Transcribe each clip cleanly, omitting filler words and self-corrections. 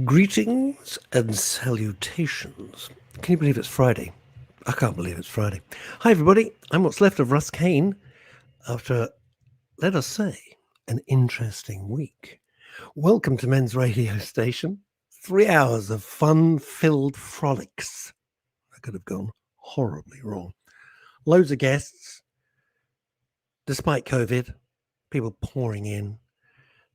Greetings and salutations. Can you believe it's Friday? I can't believe it's Friday. Hi, everybody. I'm what's left of Russ Kane after, let us say, an interesting week. Welcome to Men's Radio Station. 3 hours of fun-filled frolics. I could have gone horribly wrong. Loads of guests. Despite COVID, people pouring in.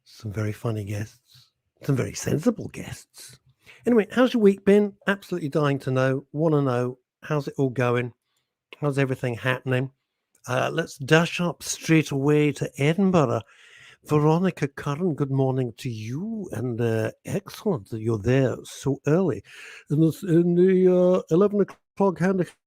Some very funny guests. Some very sensible guests. Anyway, how's your week been? Absolutely dying to know. Want to know. How's it all going? How's everything happening? Let's dash up straight away to Edinburgh. Veronica Curran, good morning to you, and excellent that you're there so early. In the 11 o'clock handicap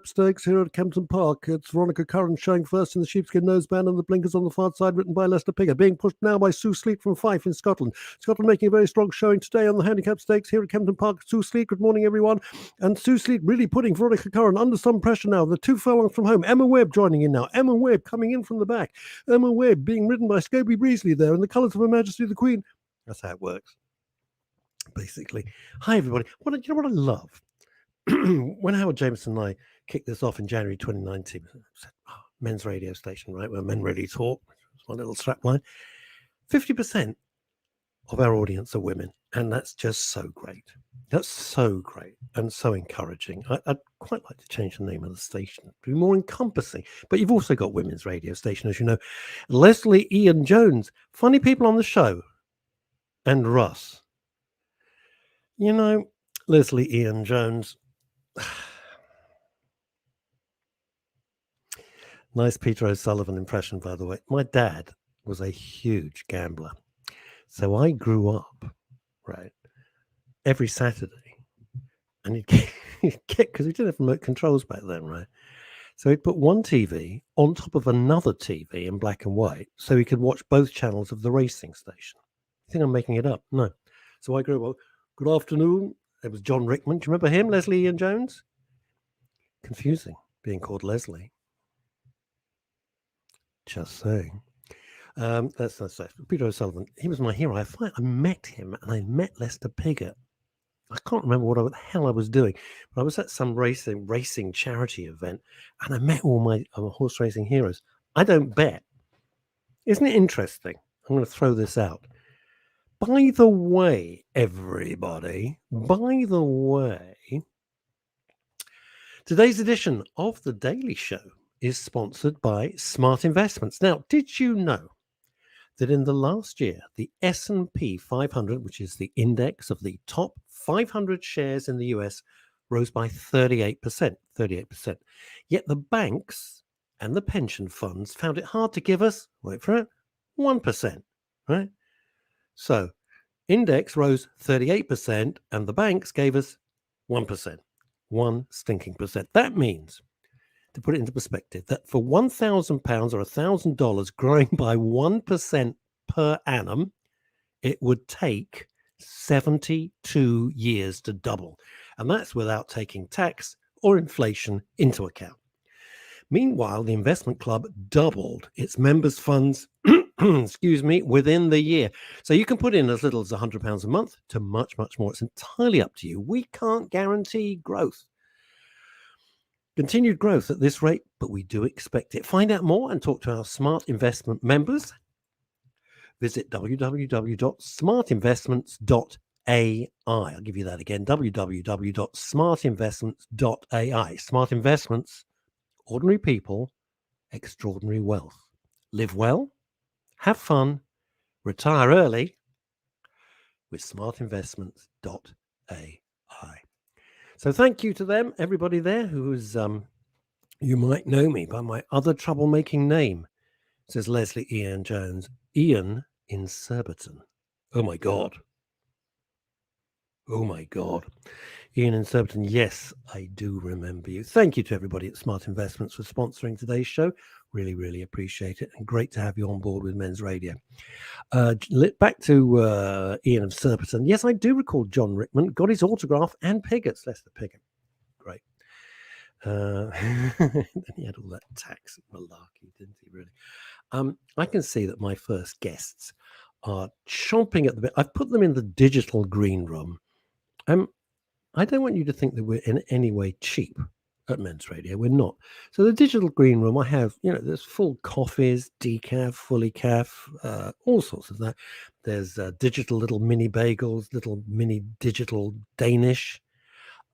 stakes here at Kempton Park, it's Veronica Curran showing first in the sheepskin noseband and the blinkers on the far side, written by Lester Pigger, being pushed now by Sue Sleet from Fife in Scotland. Scotland making a very strong showing today on the handicap stakes here at Kempton Park. Sue Sleet, good morning, everyone. And Sue Sleet really putting Veronica Curran under some pressure now. The 2 furlongs from home. Emma Webb joining in now. Emma Webb coming in from the back. Emma Webb being ridden by Scobie Breesley there in the colours of Her Majesty the Queen. That's how it works, basically. Hi, everybody. You know what I love? When Howard Jameson and I kicked this off in January 2019, said, men's radio station, right, where men really talk. It's my little strapline. 50% of our audience are women, and that's just so great. That's so great and so encouraging. I'd quite like to change the name of the station to be more encompassing. But you've also got women's radio station, as you know. Leslie Ian Jones, funny people on the show, and Russ. You know, Leslie Ian Jones. Nice Peter O'Sullivan impression, by the way. My dad was a huge gambler. So I grew up, right, every Saturday. And he'd get, because we didn't have remote controls back then, right? So he'd put one TV on top of another TV in black and white so he could watch both channels of the racing station. You think I'm making it up? No. So I grew up, good afternoon. It was John Rickman. Do you remember him, Leslie Ian Jones? Confusing, being called Leslie. Just saying. That's Peter O'Sullivan. He was my hero. I met him, and I met Lester Pigger. I can't remember what the hell I was doing, but I was at some racing charity event, and I met all my horse racing heroes. I don't bet. Isn't it interesting? I'm going to throw this out. By the way, everybody, today's edition of The Daily Show is sponsored by Smart Investments. Now, did you know that in the last year, the S&P 500, which is the index of the top 500 shares in the US, rose by 38%. Yet the banks and the pension funds found it hard to give us, wait for it, 1%, right? So index rose 38% and the banks gave us 1%, one stinking percent. That means, to put it into perspective, that for £1,000 or $1,000 growing by 1% per annum, it would take 72 years to double. And that's without taking tax or inflation into account. Meanwhile, the investment club doubled its members' funds, within the year. So you can put in as little as £100 a month to much, much more. It's entirely up to you. We can't guarantee growth. Continued growth at this rate, but we do expect it. Find out more and talk to our Smart Investment members. Visit www.smartinvestments.ai. I'll give you that again, www.smartinvestments.ai. Smart Investments, ordinary people, extraordinary wealth. Live well, have fun, retire early with smartinvestments.ai. So thank you to them, everybody there who is, you might know me by my other troublemaking name, says Leslie Ian Jones. Ian in Surbiton. Oh my God. Ian in Surbiton, yes, I do remember you. Thank you to everybody at Smart Investments for sponsoring today's show. Really, really appreciate it. And great to have you on board with Men's Radio. Back to Ian of Surbiton. Yes, I do recall John Rickman. Got his autograph and Piggott's. Lester Piggott. Great. Then he had all that tax malarkey, didn't he, really? I can see that my first guests are chomping at the bit. I've put them in the digital green room. I don't want you to think that we're in any way cheap at Men's Radio. We're not. So the digital green room, I have, there's full coffees, decaf, fully caf, all sorts of that. There's digital little mini bagels, little mini digital Danish,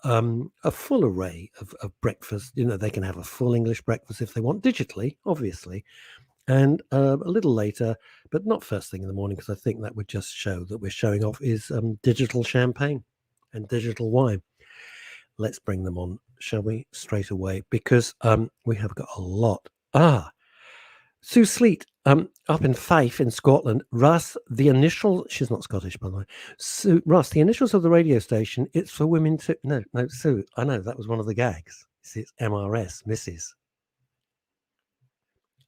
a full array of breakfast. They can have a full English breakfast if they want, digitally, obviously. And a little later, but not first thing in the morning, because I think that would just show that we're showing off, is digital champagne and digital wine. Let's bring them on, shall we, straight away? Because we have got a lot. Sue Sleet, up in Fife in Scotland. Russ, the initial, she's not Scottish, by the way. Russ, the initials of the radio station, it's for women too. No, Sue, I know, that was one of the gags. It's MRS, Mrs.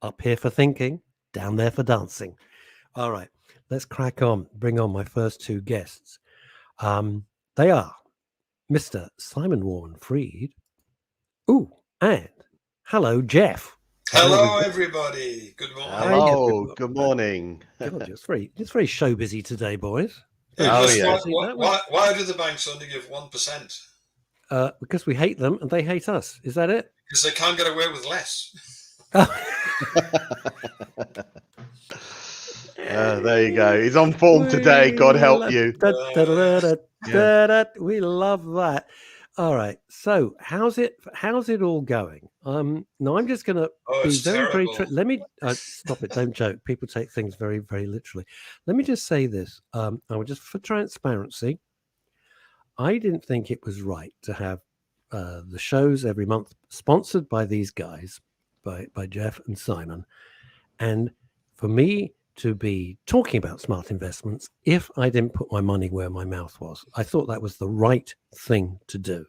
Up here for thinking, down there for dancing. All right, let's crack on. Bring on my first two guests. They are Mr. Simon Warren Freed. Ooh, and hello, Jeff. Hello, everybody. Good morning. Hello, good morning. God, it's very show busy today, boys. Why do the banks only give 1%? Because we hate them and they hate us. Is that it? Because they can't get away with less. There you go. He's on form today. God help you. We love that. All right. So how's it all going? No, I'm just going to be very. Let me stop it. Don't joke. People take things very, very literally. Let me just say this. I would just, for transparency, I didn't think it was right to have the shows every month sponsored by these guys, by Jeff and Simon, and for me to be talking about smart investments if I didn't put my money where my mouth was. I thought that was the right thing to do.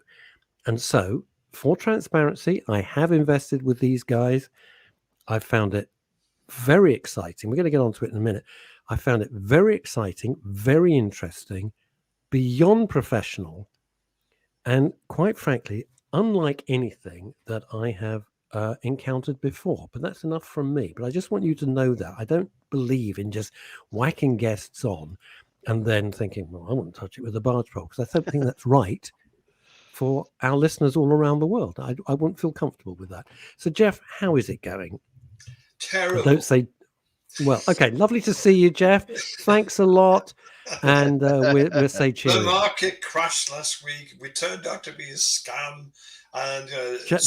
And so, for transparency, I have invested with these guys. I found it very exciting. We're going to get onto it in a minute. I found it very exciting, very interesting, beyond professional, and quite frankly, unlike anything that I have encountered before. But that's enough from me. But I just want you to know that I don't believe in just whacking guests on and then thinking, well, I won't touch it with a barge pole, because I don't think that's right for our listeners all around the world. I wouldn't feel comfortable with that. So, Jeff, how is it going? Terrible. Don't say, well, okay, lovely to see you, Jeff. Thanks a lot. And we'll say cheerio. The market crashed last week. We turned out to be a scam. And Jeff,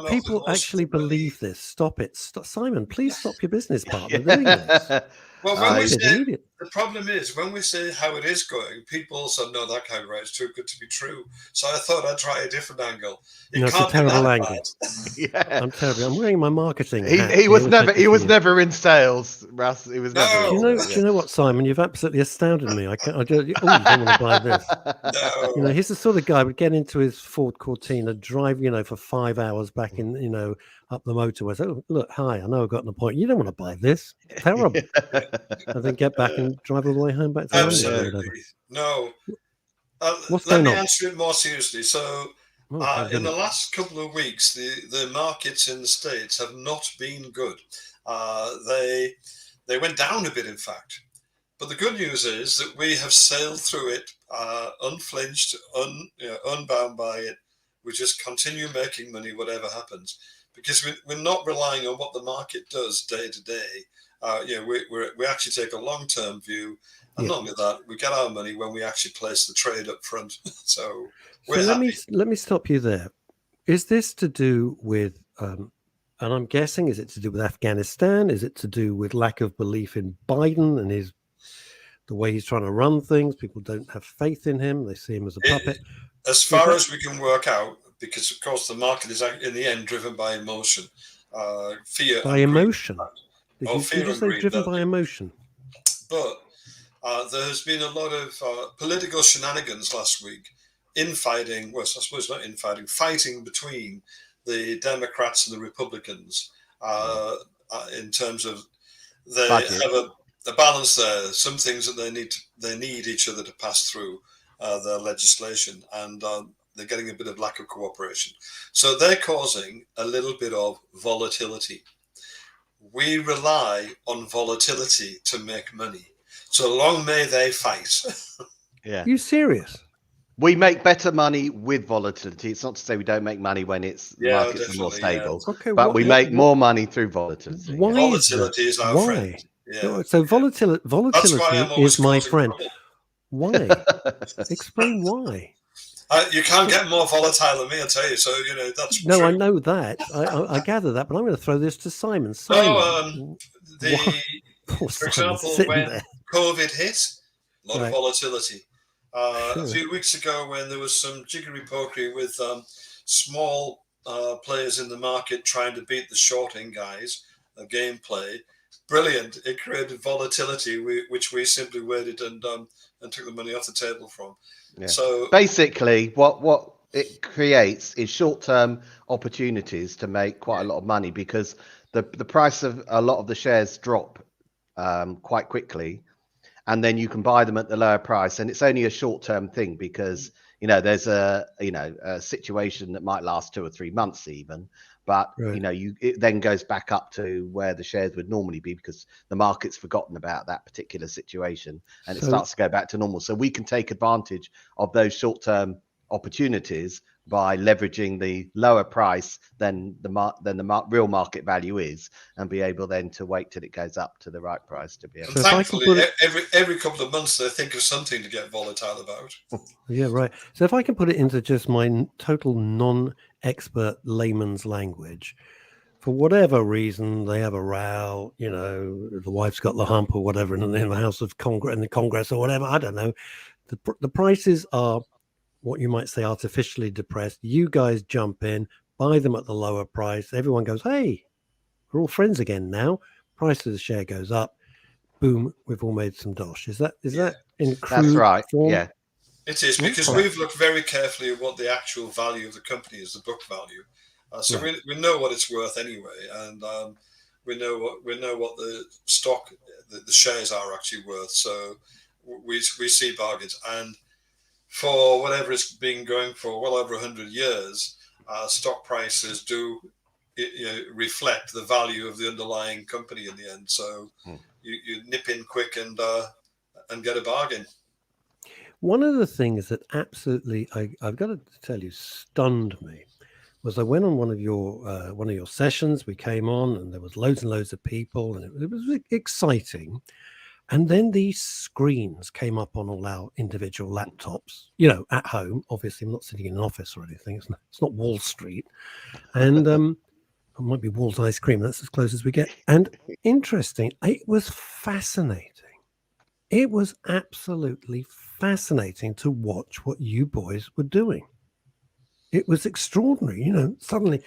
people actually believe this. Stop it. Simon, please stop your business partner doing this. Well, when we say, the problem is, when we say how it is going, people also know that can't be right. It's too good to be true. So I thought I'd try a different angle. It's a terrible angle. Yeah. I'm terrible. I'm wearing my marketing hat. He was never in sales, Russ. He was never. Do you know what, Simon? You've absolutely astounded me. You don't want to buy this. No. He's the sort of guy who would get into his Ford Cortina, drive, for 5 hours back in, up the motorway. So, look, hi, I know I've got an appointment. You don't want to buy this. It's terrible. And then get back and drive all the way home back to Absolutely. No. Let me answer it more seriously. So, in the last couple of weeks, the markets in the States have not been good. They went down a bit, in fact. But the good news is that we have sailed through it, unflinched, unbound by it. We just continue making money, whatever happens, because we're not relying on what the market does day to day. We actually take a long-term view, and not only that, we get our money when we actually place the trade up front. So happy. Let me stop you there. Is this to do with, and I'm guessing, is it to do with Afghanistan? Is it to do with lack of belief in Biden and the way he's trying to run things? People don't have faith in him. They see him as a puppet. As far as we can work out, because of course the market is in the end driven by emotion, fear. By emotion. Did you say driven by emotion? But there has been a lot of political shenanigans last week, infighting. Well, I suppose not infighting, fighting between the Democrats and the Republicans in terms of they have a balance there. Some things that they need each other to pass through their legislation, and they're getting a bit of lack of cooperation. So they're causing a little bit of volatility. We rely on volatility to make money. So long may they fight. Yeah. Are you serious? We make better money with volatility. It's not to say we don't make money when the markets are more stable, Okay, but we make more money through volatility. Why is that? Volatility is our Why? friend. Yeah. So That's why volatility I'm always is my causing friend. trouble. Why? Explain why. You can't get more volatile than me, I tell you. So that's No, true. I know that. I gather that, but I'm going to throw this to Simon. Simon, For example, sitting when there. COVID hit, a lot of Right. volatility. Sure. A few weeks ago, when there was some jiggery pokery with small players in the market trying to beat the shorting guys, a gameplay, brilliant. It created volatility, which we simply waited and took the money off the table from. Yeah. So basically, what it creates is short-term opportunities to make quite a lot of money, because the price of a lot of the shares drop quite quickly, and then you can buy them at the lower price, and it's only a short-term thing, because there's a situation that might last 2 or 3 months even, but Right. it then goes back up to where the shares would normally be, because the market's forgotten about that particular situation, and it starts to go back to normal. So we can take advantage of those short-term opportunities by leveraging the lower price than the real market value is, and be able then to wait till it goes up to the right price to be able. And thankfully, every couple of months they think of something to get volatile about. Yeah, right. So if I can put it into just my total non-expert layman's language, for whatever reason they have a row, the wife's got the hump or whatever in the House of Congress, in the Congress or whatever, I don't know. The prices are what you might say artificially depressed. You guys jump in, buy them at the lower price. Everyone goes, hey, we're all friends again now. Price of the share goes up. Boom, we've all made some dosh. Is that in crude That's right. form? Yeah. It is, because we've looked very carefully at what the actual value of the company is, the book value. So right. we know what it's worth anyway, and we know what the stock, the shares are actually worth. So we see bargains, and for whatever it's been going for well over 100 years, stock prices do reflect the value of the underlying company in the end. So you nip in quick and get a bargain. One of the things that absolutely, I've got to tell you, stunned me was I went on one of your sessions. We came on, and there was loads and loads of people, and it was exciting. And then these screens came up on all our individual laptops, at home. Obviously, I'm not sitting in an office or anything. It's not Wall Street, and it might be Wall's ice cream. That's as close as we get. And interesting, it was fascinating. It was absolutely fascinating to watch what you boys were doing. It was extraordinary, suddenly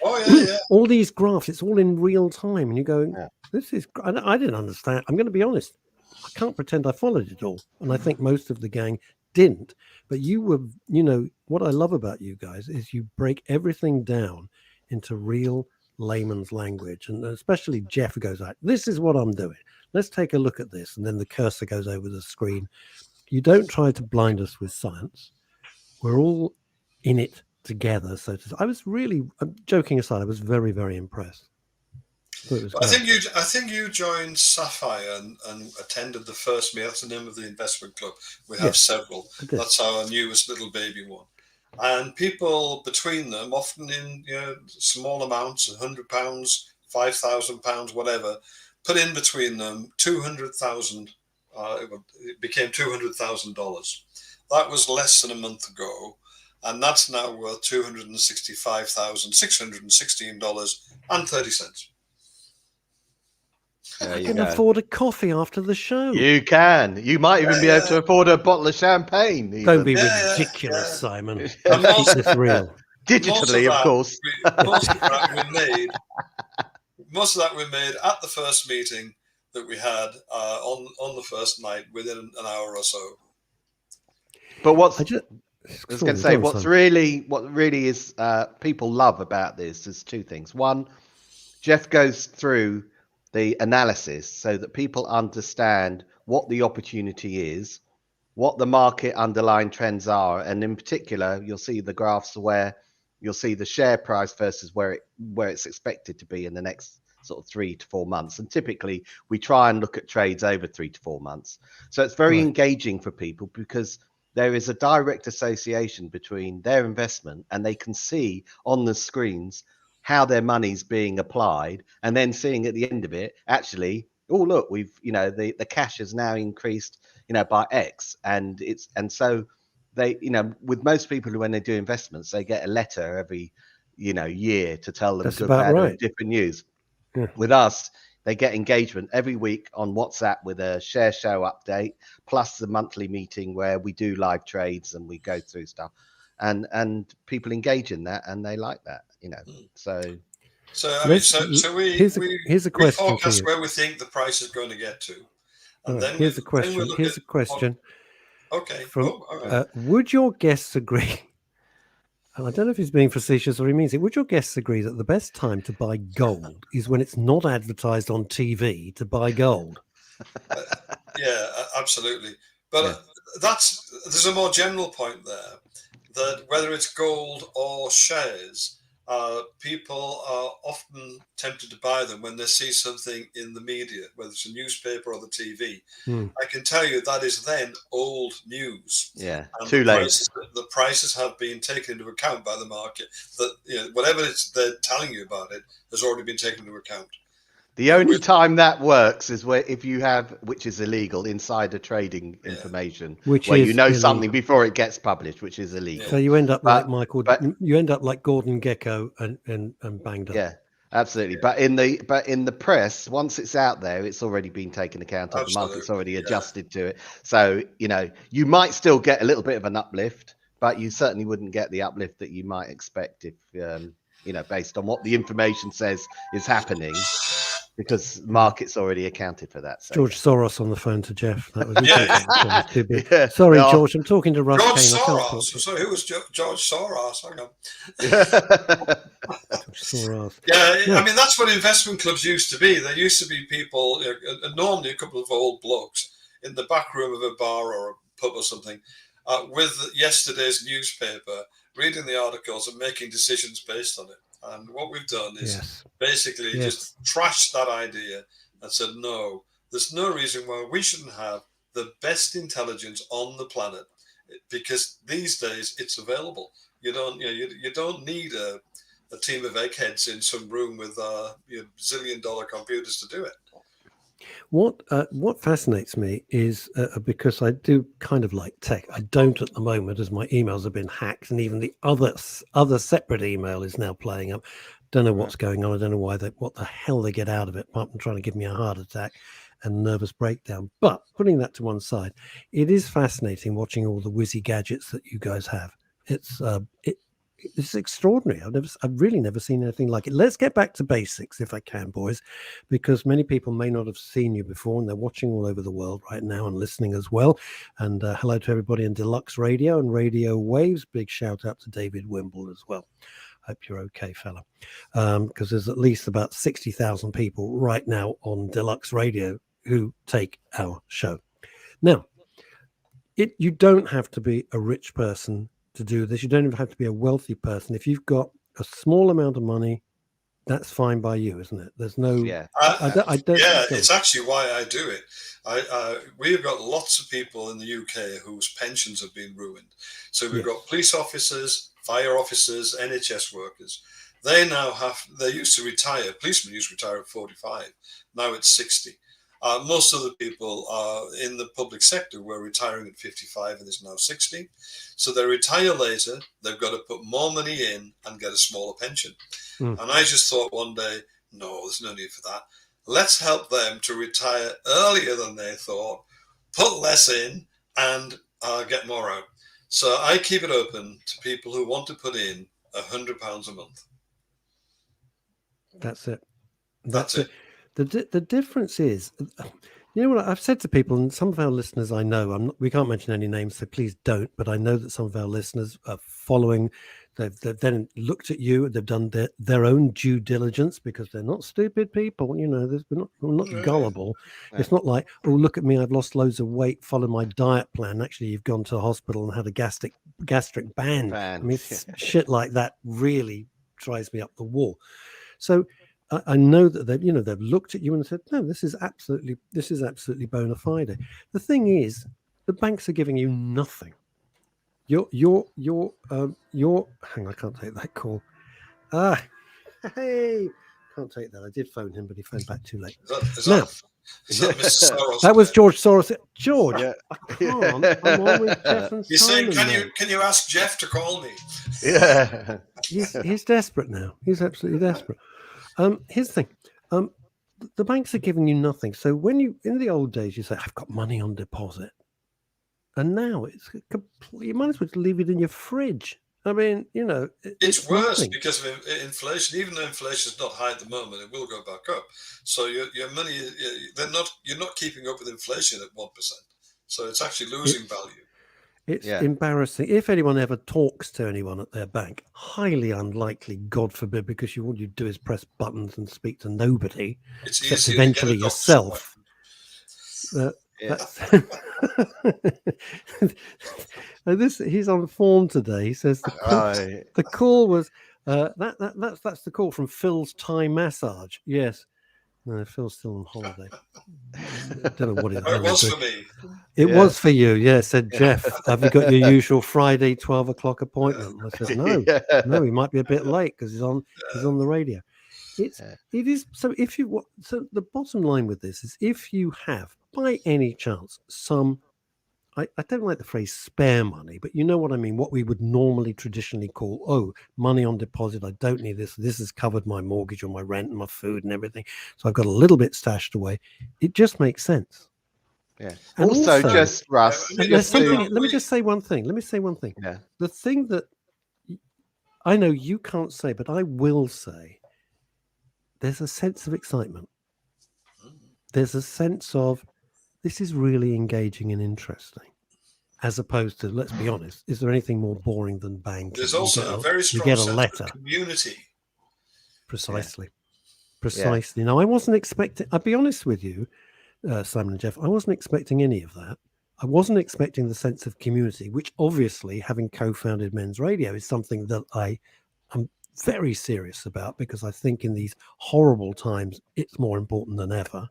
all these graphs, it's all in real time, and you're going, this is, I didn't understand. I'm going to be honest. I can't pretend I followed it all. And I think most of the gang didn't. But you were, what I love about you guys is you break everything down into real layman's language. And especially Jeff goes like, this is what I'm doing. Let's take a look at this. And then the cursor goes over the screen. You don't try to blind us with science. We're all in it together. So I was really, joking aside, I was very, very impressed. I think you joined Sapphire and attended the first meeting. That's the name of the investment club. We have several. That's our newest little baby one. And people between them, often in small amounts, £100, £5,000, whatever, put in between them 200,000. It became $200,000. That was less than a month ago, and that's now worth $265,616.30. I can afford a coffee after the show. You can. You might even be able to afford a bottle of champagne. Even. Don't be ridiculous, Simon. Keep this real. Digitally, of course. Most of that we made at the first meeting that we had on the first night, within an hour or so. But I was going to say, what really is people love about this is two things. One, Jeff goes through the analysis so that people understand what the opportunity is, what the market underlying trends are, and in particular, you'll see the graphs where you'll see the share price versus where it's expected to be in the next sort of 3 to 4 months. And typically we try and look at trades over 3 to 4 months. So it's very engaging for people because there is a direct association between their investment and they can see on the screens how their money's being applied, and then seeing at the end of it, actually, oh, look, we've, the cash has now increased, by X. And so they, with most people who, when they do investments, they get a letter every, year to tell them good, bad, or different news. Yeah. With us, they get engagement every week on WhatsApp with a share show update, plus the monthly meeting where we do live trades and we go through stuff, and people engage in that and they like that, So here's a question. We forecast where we think the price is going to get to, and then here's a question. Here's a question. Okay. Would your guests agree? And I don't know if he's being facetious or he means it. Would your guests agree that the best time to buy gold is when it's not advertised on TV to buy gold? Yeah, absolutely. But there's a more general point there, that whether it's gold or shares, people are often tempted to buy them when they see something in the media, whether it's a newspaper or the TV. I can tell you that is then old news. Yeah, and too late. The prices have been taken into account by the market. That whatever they're telling you about it has already been taken into account. The only time that works is where if you have, which is illegal, insider trading information, where something before it gets published, which is illegal. So you end up like Michael. You end up like Gordon Gekko and banged up. Yeah, absolutely. Yeah. But in the press, once it's out there, it's already been taken account of. Absolutely. The market's already adjusted to it. So you might still get a little bit of an uplift, but you certainly wouldn't get the uplift that you might expect if based on what the information says is happening. Because market's already accounted for that. So. George Soros on the phone to Jeff. That was yeah. Sorry, no. George. I'm talking to Russ George Kane. Soros. So who was George Soros? Hang on. George Soros. Yeah, I mean that's what investment clubs used to be. There used to be people, normally a couple of old blokes in the back room of a bar or a pub or something, with yesterday's newspaper, reading the articles and making decisions based on it. And what we've done is basically just trashed that idea and said, no, there's no reason why we shouldn't have the best intelligence on the planet, because these days it's available. You don't need a team of eggheads in some room with zillion-dollar computers to do it. What fascinates me is because I do kind of like tech. I don't at the moment, as my emails have been hacked, and even the other separate email is now playing up. Don't know what's going on. I don't know what the hell they get out of it. Apart from trying to give me a heart attack and nervous breakdown. But putting that to one side, it is fascinating watching all the whizzy gadgets that you guys have. It's extraordinary. I've really never seen anything like it. Let's get back to basics if I can, boys, because many people may not have seen you before and they're watching all over the world right now and listening as well. And hello to everybody in Deluxe Radio and Radio Waves. Big shout out to David Wimble as well. Hope you're okay, fella. Because there's at least about 60,000 people right now on Deluxe Radio who take our show. Now, you don't have to be a rich person to do this. You don't even have to be a wealthy person. If you've got a small amount of money, that's fine by you, isn't it? There's no. Yeah. It's actually why I do it. We've got lots of people in the UK whose pensions have been ruined. So we've got police officers, fire officers, NHS workers. They used to retire. Policemen used to retire at 45. Now it's 60. Most of the people in the public sector were retiring at 55 and is now 60. So they retire later. They've got to put more money in and get a smaller pension. And I just thought one day, no, there's no need for that. Let's help them to retire earlier than they thought, put less in and get more out. So I keep it open to people who want to put in £100 a month. That's it. That's it. The difference is, you know what I've said to people, and some of our listeners I know, we can't mention any names, so please don't, but I know that some of our listeners are following, they've then looked at you, they've done their own due diligence, because they're not stupid people, we're not gullible. It's not like, oh, look at me, I've lost loads of weight, follow my diet plan. Actually, you've gone to a hospital and had a gastric band. I mean, shit like that really drives me up the wall. So, I know that they've looked at you and said, no, this is absolutely bona fide. The thing is, the banks are giving you nothing. Hang on, I can't take that call. Hey, can't take that. I did phone him, but he phoned back too late. Is that Mr. Soros? That was George Soros. George, I can't. I'm on with Jeff and He's Simon. saying, can you ask Jeff to call me? Yeah. He's desperate now. He's absolutely desperate. Here's the thing. The banks are giving you nothing. So when in the old days, you say, I've got money on deposit. And now it's complete. You might as well leave it in your fridge. I mean, it's worse nothing. because of inflation. Even though inflation is not high at the moment, it will go back up. So your money, you're not keeping up with inflation at 1%. So it's actually losing value. It's embarrassing. If anyone ever talks to anyone at their bank, highly unlikely, God forbid, because all you do is press buttons and speak to nobody, it's except eventually yourself. He's on form today. He says the call was that's the call from Phil's Thai massage. Yes. No, Phil's still on holiday. I don't know what it was for me. It was for you, yeah. Said Jeff, have you got your usual Friday 12 o'clock appointment? I said no, he might be a bit late because he's on the radio. It is so. So the bottom line with this is, if you have by any chance some, I don't like the phrase spare money, but you know what I mean, what we would normally traditionally call, money on deposit, I don't need this has covered my mortgage or my rent and my food and everything, so I've got a little bit stashed away. It just makes sense. Yeah. And also just Russ, let me just say one thing. Yeah. The thing that I know you can't say, but I will say, there's a sense of excitement. There's a sense of, this is really engaging and interesting, as opposed to, let's be honest, is there anything more boring than banking? There's also a very strong sense of community. Precisely. Now, I wasn't expecting, I'll be honest with you, Simon and Jeff, I wasn't expecting any of that. I wasn't expecting the sense of community, which obviously, having co-founded Men's Radio, is something that I am very serious about, because I think in these horrible times, it's more important than ever.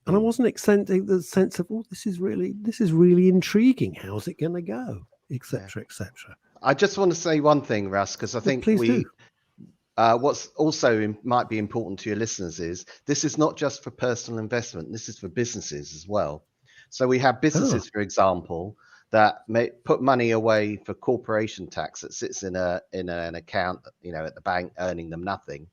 And I wasn't expecting the sense of, this is really intriguing. How's it going to go, etc., etc. I just want to say one thing, Russ, because I think what's also might be important to your listeners is, this is not just for personal investment. This is for businesses as well. So we have businesses, for example, that may put money away for corporation tax that sits in an account, at the bank, earning them nothing,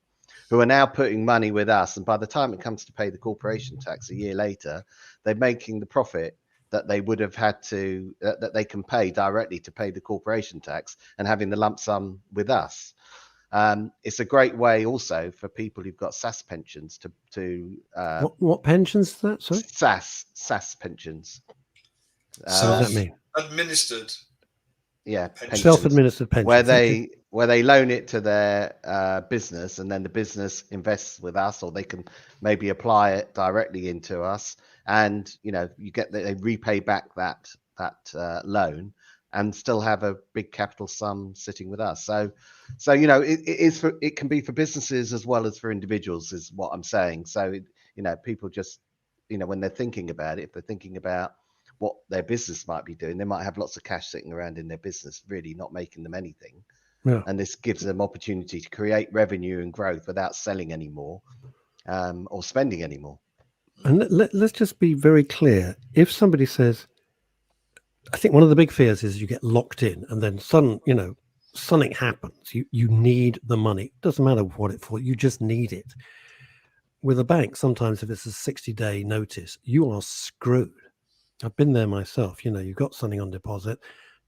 who are now putting money with us. And by the time it comes to pay the corporation tax a year later, they're making the profit that they would have had to, that they can pay directly to pay the corporation tax, and having the lump sum with us. It's a great way also for people who've got SAS pensions to what pensions is that? Sorry? SAS pensions. What does that mean? Administered. Yeah, self-administered pensions. Where they loan it to their business, and then the business invests with us, or they can maybe apply it directly into us, and they repay back that loan, and still have a big capital sum sitting with us. So it can be for businesses as well as for individuals, is what I'm saying. So people just when they're thinking about it, if they're thinking about what their business might be doing, they might have lots of cash sitting around in their business, really not making them anything. Yeah. And this gives them opportunity to create revenue and growth without selling anymore, or spending anymore. And let's just be very clear. If somebody says, I think one of the big fears is you get locked in, and then something happens. You need the money. It doesn't matter what it's for. You just need it. With a bank, sometimes if it's a 60-day notice, you are screwed. I've been there myself. You've got something on deposit.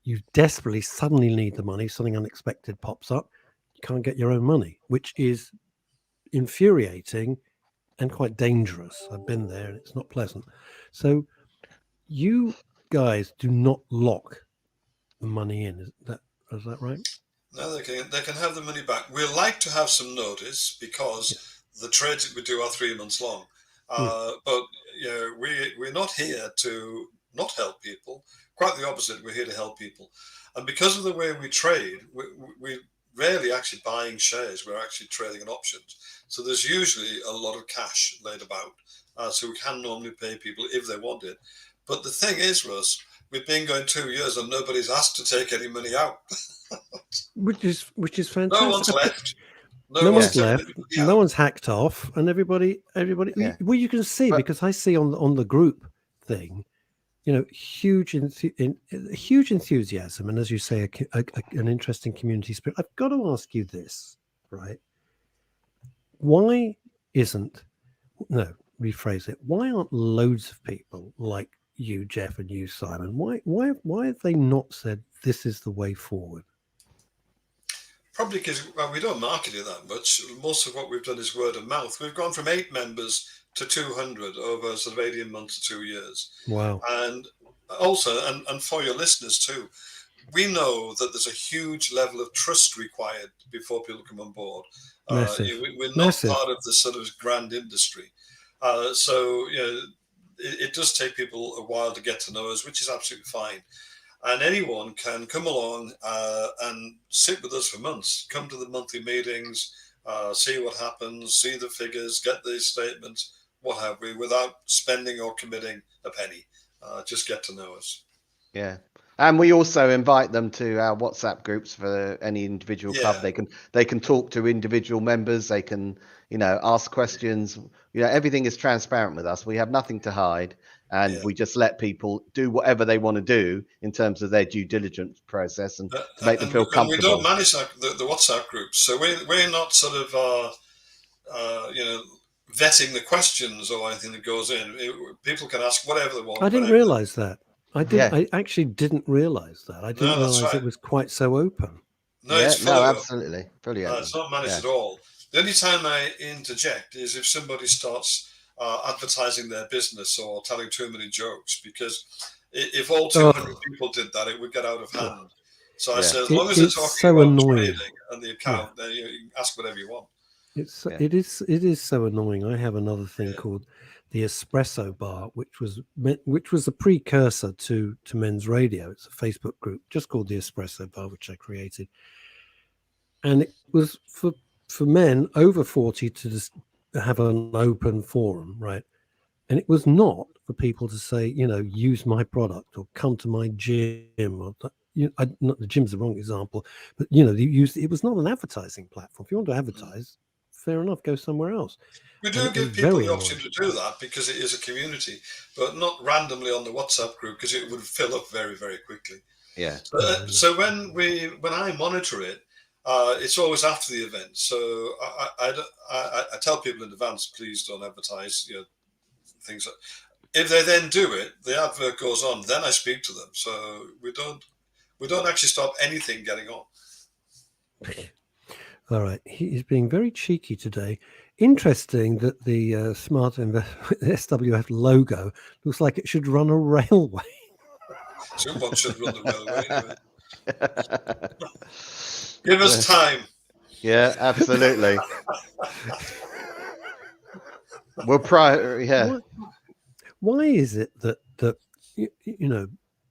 You desperately suddenly need the money. Something unexpected pops up. You can't get your own money, which is infuriating and quite dangerous. I've been there, and it's not pleasant. So you guys do not lock the money in. Is that right? No, they can have the money back. We like to have some notice, because the trades that we do are 3 months long. But we're not here to not help people. Quite the opposite. We're here to help people. And because of the way we trade, rarely actually buying shares. We're actually trading in options. So there's usually a lot of cash laid about. So we can normally pay people if they want it. But the thing is, Russ, we've been going 2 years and nobody's asked to take any money out. which is fantastic. No one's left. No one's left. Yeah. No one's hacked off, and everybody. Yeah. Well, you can see, because I see on the group thing, huge enthusiasm, and as you say, an interesting community spirit. I've got to ask you this, right? Why isn't rephrase it? Why aren't loads of people like you, Jeff, and you, Simon? Why have they not said this is the way forward? Probably because we don't market it that much. Most of what we've done is word of mouth. We've gone from 8 members to 200 over sort of 18 months to 2 years. Wow. And also, and for your listeners too, we know that there's a huge level of trust required before people come on board. We're not part of the sort of grand industry. So it does take people a while to get to know us, which is absolutely fine. And anyone can come along and sit with us for months, come to the monthly meetings, see what happens, see the figures, get the statements, what have we, without spending or committing a penny. Just get to know us. Yeah. And we also invite them to our WhatsApp groups for any individual club. They can talk to individual members. They can, ask questions. Everything is transparent with us. We have nothing to hide, and we just let people do whatever they want to do in terms of their due diligence process and to make them feel comfortable. And we don't manage the WhatsApp groups, so we're not sort of vetting the questions or anything that goes in. People can ask whatever they want. I didn't realize that. I actually didn't realize that. I didn't realize it was quite so open. No, it's fully absolutely. Fully open. It's not managed at all. The only time I interject is if somebody starts advertising their business or telling too many jokes, because if all 200 people did that, it would get out of hand. So I say, as long as they're talking about trading and the account, then you can ask whatever you want. It is so annoying. I have another thing called the Espresso Bar, which was a precursor to Men's Radio. It's a Facebook group just called the Espresso Bar, which I created, and it was for men over 40 to just have an open forum, right? And it was not for people to say, use my product or come to my gym, or not the gym's the wrong example, but it was not an advertising platform. If you want to advertise, fair enough, go somewhere else. We do give people the option to do that because it is a community, but not randomly on the WhatsApp group, because it would fill up very, very quickly. Yeah. So when I monitor it, it's always after the event. So I tell people in advance, please don't advertise things. If they then do it, the advert goes on. Then I speak to them. So we don't actually stop anything getting on. All right, he's being very cheeky today. Interesting that the Smart SWF logo looks like it should run a railway. Someone should run the railway anyway. Give us time. Yeah, absolutely. Why is it that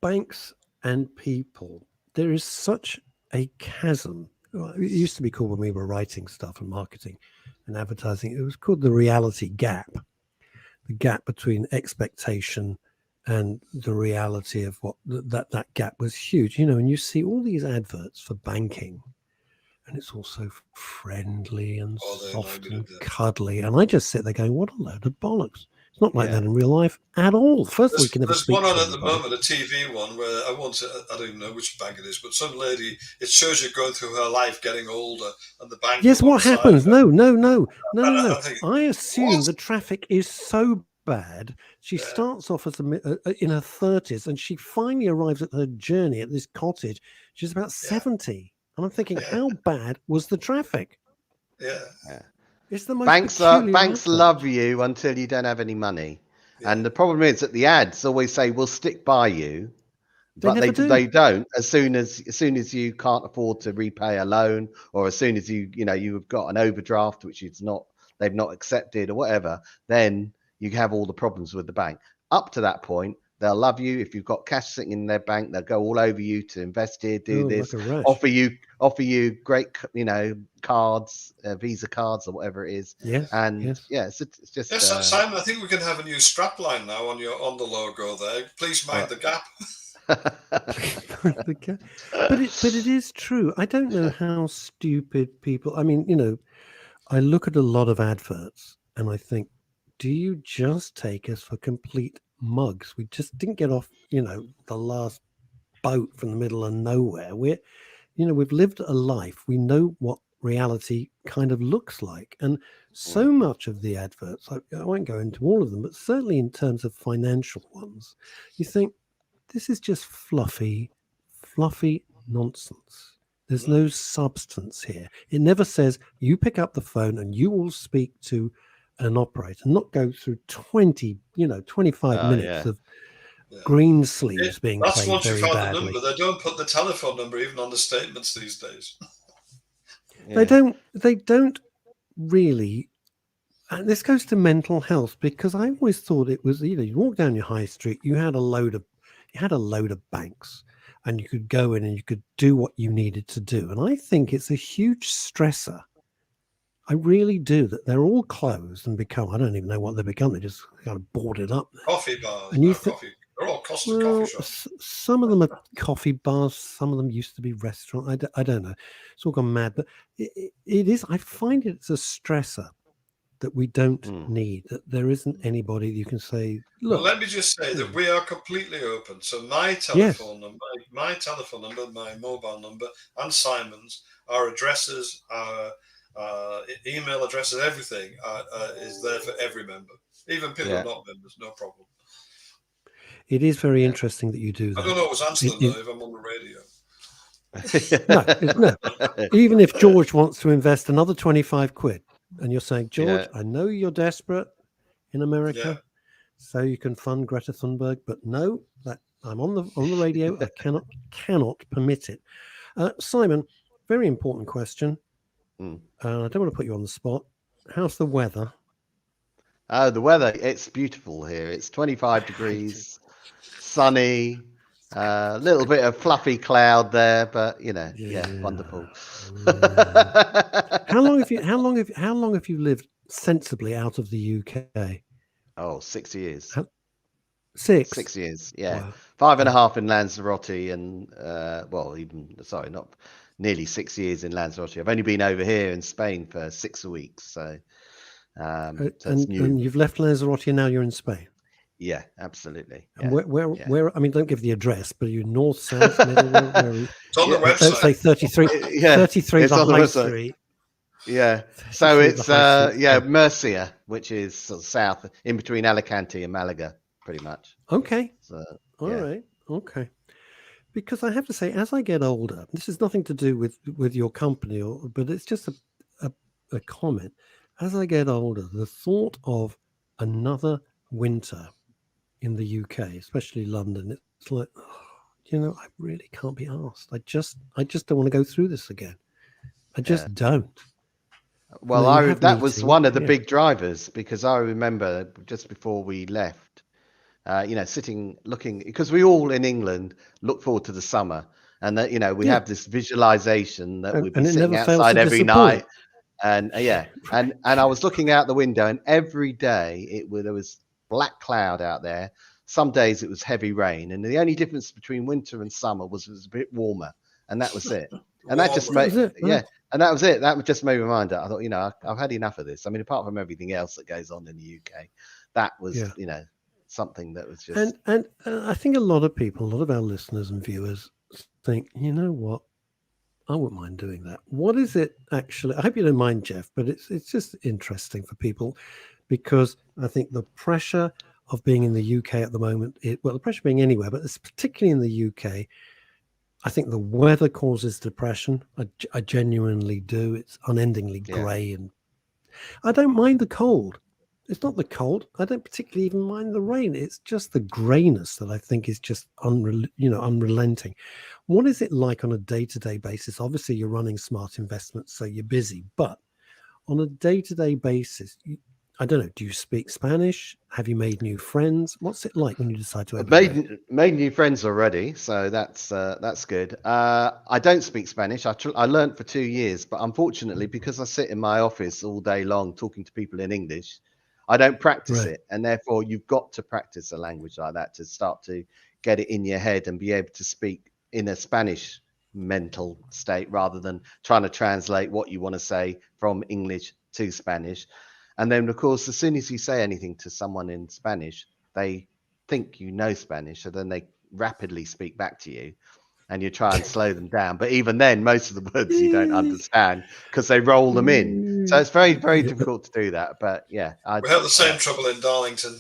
banks and people, there is such a chasm? It used to be called, when we were writing stuff and marketing and advertising, it was called the reality gap. The gap between expectation and the reality of what that gap was huge. And you see all these adverts for banking, and it's all so friendly and soft and cuddly. And I just sit there going, what a load of bollocks. It's not like that in real life at all. First, we can never speak. There's one on at the moment, a TV one, where I don't even know which bank it is, but some lady, it shows you going through her life getting older, and the bank. Yes, what happens? No. I assume the traffic is so bad. She starts off as in her 30s, and she finally arrives at her journey at this cottage. She's about 70. And I'm thinking, how bad was the traffic? Yeah. It's the most banks love you until you don't have any money. Yeah. And the problem is that the ads always say, we'll stick by you. But they don't. As soon as you can't afford to repay a loan, or as soon as you've got an overdraft, which they've not accepted or whatever, then you have all the problems with the bank. Up to that point, They'll love you. If you've got cash sitting in their bank, they'll go all over you to invest here, do this, like a rash. offer you great, cards, Visa cards or whatever it is. Yes. And yes. it's just. Yes, Simon. I think we can have a new strapline now on the logo there. Please mind the gap. But it is true. I don't know how stupid people. I mean, I look at a lot of adverts and I think, do you just take us for complete mugs? We just didn't get off, the last boat from the middle of nowhere. We've lived a life. We know what reality kind of looks like. And so much of the adverts, I won't go into all of them, but certainly in terms of financial ones, you think this is just fluffy nonsense. There's no substance here. It never says you pick up the phone and you will speak to an operator, not go through 25 minutes of green sleeves being that's played once very you found badly. the number. They don't put the telephone number even on the statements these days. They don't really. And this goes to mental health, because I always thought it was, you walk down your high street, you had a load of banks, and you could go in and you could do what you needed to do. And I think it's a huge stressor. I really do, that they're all closed and become, I don't even know what they become. They just kind of boarded up. Coffee bars. And you coffee. They're all Costa coffee shops. Some of them are coffee bars. Some of them used to be restaurants. I don't know. It's all gone mad. But it is, I find it's a stressor that we don't need, that there isn't anybody you can say, look. Well, let me just say that we are completely open. So my telephone number, my mobile number, and Simon's, our addresses, our email addresses, everything is there for every member. Even people who are not members, no problem. It is very interesting that you do that. I don't always answer them though if I'm on the radio. No. Even if George wants to invest another 25 quid, and you're saying, George, I know you're desperate in America, so you can fund Greta Thunberg, but no, that I'm on the radio. I cannot permit it. Simon, very important question. I don't want to put you on the spot. How's the weather? Oh, the weather, it's beautiful here. It's 25 degrees, sunny, a little bit of fluffy cloud there, but wonderful. How long have you lived sensibly out of the UK? Oh, 6 years. 6 years, yeah. Wow. 5.5 in Lanzarote, and not nearly 6 years in Lanzarote. I've only been over here in Spain for 6 weeks, so and you've left Lanzarote and now you're in Spain. Yeah, absolutely. And where? I mean, don't give the address, but are you north, south, middle? Where it's on the website. Don't say 33. 33 it's the on the high website. street. Yeah. So it's Murcia, which is sort of south, in between Alicante and Malaga, pretty much. Okay. So, all right. Okay. Because I have to say, as I get older, this has nothing to do with your company, but it's just a comment. As I get older, the thought of another winter in the UK, especially London, it's like, I really can't be asked. I just don't want to go through this again. I just don't. Well, that was one of the big drivers, because I remember just before we left, sitting, looking, because we all in England look forward to the summer, and that, we have this visualization that we'd be sitting outside every night. And and I was looking out the window, and every day there was black cloud out there. Some days it was heavy rain, and the only difference between winter and summer was it was a bit warmer, and that was it. And that just made and that was it. That just made my mind up. I thought, I've had enough of this. I mean, apart from everything else that goes on in the UK, that was something that was just. And I think a lot of people, a lot of our listeners and viewers think, you know what? I wouldn't mind doing that. What is it actually? I hope you don't mind, Jeff, but it's just interesting for people, because I think the pressure of being in the UK at the moment, the pressure being anywhere, but it's particularly in the UK, I think the weather causes depression. I genuinely do. It's unendingly grey, and I don't mind the cold. It's not the cold. I don't particularly even mind the rain. It's just the greyness that I think is just unrelenting. What is it like on a day-to-day basis? Obviously, you're running smart investments, so you're busy. But on a day-to-day basis, I don't know. Do you speak Spanish? Have you made new friends? What's it like when you decide to I've open a bank? made new friends already, so that's good. I don't speak Spanish. I learned for 2 years, but unfortunately, because I sit in my office all day long talking to people in English, I don't practice Right. it. And therefore, you've got to practice a language like that to start to get it in your head and be able to speak in a Spanish mental state rather than trying to translate what you want to say from English to Spanish. And then, of course, as soon as you say anything to someone in Spanish, they think you know Spanish, so then they rapidly speak back to you and you try and slow them down. But even then, most of the words you don't understand because they roll them in. So it's very, very Yeah. difficult to do that. But yeah, We have the same trouble in Darlington.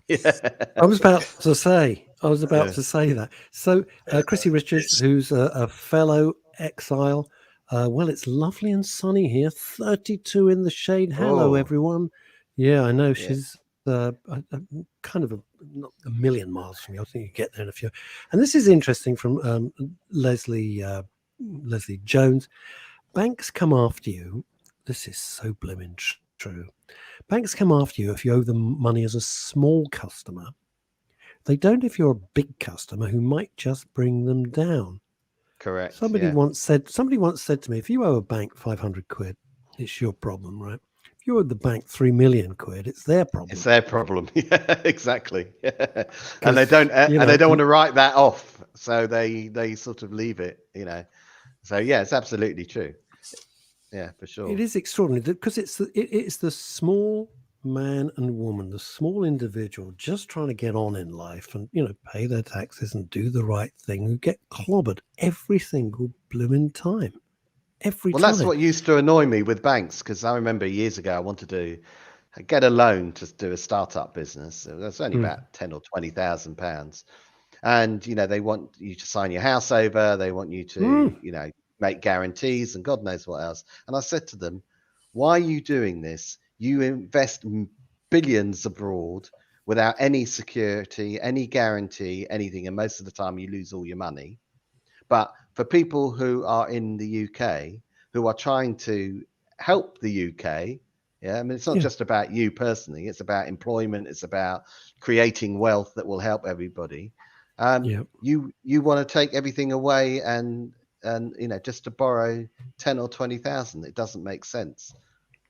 I was about to say. I was about Yeah. to say that. So, Chrissy Richards, It's who's a fellow exile. Well, it's lovely and sunny here. 32 in the shade. Hello, Oh, everyone. Yeah, I know yeah. she's kind of not a million miles from you. I think you get there in a few. And this is interesting from Leslie Leslie Jones. Banks come after you. This is so blooming true. Banks come after you if you owe them money as a small customer. They don't if you're a big customer who might just bring them down. Correct. Somebody Yeah. once said to me, if you owe a bank 500 quid, it's your problem, right? If you owe the bank 3 million quid, it's their It's problem. their problem. Yeah, exactly. Yeah. And they Because, don't you and they know, don't want to write that off. So they sort of leave it. So yeah, it's absolutely true. Yeah, for it sure. is extraordinary because it's the small man and woman, the small individual just trying to get on in life and, pay their taxes and do the right thing who get clobbered every single blooming time. Every Well, that's time. what used to annoy me with banks because I remember years ago I wanted to get a loan to do a startup business. It was only Mm. about 10 or 20,000 pounds, and they want you to sign your house over. They want you to Mm. make guarantees and God knows what else. And I said to them, "Why are you doing this? You invest billions abroad without any security, any guarantee, anything, and most of the time you lose all your money." But for people who are in the UK who are trying to help the UK, yeah, I mean, it's not Yeah. just about you personally, it's about employment, it's about creating wealth that will help everybody. Yeah. You want to take everything away and just to borrow 10 or 20,000, it doesn't make sense.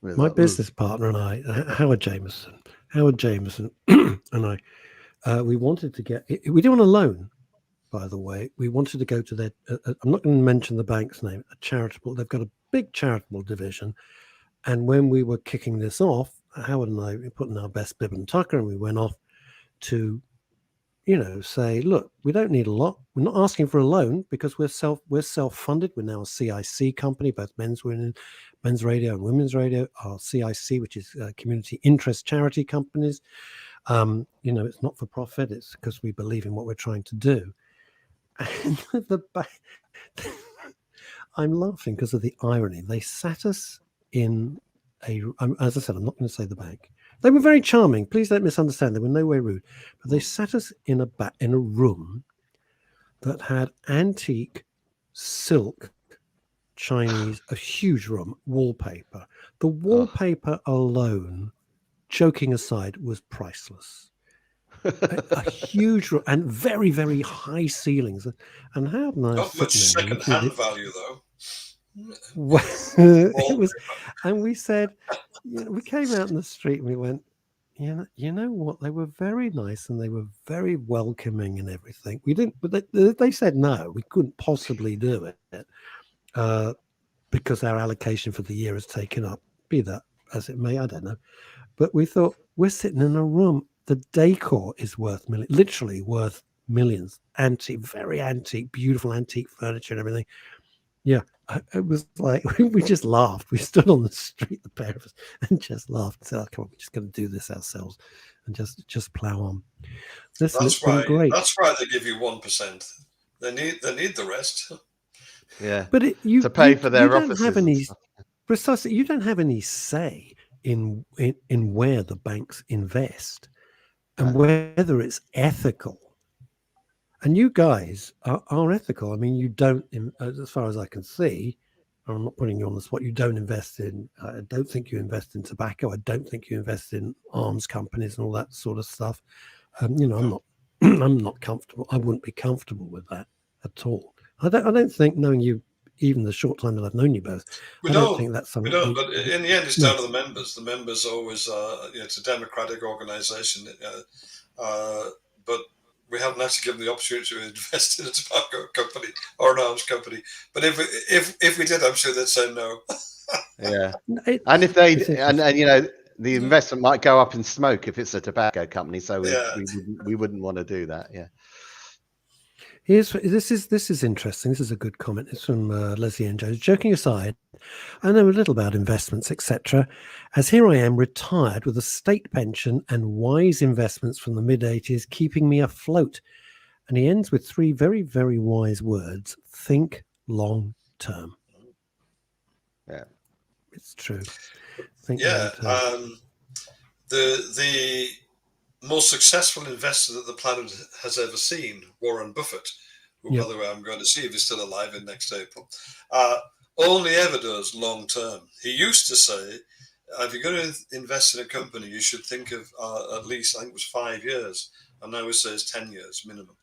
It's My like, ugh. business partner and I, Howard Jameson, and I, we wanted to get. We didn't want a loan, by the way. We wanted to go to their. I'm not going to mention the bank's name. A charitable. They've got a big charitable division. And when we were kicking this off, Howard and I we put in our best bib and tucker, and we went off to say, look, we don't need a lot. We're not asking for a loan because we're self-funded. We're now a CIC company, both men's radio and women's radio are CIC, which is community interest charity companies. It's not for profit. It's because we believe in what we're trying to do. And I'm laughing because of the irony. They sat us in as I said, I'm not going to say the bank. They were very charming. Please don't misunderstand. They were no way rude. But they sat us in a room that had antique silk Chinese, a huge room, wallpaper. The Oh. wallpaper alone, joking aside, was priceless. A huge room and very, very high ceilings. And Howard and I are not much sitting there looking at second-hand it. value, though. Well, it was, Wallpaper. and we said, we came out in the street and we went, you know what? They were very nice and they were very welcoming and everything. We didn't, but they said no, we couldn't possibly do it because our allocation for the year is taken up. Be that as it may, I don't know. But we thought we're sitting in a room. The decor is worth literally worth millions. Antique, very antique, beautiful antique furniture and everything. Yeah, it was like we just laughed. We stood on the street, the pair of us, and just laughed. And said, "Oh, come on, we're just going to do this ourselves, and just plow on." Listen, it's That's been why. great. That's why they give you 1%. They need the rest. Yeah. But To pay for their don't have offices and any stuff. precisely. You don't have any say in where the banks invest and No. whether it's ethical. And you guys are ethical. I mean, you don't, as far as I can see, I'm not putting you on the spot. You don't invest in. I don't think you invest in tobacco. I don't think you invest in arms companies and all that sort of stuff. You know, I'm not. I'm not comfortable. I wouldn't be comfortable with that at all. I don't think, knowing you, even the short time that I've known you both, I don't think that's something. We don't. But in the end, it's down to the members. The members always. It's a democratic organisation. But we haven't actually given the opportunity to invest in a tobacco company or an arms company. But if we did, I'm sure they'd say no. Yeah, and if they and you know, the investment might go up in smoke if it's a tobacco company. So we wouldn't want to do that. Yeah. This is interesting. This is a good comment. It's from Leslie and Jones. Joking aside, I know a little about investments, etc. As here I am, retired with a state pension and wise investments from the mid-80s, keeping me afloat. And he ends with 3 very, very wise words: think long term. Yeah, it's true. Think long term. The most successful investor that the planet has ever seen, Warren Buffett, who, by the way, I'm going to see if he's still alive in next April, only ever does long term. He used to say, if you're going to invest in a company, you should think of at least, I think it was 5 years, and now he says 10 years minimum.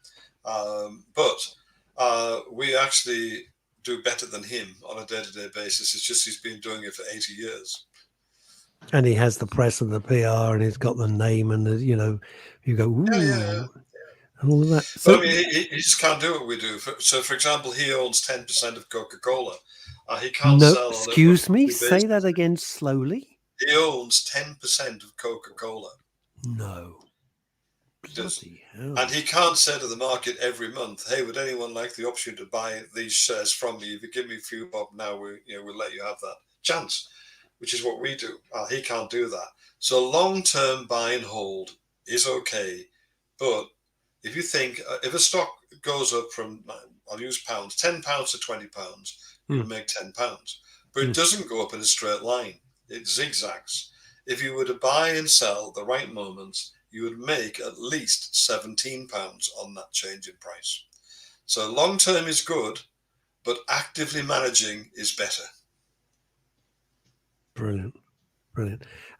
But we actually do better than him on a day-to-day basis. It's just he's been doing it for 80 years. And he has the press and the PR, and he's got the name, and the, you know, you go, ooh, and all of that. So, but I mean, he just can't do what we do. So, for example, he owns 10% of Coca-Cola. He can't sell. Excuse me, say that again slowly. He owns 10% of Coca-Cola. No. Bloody hell. And he can't say to the market every month, "Hey, would anyone like the option to buy these shares from me? If you give me a few bob now, we'll let you have that chance." Which is what we do. He can't do that. So long-term buy and hold is okay. But if you think, if a stock goes up from, I'll use pounds, £10 to £20, you'll make £10. But it doesn't go up in a straight line. It zigzags. If you were to buy and sell at the right moments, you would make at least £17 on that change in price. So long-term is good, but actively managing is better. Brilliant.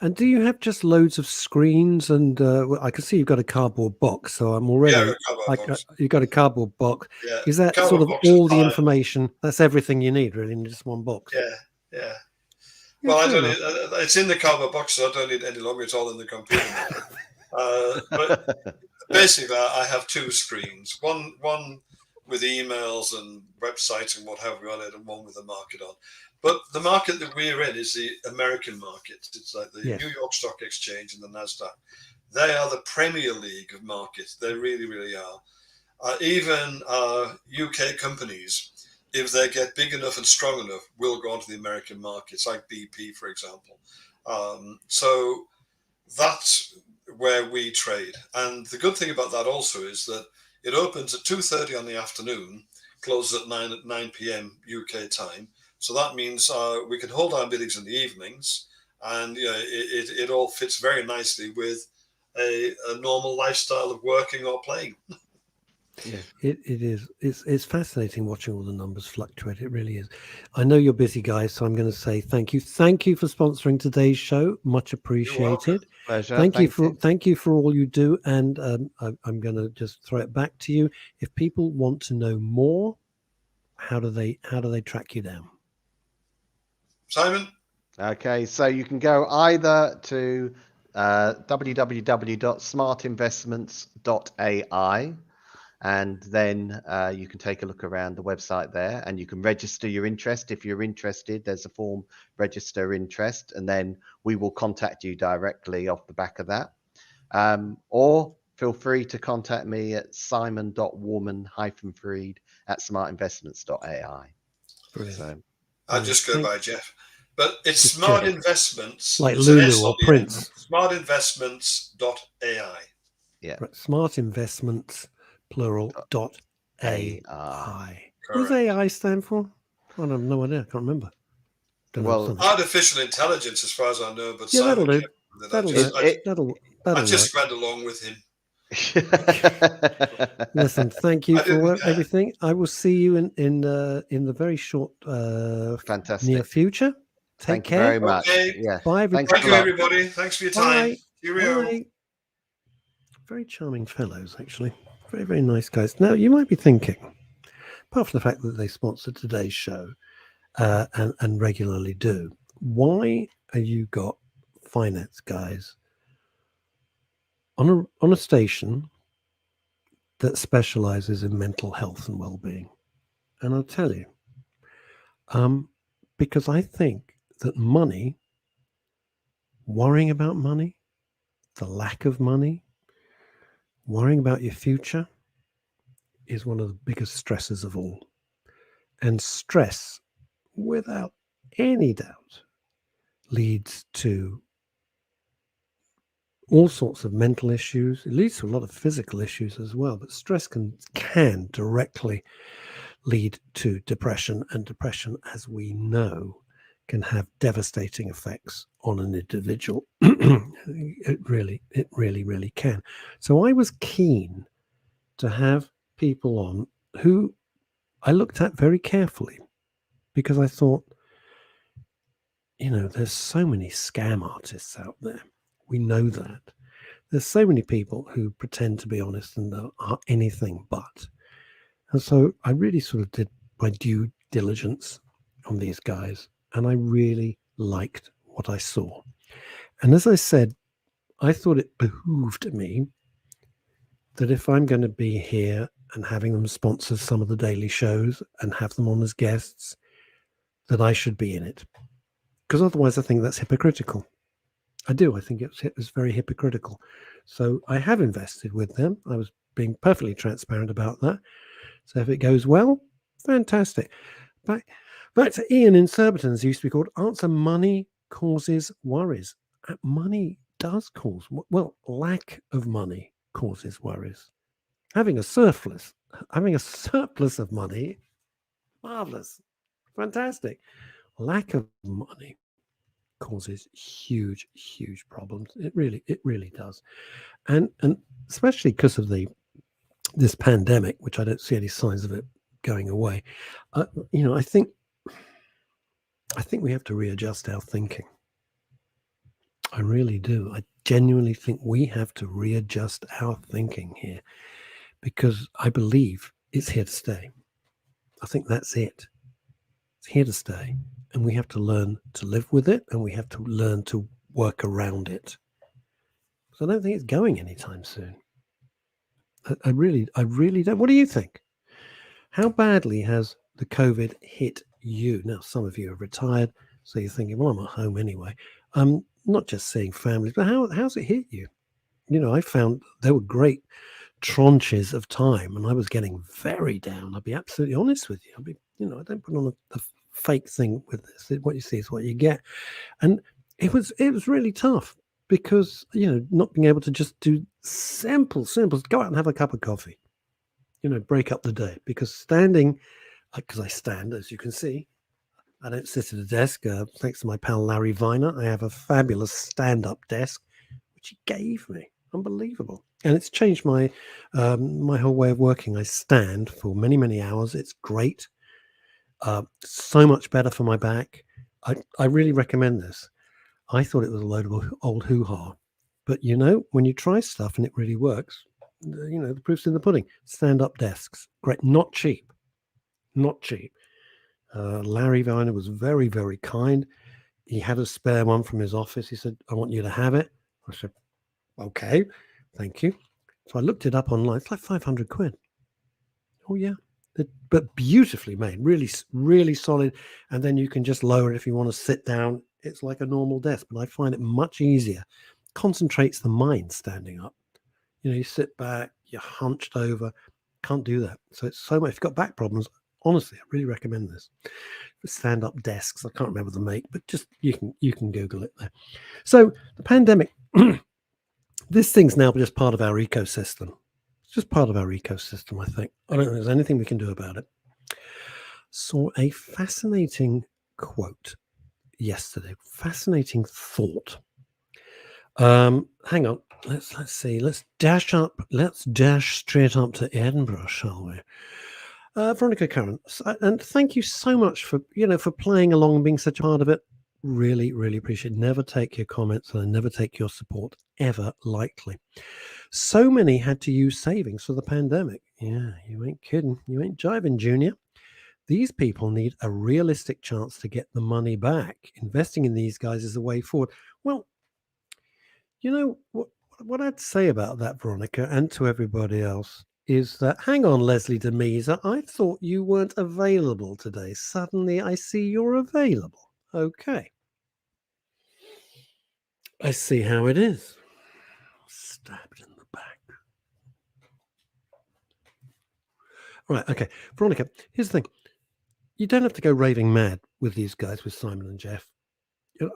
And do you have just loads of screens? And I can see you've got a cardboard box, so I'm already you've got a cardboard box. Yeah. Is that sort of all the information? That's everything you need, really, in just one box. Yeah. Well, I don't need, it's in the cardboard box, so I don't need it any longer. It's all in the computer. But basically, I have 2 screens. One with emails and websites and what have you on it, and one with the market on. But the market that we're in is the American market. It's like the New York Stock Exchange and the NASDAQ. They are the Premier League of markets. They really, really are. Even UK companies, if they get big enough and strong enough, will go onto the American markets, like BP, for example. So that's where we trade. And the good thing about that also is that it opens at 2:30 on the afternoon, closes at 9 p.m. UK time. So that means we can hold our meetings in the evenings, and it all fits very nicely with a normal lifestyle of working or playing. Yeah, it is. It's fascinating watching all the numbers fluctuate. It really is. I know you're busy, guys, so I'm going to say thank you. Thank you for sponsoring today's show. Much appreciated. Pleasure. Thank you for all you do. And I'm going to just throw it back to you. If people want to know more, how do they track you down? Simon? Okay, so you can go either to www.smartinvestments.ai, and then you can take a look around the website there, and you can register your interest. If you're interested, there's a form, register interest, and then we will contact you directly off the back of that. Or feel free to contact me at simon.woman-freed@smartinvestments.ai. Brilliant. So, I just go by Jeff. But it's Smart Investments. Like Lulu or Prince. Smartinvestments.ai. Yeah. Right. Smart Investments, plural, .ai. What does AI stand for? I have no idea. I can't remember. Artificial intelligence, as far as I know. But yeah, that'll do. I just went along with him. Listen, thank you for everything. I will see you in the very short Fantastic near future. Take care. You very much. Okay. Yeah. Bye, everybody. Thank you, everybody. Thanks for your time. Bye. Cheerio. Bye. Very charming fellows, actually. Very, very nice guys. Now, you might be thinking, apart from the fact that they sponsor today's show and regularly do, why have you got finance guys on a station that specializes in mental health and well-being? And I'll tell you, because I think that money, worrying about money, the lack of money, worrying about your future is one of the biggest stresses of all. And stress, without any doubt, leads to all sorts of mental issues. It leads to a lot of physical issues as well. But stress can directly lead to depression. And depression, as we know, can have devastating effects on an individual. It really can. So I was keen to have people on who I looked at very carefully, because I thought, there's so many scam artists out there. We know that. There's so many people who pretend to be honest and are anything but. And so I really sort of did my due diligence on these guys, and I really liked what I saw. And as I said, I thought it behooved me that if I'm going to be here and having them sponsor some of the daily shows and have them on as guests, that I should be in it. Because otherwise I think that's hypocritical. I do. I think it's very hypocritical. So I have invested with them. I was being perfectly transparent about that. So if it goes well, fantastic. Back to Ian in Surbiton's, used to be called Answer Money Causes Worries. Money does cause, well, lack of money causes worries. Having a surplus of money, marvelous, fantastic. Lack of money causes huge problems. It really does. And especially because of this pandemic, which I don't see any signs of it going away. I think we have to readjust our thinking. I really do. I genuinely think we have to readjust our thinking here, because I believe it's here to stay. I think that's it. It's here to stay, and we have to learn to live with it, and we have to learn to work around it. So I don't think it's going anytime soon. I really don't. What do you think? How badly has the COVID hit you? Now, some of you are retired, so you're thinking, well, I'm at home anyway. Not just seeing families, but how's it hit you? I found there were great tranches of time, and I was getting very down. I'll be absolutely honest with you. I don't put on a fake thing with this. What you see is what you get. And it was really tough, because, not being able to just do simple, go out and have a cup of coffee, break up the day, because I stand, as you can see, I don't sit at a desk. Thanks to my pal Larry Viner, I have a fabulous stand-up desk, which he gave me. Unbelievable. And it's changed my whole way of working. I stand for many hours. It's great. So much better for my back. I really recommend this. I thought it was a load of old hoo-ha. But, when you try stuff and it really works, the proof's in the pudding. Stand-up desks. Great. Not cheap. Larry Viner was very, very kind. He had a spare one from his office. He said, I want you to have it. I said, okay, thank you. So I looked it up online. It's like 500 quid. Oh, yeah. But beautifully made, really solid. And then you can just lower it if you want to sit down. It's like a normal desk, but I find it much easier. Concentrates the mind standing up. You sit back, you're hunched over. Can't do that. So it's so much. If you've got back problems, honestly, I really recommend this. Stand-up desks. I can't remember the make, but just you can Google it there. So the pandemic, this thing's now just part of our ecosystem. It's just part of our ecosystem, I think. I don't think there's anything we can do about it. Saw a fascinating quote yesterday. Fascinating thought. Hang on. let's see. Let's dash straight up to Edinburgh, shall we? Veronica Curran, and thank you so much for playing along and being such a part of it. Really, really appreciate it. Never take your comments and I never take your support ever lightly. So many had to use savings for the pandemic. Yeah, you ain't kidding. You ain't jiving, Junior. These people need a realistic chance to get the money back. Investing in these guys is the way forward. Well, you know what I'd say about that, Veronica, and to everybody else, is that, hang on, Leslie Demesa, I thought you weren't available today. Suddenly I see you're available. Okay. I see how it is. Stabbed in the back. Right, okay. Veronica, here's the thing. You don't have to go raving mad with these guys, with Simon and Jeff.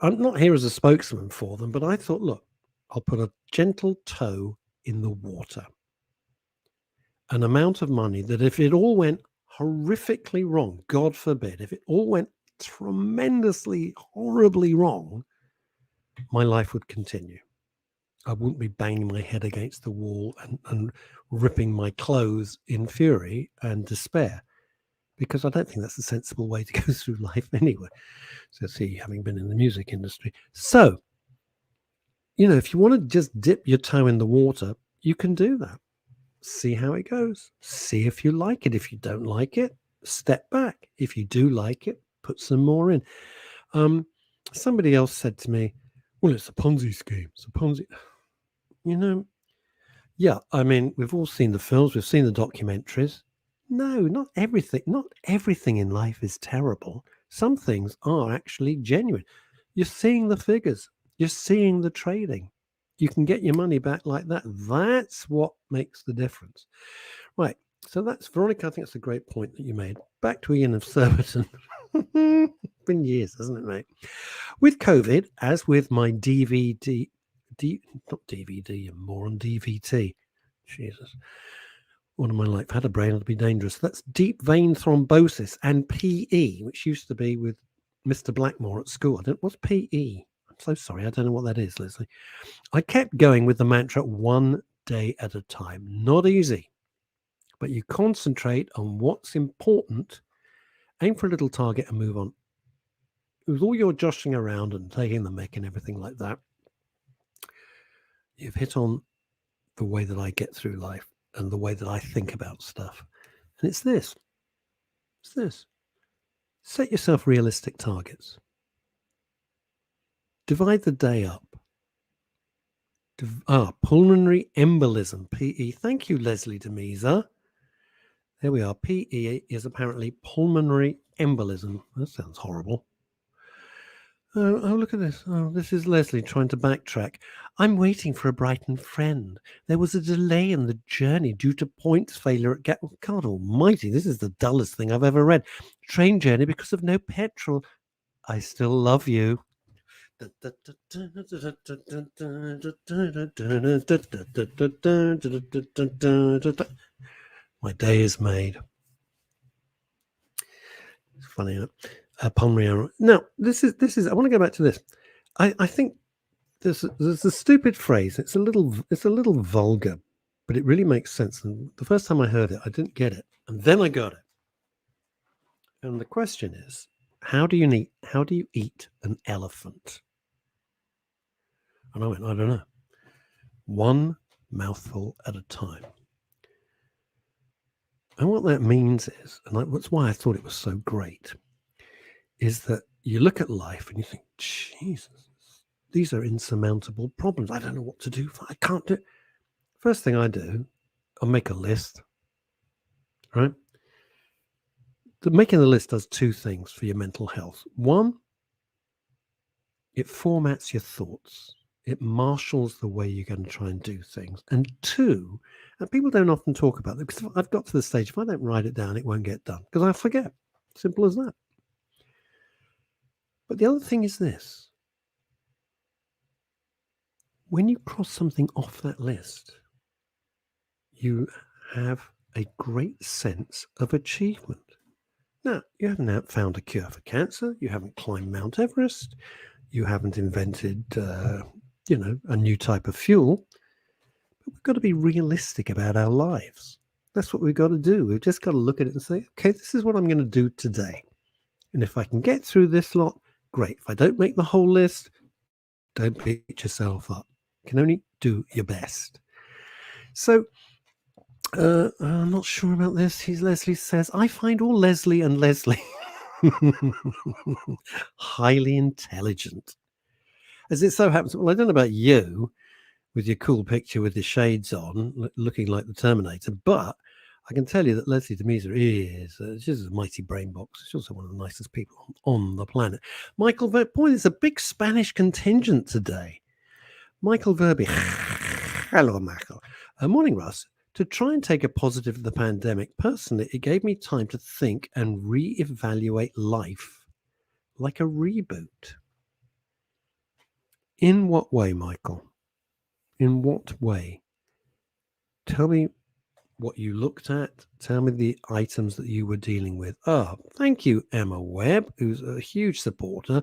I'm not here as a spokesman for them, but I thought, look, I'll put a gentle toe in the water. An amount of money that if it all went horrifically wrong, God forbid, if it all went tremendously, horribly wrong, my life would continue. I wouldn't be banging my head against the wall and ripping my clothes in fury and despair, because I don't think that's a sensible way to go through life anyway. So see, having been in the music industry. So, if you want to just dip your toe in the water, you can do that. See how it goes. See if you like it. If you don't like it, step back. If you do like it, put some more in. Somebody else said to me, well, it's a Ponzi scheme. It's a Ponzi. Yeah, I mean, we've all seen the films. We've seen the documentaries. No, not everything. Not everything in life is terrible. Some things are actually genuine. You're seeing the figures. You're seeing the trading. You can get your money back like that. That's what makes the difference. Right. So that's, Veronica, I think that's a great point that you made. Back to Ian of Surbiton. Been years, hasn't it, mate? With COVID, as with my not DVD, you moron, DVT. Jesus. What am I like? If I had a brain, it'd be dangerous. That's deep vein thrombosis and PE, which used to be with Mr. Blackmore at school. What's PE? I'm so sorry. I don't know what that is, Leslie. I kept going with the mantra one day at a time. Not easy, but you concentrate on what's important, aim for a little target and move on. With all your joshing around and taking the mick and everything like that, you've hit on the way that I get through life and the way that I think about stuff. And it's this. Set yourself realistic targets. Divide the day up. Pulmonary embolism, PE. Thank you, Leslie Demesa. There we are. PE is apparently pulmonary embolism. That sounds horrible. Oh, look at this. Oh, this is Leslie trying to backtrack. I'm waiting for a Brighton friend. There was a delay in the journey due to points failure at Gatwick. God almighty, this is the dullest thing I've ever read. Train journey because of no petrol. I still love you. My day is made. It's funny, isn't it? Pulmonary. Now, this is. I want to go back to this. I think there's a stupid phrase. It's a little vulgar, but it really makes sense. And the first time I heard it, I didn't get it, and then I got it. And the question is, how do you eat an elephant? And I went, I don't know. One mouthful at a time. And what that means is, and that's why I thought it was so great, is that you look at life and you think, Jesus, these are insurmountable problems. I don't know what to do. I can't do it. First thing I do, I'll make a list, right? Making the list does two things for your mental health. One, it formats your thoughts. It marshals the way you're going to try and do things. And two, and people don't often talk about it, because I've got to the stage, if I don't write it down, it won't get done, because I forget. Simple as that. But the other thing is this. When you cross something off that list, you have a great sense of achievement. Now, you haven't found a cure for cancer. You haven't climbed Mount Everest. You haven't invented, a new type of fuel. we've got to be realistic about our lives. That's what we've got to do. We've just got to look at it and say, okay, this is what I'm going to do today. And if I can get through this lot, great. If I don't make the whole list, don't beat yourself up. You can only do your best. So, I'm not sure about this. Leslie says, I find all Leslie and Leslie highly intelligent. As it so happens, well, I don't know about you with your cool picture with the shades on, looking like the Terminator, but I can tell you that Leslie Demeter is she's a mighty brain box. She's also one of the nicest people on the planet. Michael Verby, boy, there's a big Spanish contingent today. Michael Verby, hello, Michael. Morning, Russ. To try and take a positive of the pandemic, personally, it gave me time to think and reevaluate life like a reboot. In what way, Michael? In what way? Tell me what you looked at. Tell me the items that you were dealing with. Thank you, Emma Webb, who's a huge supporter.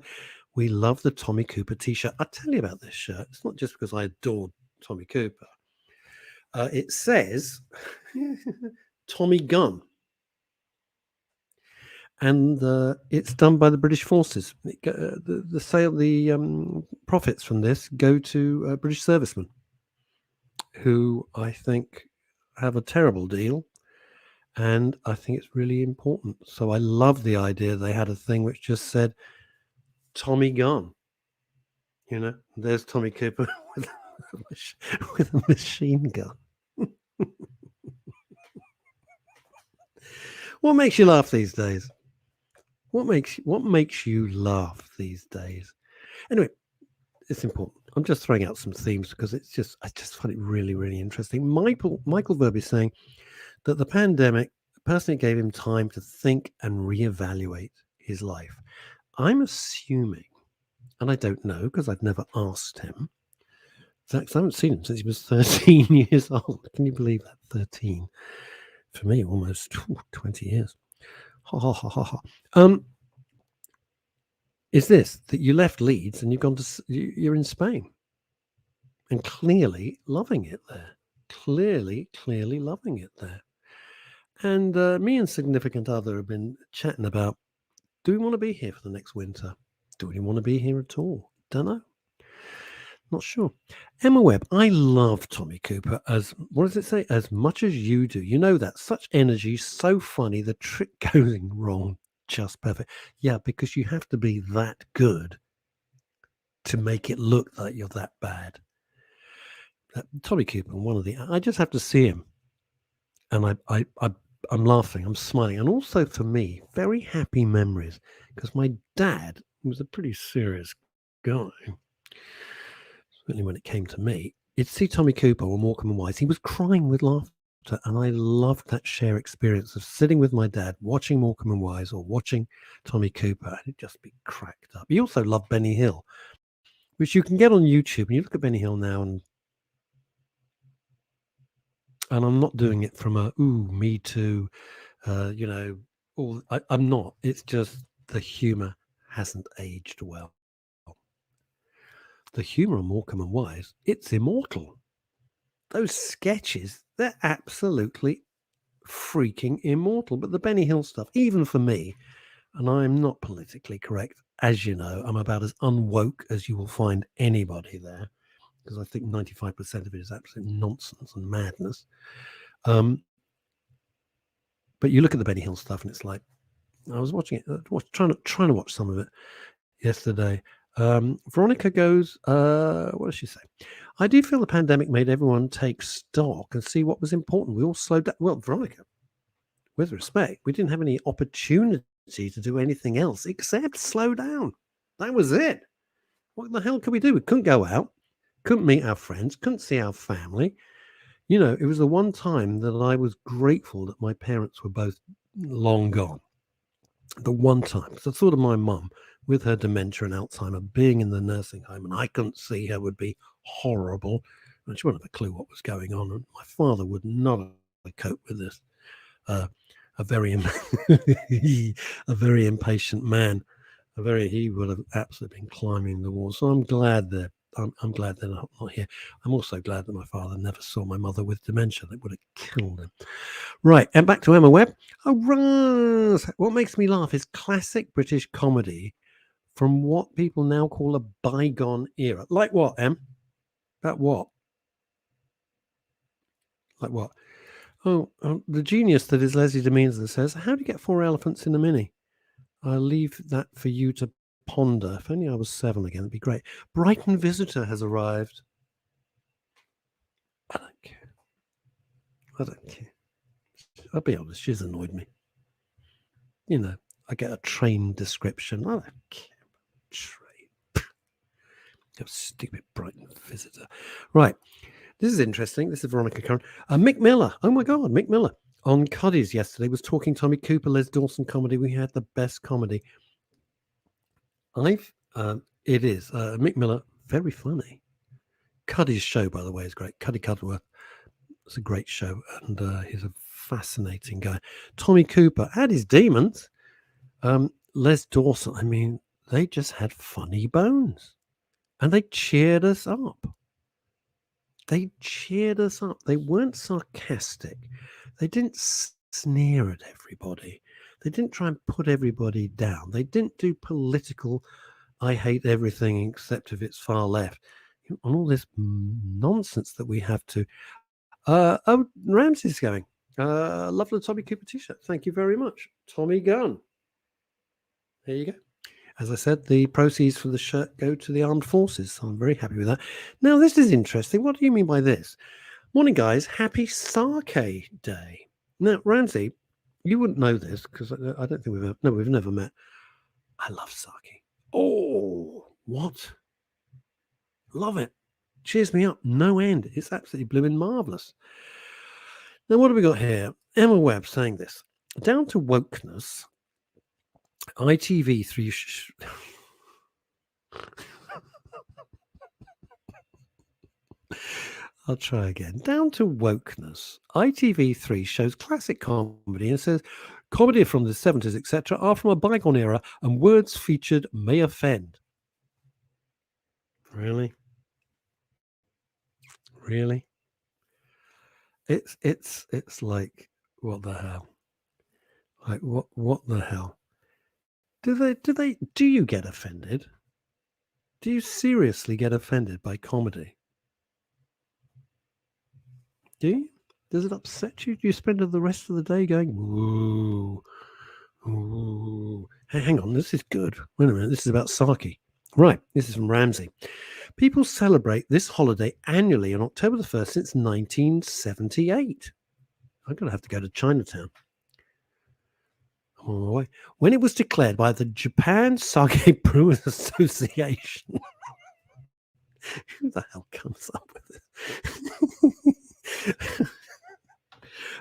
We love the Tommy Cooper t-shirt. I'll tell you about this shirt. It's not just because I adore Tommy Cooper. It says Tommy Gun. And it's done by the British Forces. The profits from this go to British servicemen who I think have a terrible deal, and I think it's really important. So I love the idea they had a thing which just said Tommy Gun. You know, there's Tommy Cooper with a machine gun. What makes you laugh these days? What makes you laugh these days? Anyway, it's important. I'm just throwing out some themes because I just find it really, really interesting. Michael Verby is saying that the pandemic personally gave him time to think and reevaluate his life. I'm assuming, and I don't know because I've never asked him, because I haven't seen him since he was 13 years old. Can you believe that? 13. For me, almost 20 years. Ha ha ha ha ha. Is this that you left Leeds and you're in Spain and clearly loving it there. Clearly loving it there. And me and significant other have been chatting about, do we want to be here for the next winter? Do we want to be here at all? Don't know. Not sure. Emma Webb, I love Tommy Cooper what does it say? As much as you do. You know that. Such energy, so funny. The trick going wrong. Just perfect. Yeah, because you have to be that good to make it look like you're that bad. Tommy Cooper, I just have to see him. And I'm laughing, I'm smiling. And also for me, very happy memories. Because my dad was a pretty serious guy. Certainly when it came to me. You'd see Tommy Cooper or Morecambe and Wise. He was crying with laughter. And I loved that share experience of sitting with my dad, watching Morecambe and Wise or watching Tommy Cooper. And it'd just be cracked up. He also loved Benny Hill, which you can get on YouTube. And you look at Benny Hill now, and I'm not doing it from me too, I'm not. It's just the humor hasn't aged well. The humor on Morecambe and Wise, it's immortal. Those sketches, they're absolutely freaking immortal. But the Benny Hill stuff, even for me, and I'm not politically correct, as you know, I'm about as unwoke as you will find anybody there, because I think 95% of it is absolute nonsense and madness. But you look at the Benny Hill stuff, and it's like, I was watching it, trying to watch some of it yesterday. Veronica goes, what does she say? I do feel the pandemic made everyone take stock and see what was important. We all slowed down. Well, Veronica, with respect, we didn't have any opportunity to do anything else except slow down. That was it. What the hell could we do? We couldn't go out, couldn't meet our friends, couldn't see our family. You know, it was the one time that I was grateful that my parents were both long gone. The one time. Because I thought of my mum with her dementia and Alzheimer being in the nursing home, and I couldn't see her, would be horrible. And she wouldn't have a clue what was going on. And my father would not have coped with this. A very impatient man. He would have absolutely been climbing the wall. So I'm glad I'm glad they're not here. I'm also glad that my father never saw my mother with dementia. That would have killed him. Right, and back to Emma Webb. Oh, Russ! What makes me laugh is classic British comedy from what people now call a bygone era. Like what, Em? About what? Like what? Oh, the genius that is Leslie Demeans says, how do you get 4 elephants in a mini? I'll leave that for you to ponder. If only I was 7 again, it'd be great. Brighton visitor has arrived. I don't care. I'll be honest, she's annoyed me. You know, I get a train description. I don't care. Train. You stupid Brighton visitor. Right. This is interesting. This is Veronica Curran. Mick Miller. Oh my God, Mick Miller. On Cuddies yesterday was talking Tommy Cooper, Les Dawson comedy. We had the best comedy. It is. Mick Miller, very funny. Cuddy's show, by the way, is great. Cuddy Cudworth. It's a great show, and he's a fascinating guy. Tommy Cooper had his demons. Les Dawson, I mean, they just had funny bones, and they cheered us up. They weren't sarcastic. They didn't sneer at everybody. They didn't try and put everybody down. They didn't do political, I hate everything except if it's far left, and all this nonsense that we have to. Oh, Ramsey's going. Love the Tommy Cooper t-shirt. Thank you very much. Tommy Gunn. There you go. As I said, the proceeds for the shirt go to the armed forces. So I'm very happy with that. Now, this is interesting. What do you mean by this? Morning, guys. Happy Sake Day. Now, Ramsey, you wouldn't know this because I don't think we've never met. I love sake. Oh, what? Love it. Cheers me up. No end. It's absolutely blooming marvelous. Now, what have we got here? Emma Webb saying this. Down to wokeness, ITV3... I'll try again. Down to wokeness, ITV3 shows classic comedy and says comedy from the 70s, etc., are from a bygone era and words featured may offend. Really? Really? It's like, what the hell? Like, what the hell? Do you get offended? Do you seriously get offended by comedy? Do you? Does it upset you? Do you spend the rest of the day going, ooh, ooh? Hey, hang on, this is good. Wait a minute, this is about sake. Right, this is from Ramsey. People celebrate this holiday annually on October the 1st since 1978. I'm going to have to go to Chinatown. Oh, when it was declared by the Japan Sake Brewers Association. Who the hell comes up with this?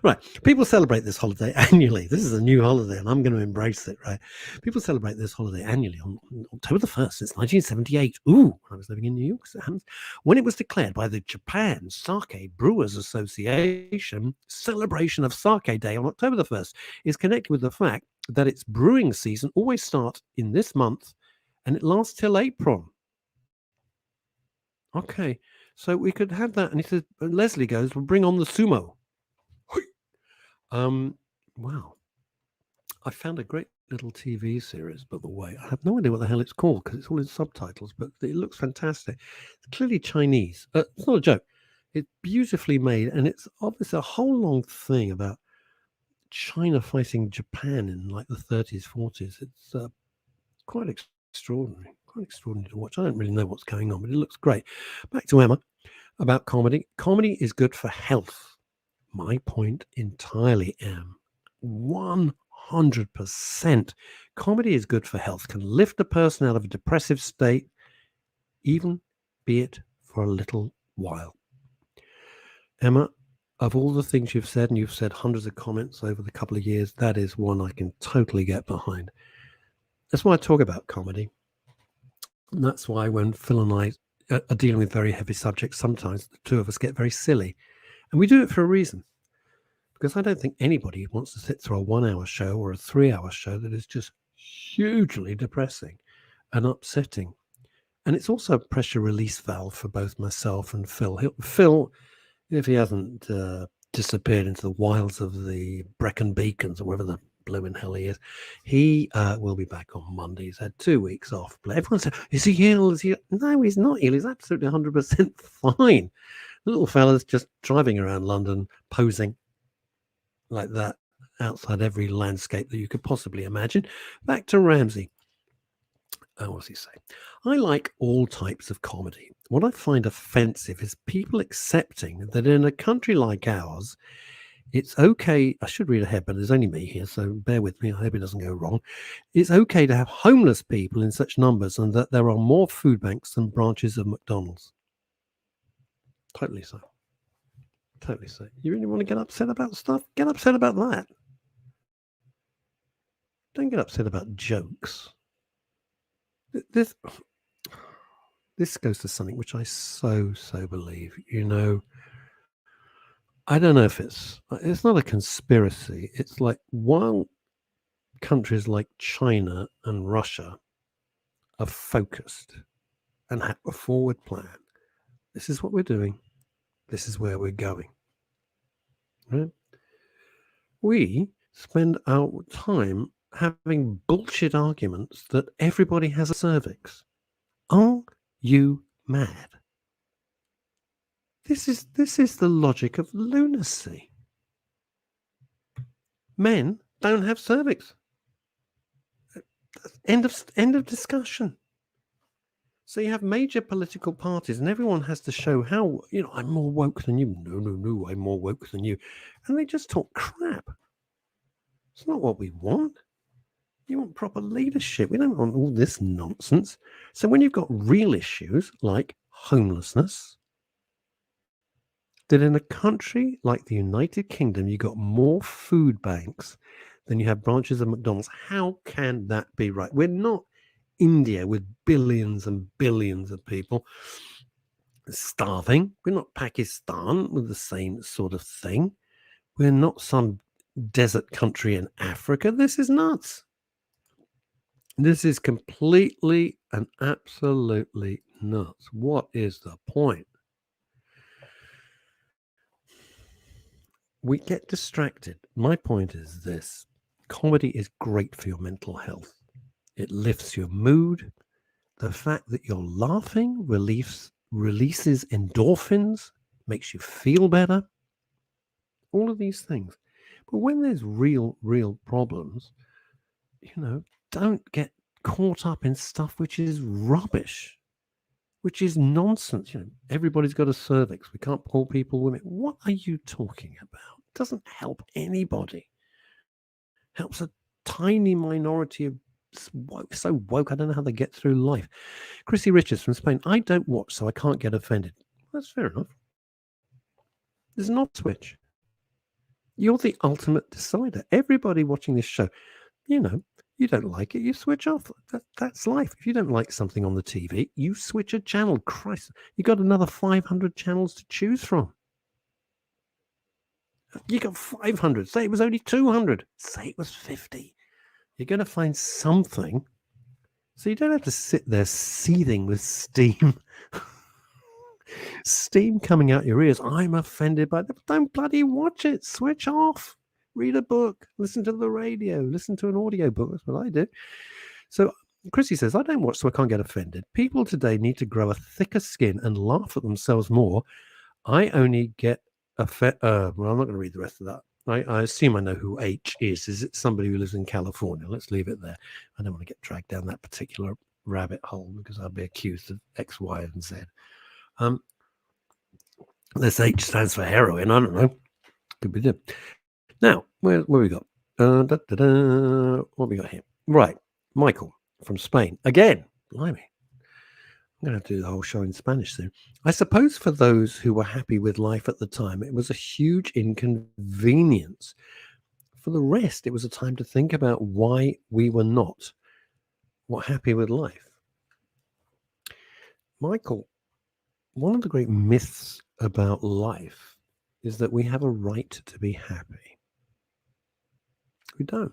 Right. People celebrate this holiday annually. This is a new holiday, and I'm going to embrace it, right? People celebrate this holiday annually on October the 1st since 1978. Ooh, I was living in New York. When it was declared by the Japan Sake Brewers Association, celebration of Sake Day on October the 1st is connected with the fact that its brewing season always starts in this month, and it lasts till April. Okay, so we could have that. And he says, Leslie goes, we'll bring on the sumo. Wow. I found a great little TV series, by the way. I have no idea what the hell it's called because it's all in subtitles, but it looks fantastic. It's clearly Chinese. It's not a joke. It's beautifully made, and it's obviously a whole long thing about China fighting Japan in like the 30s, 40s. It's quite extraordinary to watch. I don't really know what's going on, but it looks great. Back to Emma about comedy. Comedy is good for health. My point entirely, Em. 100%. Comedy is good for health, can lift a person out of a depressive state, even be it for a little while. Emma, of all the things you've said, and you've said hundreds of comments over the couple of years, that is one I can totally get behind. That's why I talk about comedy. And that's why when Phil and I are dealing with very heavy subjects, sometimes the two of us get very silly. And we do it for a reason. Because I don't think anybody wants to sit through a 1-hour show or a 3-hour show that is just hugely depressing and upsetting And it's also a pressure release valve for both myself and Phil. Phil, if he hasn't disappeared into the wilds of the Brecon Beacons or wherever the blooming hell he is, he will be back on Monday. He's had 2 weeks off. But everyone said, is he ill? Is he? No, he's not ill. He's absolutely 100% fine. The little fella's just driving around London, posing like that outside every landscape that you could possibly imagine. Back to Ramsey. What's he say? I like all types of comedy. What I find offensive is people accepting that in a country like ours, it's okay. I should read ahead, but there's only me here, so bear with me. I hope it doesn't go wrong. It's okay to have homeless people in such numbers and that there are more food banks than branches of McDonald's. Totally so. Totally so. You really want to get upset about stuff? Get upset about that. Don't get upset about jokes. This goes to something which I so believe. I don't know if it's not a conspiracy. It's like while countries like China and Russia are focused and have a forward plan, this is what we're doing. This is where we're going. Right? We spend our time having bullshit arguments that everybody has a cervix. Are you mad? This is the logic of lunacy. Men don't have cervix. End of discussion. So you have major political parties and everyone has to show how, I'm more woke than you. No, I'm more woke than you. And they just talk crap. It's not what we want. You want proper leadership. We don't want all this nonsense. So when you've got real issues like homelessness, that in a country like the United Kingdom, you got more food banks than you have branches of McDonald's. How can that be right? We're not India with billions and billions of people starving. We're not Pakistan with the same sort of thing. We're not some desert country in Africa. This is nuts. This is completely and absolutely nuts. What is the point? We get distracted. My point is this. Comedy is great for your mental health. It lifts your mood. The fact that you're laughing releases endorphins, makes you feel better. All of these things. But when there's real problems, don't get caught up in stuff which is rubbish, which is nonsense. Everybody's got a cervix. We can't call people women. What are you talking about? It doesn't help anybody. Helps a tiny minority of so woke. I don't know how they get through life. Chrissy Richards from Spain. I don't watch, so I can't get offended. That's fair enough. There's an off switch. You're the ultimate decider. Everybody watching this show, you don't like it, you switch off. That's life. If you don't like something on the TV, you switch a channel. Christ, you got another 500 channels to choose from. You got 500. Say it was only 200. Say it was 50. You're going to find something. So you don't have to sit there seething with steam. Steam coming out your ears. I'm offended by that. Don't bloody watch it. Switch off. Read a book. Listen to the radio. Listen to an audio book. That's what I do. So Chrissy says, I don't watch so I can't get offended. People today need to grow a thicker skin and laugh at themselves more. I only get well, I'm not going to read the rest of that. I assume I know who H is. Is it somebody who lives in California? Let's leave it there. I don't want to get dragged down that particular rabbit hole because I'll be accused of X, Y, and Z. This H stands for heroin. I don't know. Could be good. Now, where we got? What we got here? Right. Michael from Spain. Again. Blimey. I'm going to have to do the whole show in Spanish soon. I suppose for those who were happy with life at the time, it was a huge inconvenience. For the rest, it was a time to think about why we were not happy with life. Michael, one of the great myths about life is that we have a right to be happy. We don't.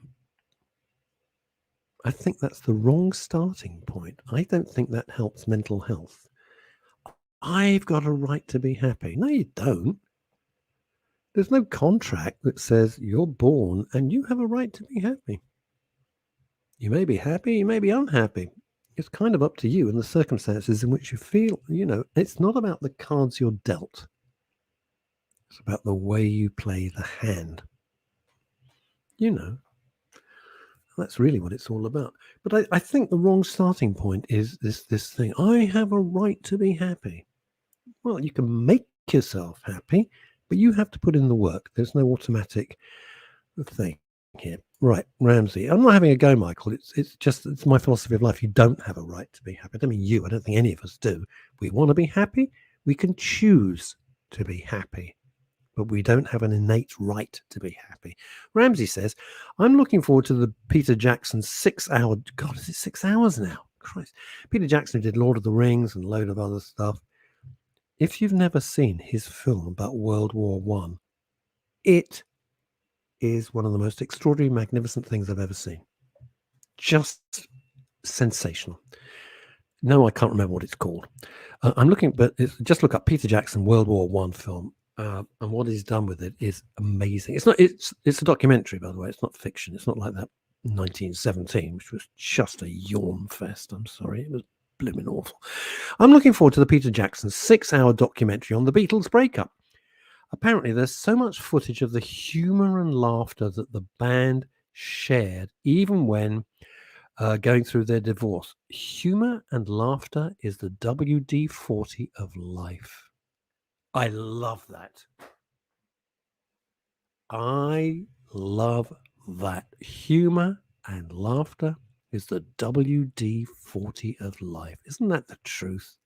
I think that's the wrong starting point. I don't think that helps mental health. I've got a right to be happy. No, you don't. There's no contract that says you're born and you have a right to be happy. You may be happy, you may be unhappy. It's kind of up to you and the circumstances in which you feel. It's not about the cards you're dealt. It's about the way you play the hand. That's really what it's all about. But I think the wrong starting point is this thing. I have a right to be happy. Well, you can make yourself happy, but you have to put in the work. There's no automatic thing here. Right, Ramsey. I'm not having a go, Michael. It's my philosophy of life. You don't have a right to be happy. I don't mean you. I don't think any of us do. We want to be happy. We can choose to be happy, but we don't have an innate right to be happy. Ramsey says, I'm looking forward to the Peter Jackson 6-hour... God, is it 6 hours now? Christ. Peter Jackson did Lord of the Rings and a load of other stuff. If you've never seen his film about World War I, it is one of the most extraordinary, magnificent things I've ever seen. Just sensational. No, I can't remember what it's called. I'm looking, but just look up Peter Jackson World War I film, and what he's done with it is amazing. It's a documentary, by the way. It's not fiction. It's not like that 1917, which was just a yawn fest. I'm sorry, it was blooming awful. I'm looking forward to the Peter Jackson 6-hour documentary on the Beatles breakup. Apparently, there's so much footage of the humor and laughter that the band shared, even when going through their divorce. Humor and laughter is the WD-40 of life. I love that. I love that. Humor and laughter is the WD-40 of life. Isn't that the truth?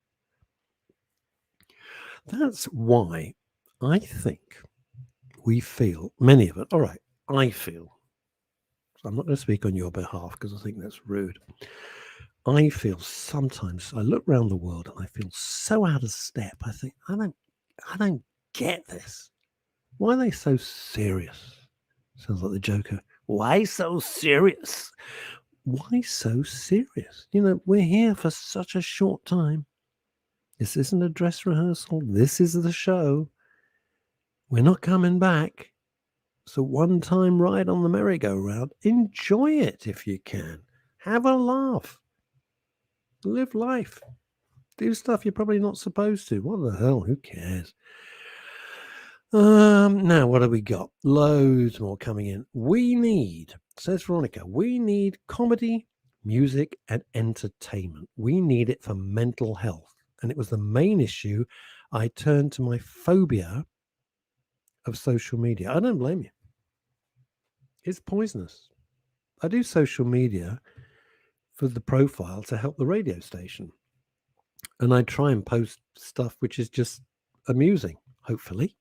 That's why I think we feel, many of it, all right, I feel, so I'm not going to speak on your behalf because I think that's rude. I feel sometimes, I look around the world and I feel so out of step. I think, I don't get this. Why are they so serious? Sounds like the Joker. Why so serious? Why so serious? We're here for such a short time. This isn't a dress rehearsal. This is the show. We're not coming back. It's a one-time ride on the merry-go-round. Enjoy it if you can. Have a laugh. Live life. Do stuff you're probably not supposed to. What the hell? Who cares? Now, what have we got? Loads more coming in. Says Veronica, we need comedy, music, and entertainment. We need it for mental health. And it was the main issue. I turned to my phobia of social media. I don't blame you. It's poisonous. I do social media for the profile to help the radio station. And I try and post stuff which is just amusing, hopefully,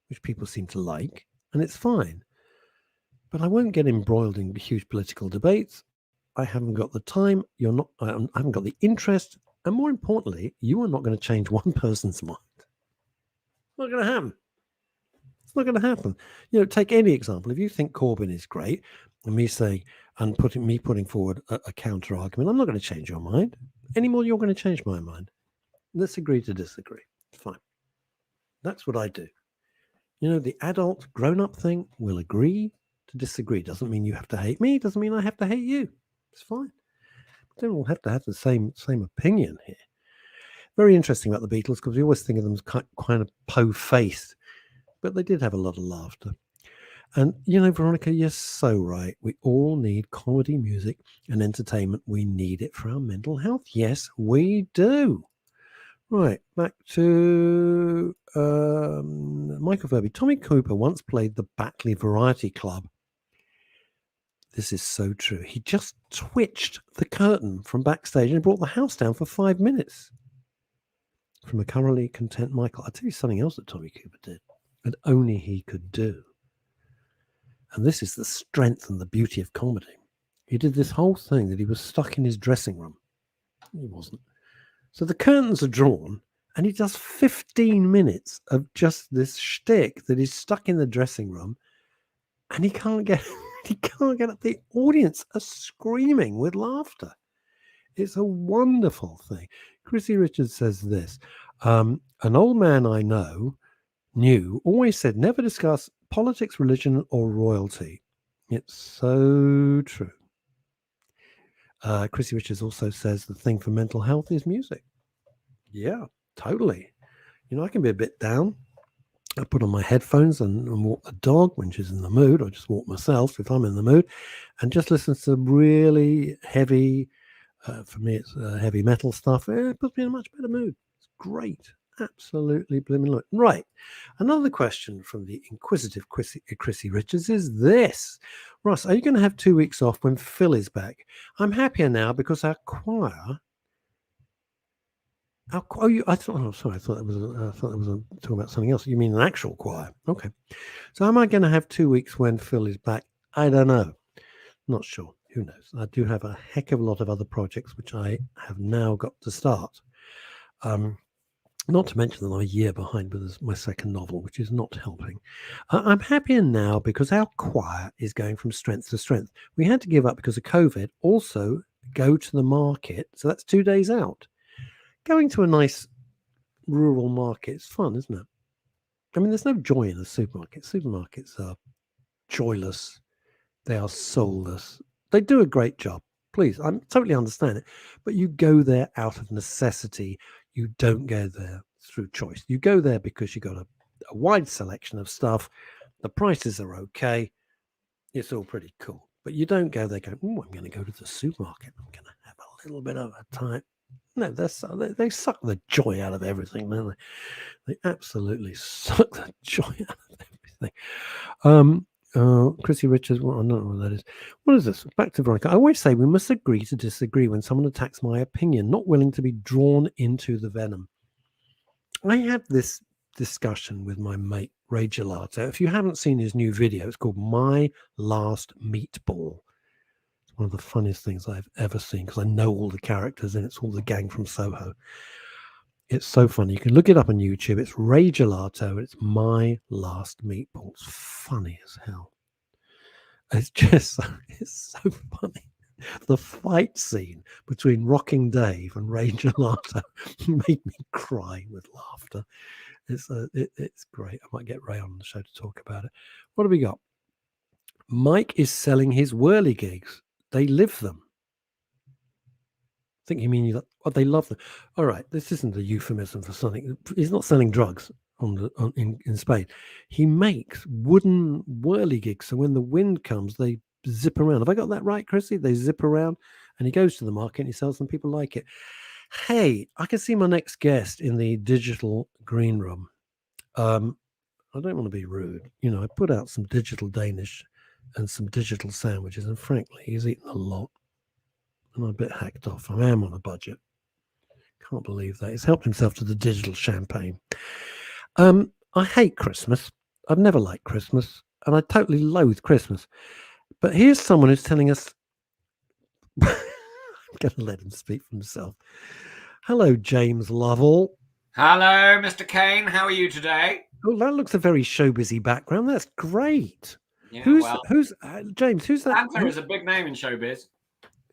which people seem to like, and it's fine. But I won't get embroiled in huge political debates. I haven't got the time. I haven't got the interest. And more importantly, you are not going to change one person's mind. It's not going to happen. It's not going to happen. Take any example. If you think Corbyn is great, and me saying and putting forward a counter argument, I'm not going to change your mind any more. You're going to change my mind. Let's agree to disagree. Fine. That's what I do. The adult grown-up thing will agree to disagree. Doesn't mean you have to hate me. Doesn't mean I have to hate you. It's fine. We don't all have to have the same opinion here. Very interesting about the Beatles because we always think of them as kind of po-faced, but they did have a lot of laughter. And, Veronica, you're so right. We all need comedy, music, and entertainment. We need it for our mental health. Yes, we do. Right, back to Michael Furby. Tommy Cooper once played the Batley Variety Club. This is so true. He just twitched the curtain from backstage and brought the house down for 5 minutes. From a thoroughly content Michael. I'll tell you something else that Tommy Cooper did, and only he could do. And this is the strength and the beauty of comedy. He did this whole thing that he was stuck in his dressing room. He wasn't. So the curtains are drawn, and he does 15 minutes of just this shtick that he's stuck in the dressing room, and he can't get He can't get up. The audience are screaming with laughter. It's a wonderful thing. Chrissy Richards says this. An old man I knew always said never discuss politics, religion, or royalty. It's so true. Chrissy Richards also says the thing for mental health is music. Yeah, totally. I can be a bit down. I put on my headphones and walk the dog when she's in the mood, or just walk myself if I'm in the mood, and just listen to some really heavy, for me it's heavy metal stuff. It puts me in a much better mood. It's great. Absolutely blooming look. Right. Another question from the inquisitive Chrissy Richards is this. Russ, are you going to have 2 weeks off when Phil is back? I'm happier now because our choir... I thought it was talking about something else. You mean an actual choir? Okay. So am I going to have 2 weeks when Phil is back? I don't know. Not sure. Who knows? I do have a heck of a lot of other projects which I have now got to start. Not to mention that I'm a year behind with my second novel, which is not helping. I'm happier now because our choir is going from strength to strength. We had to give up because of COVID. Also, go to the market. So that's 2 days out. Going to a nice rural market is fun, isn't it? I mean, there's no joy in a supermarket. Supermarkets are joyless. They are soulless. They do a great job. Please, I totally understand it. But you go there out of necessity. You don't go there through choice. You go there because you got a wide selection of stuff. The prices are okay. It's all pretty cool. But you don't go there going, oh, I'm going to go to the supermarket. I'm going to have a little bit of a time. No, they suck the joy out of everything, don't they? They absolutely suck the joy out of everything. Chrissy Richards, well, I don't know what that is. What is this? Back to Veronica. I always say we must agree to disagree when someone attacks my opinion, not willing to be drawn into the venom. I had this discussion with my mate Ray Gelato. If you haven't seen his new video, it's called My Last Meatball. One of the funniest things I've ever seen because I know all the characters and it's all the gang from Soho. It's so funny. You can look it up on YouTube. It's Ray Gelato. It's My Last Meatball. It's funny as hell. It's so funny. The fight scene between Rocking Dave and Ray Gelato made me cry with laughter. It's great. I might get Ray on the show to talk about it. What have we got? Mike is selling his whirly gigs. They live them. I think you mean they love them. All right, this isn't a euphemism for something. He's not selling drugs in Spain. He makes wooden whirly gigs, so when the wind comes, they zip around. Have I got that right, Chrissy? They zip around, and he goes to the market and he sells them. People like it. Hey, I can see my next guest in the digital green room. I don't want to be rude. I put out some digital Danish and some digital sandwiches, and frankly, he's eaten a lot. And I'm a bit hacked off. I am on a budget. Can't believe that. He's helped himself to the digital champagne. I hate Christmas. I've never liked Christmas, and I totally loathe Christmas. But here's someone who's telling us... I'm going to let him speak for himself. Hello, James Lovell. Hello, Mr. Kane. How are you today? Oh, that looks a very showbizy background. That's great. Yeah, who's James? Who's that? Santa is a big name in showbiz.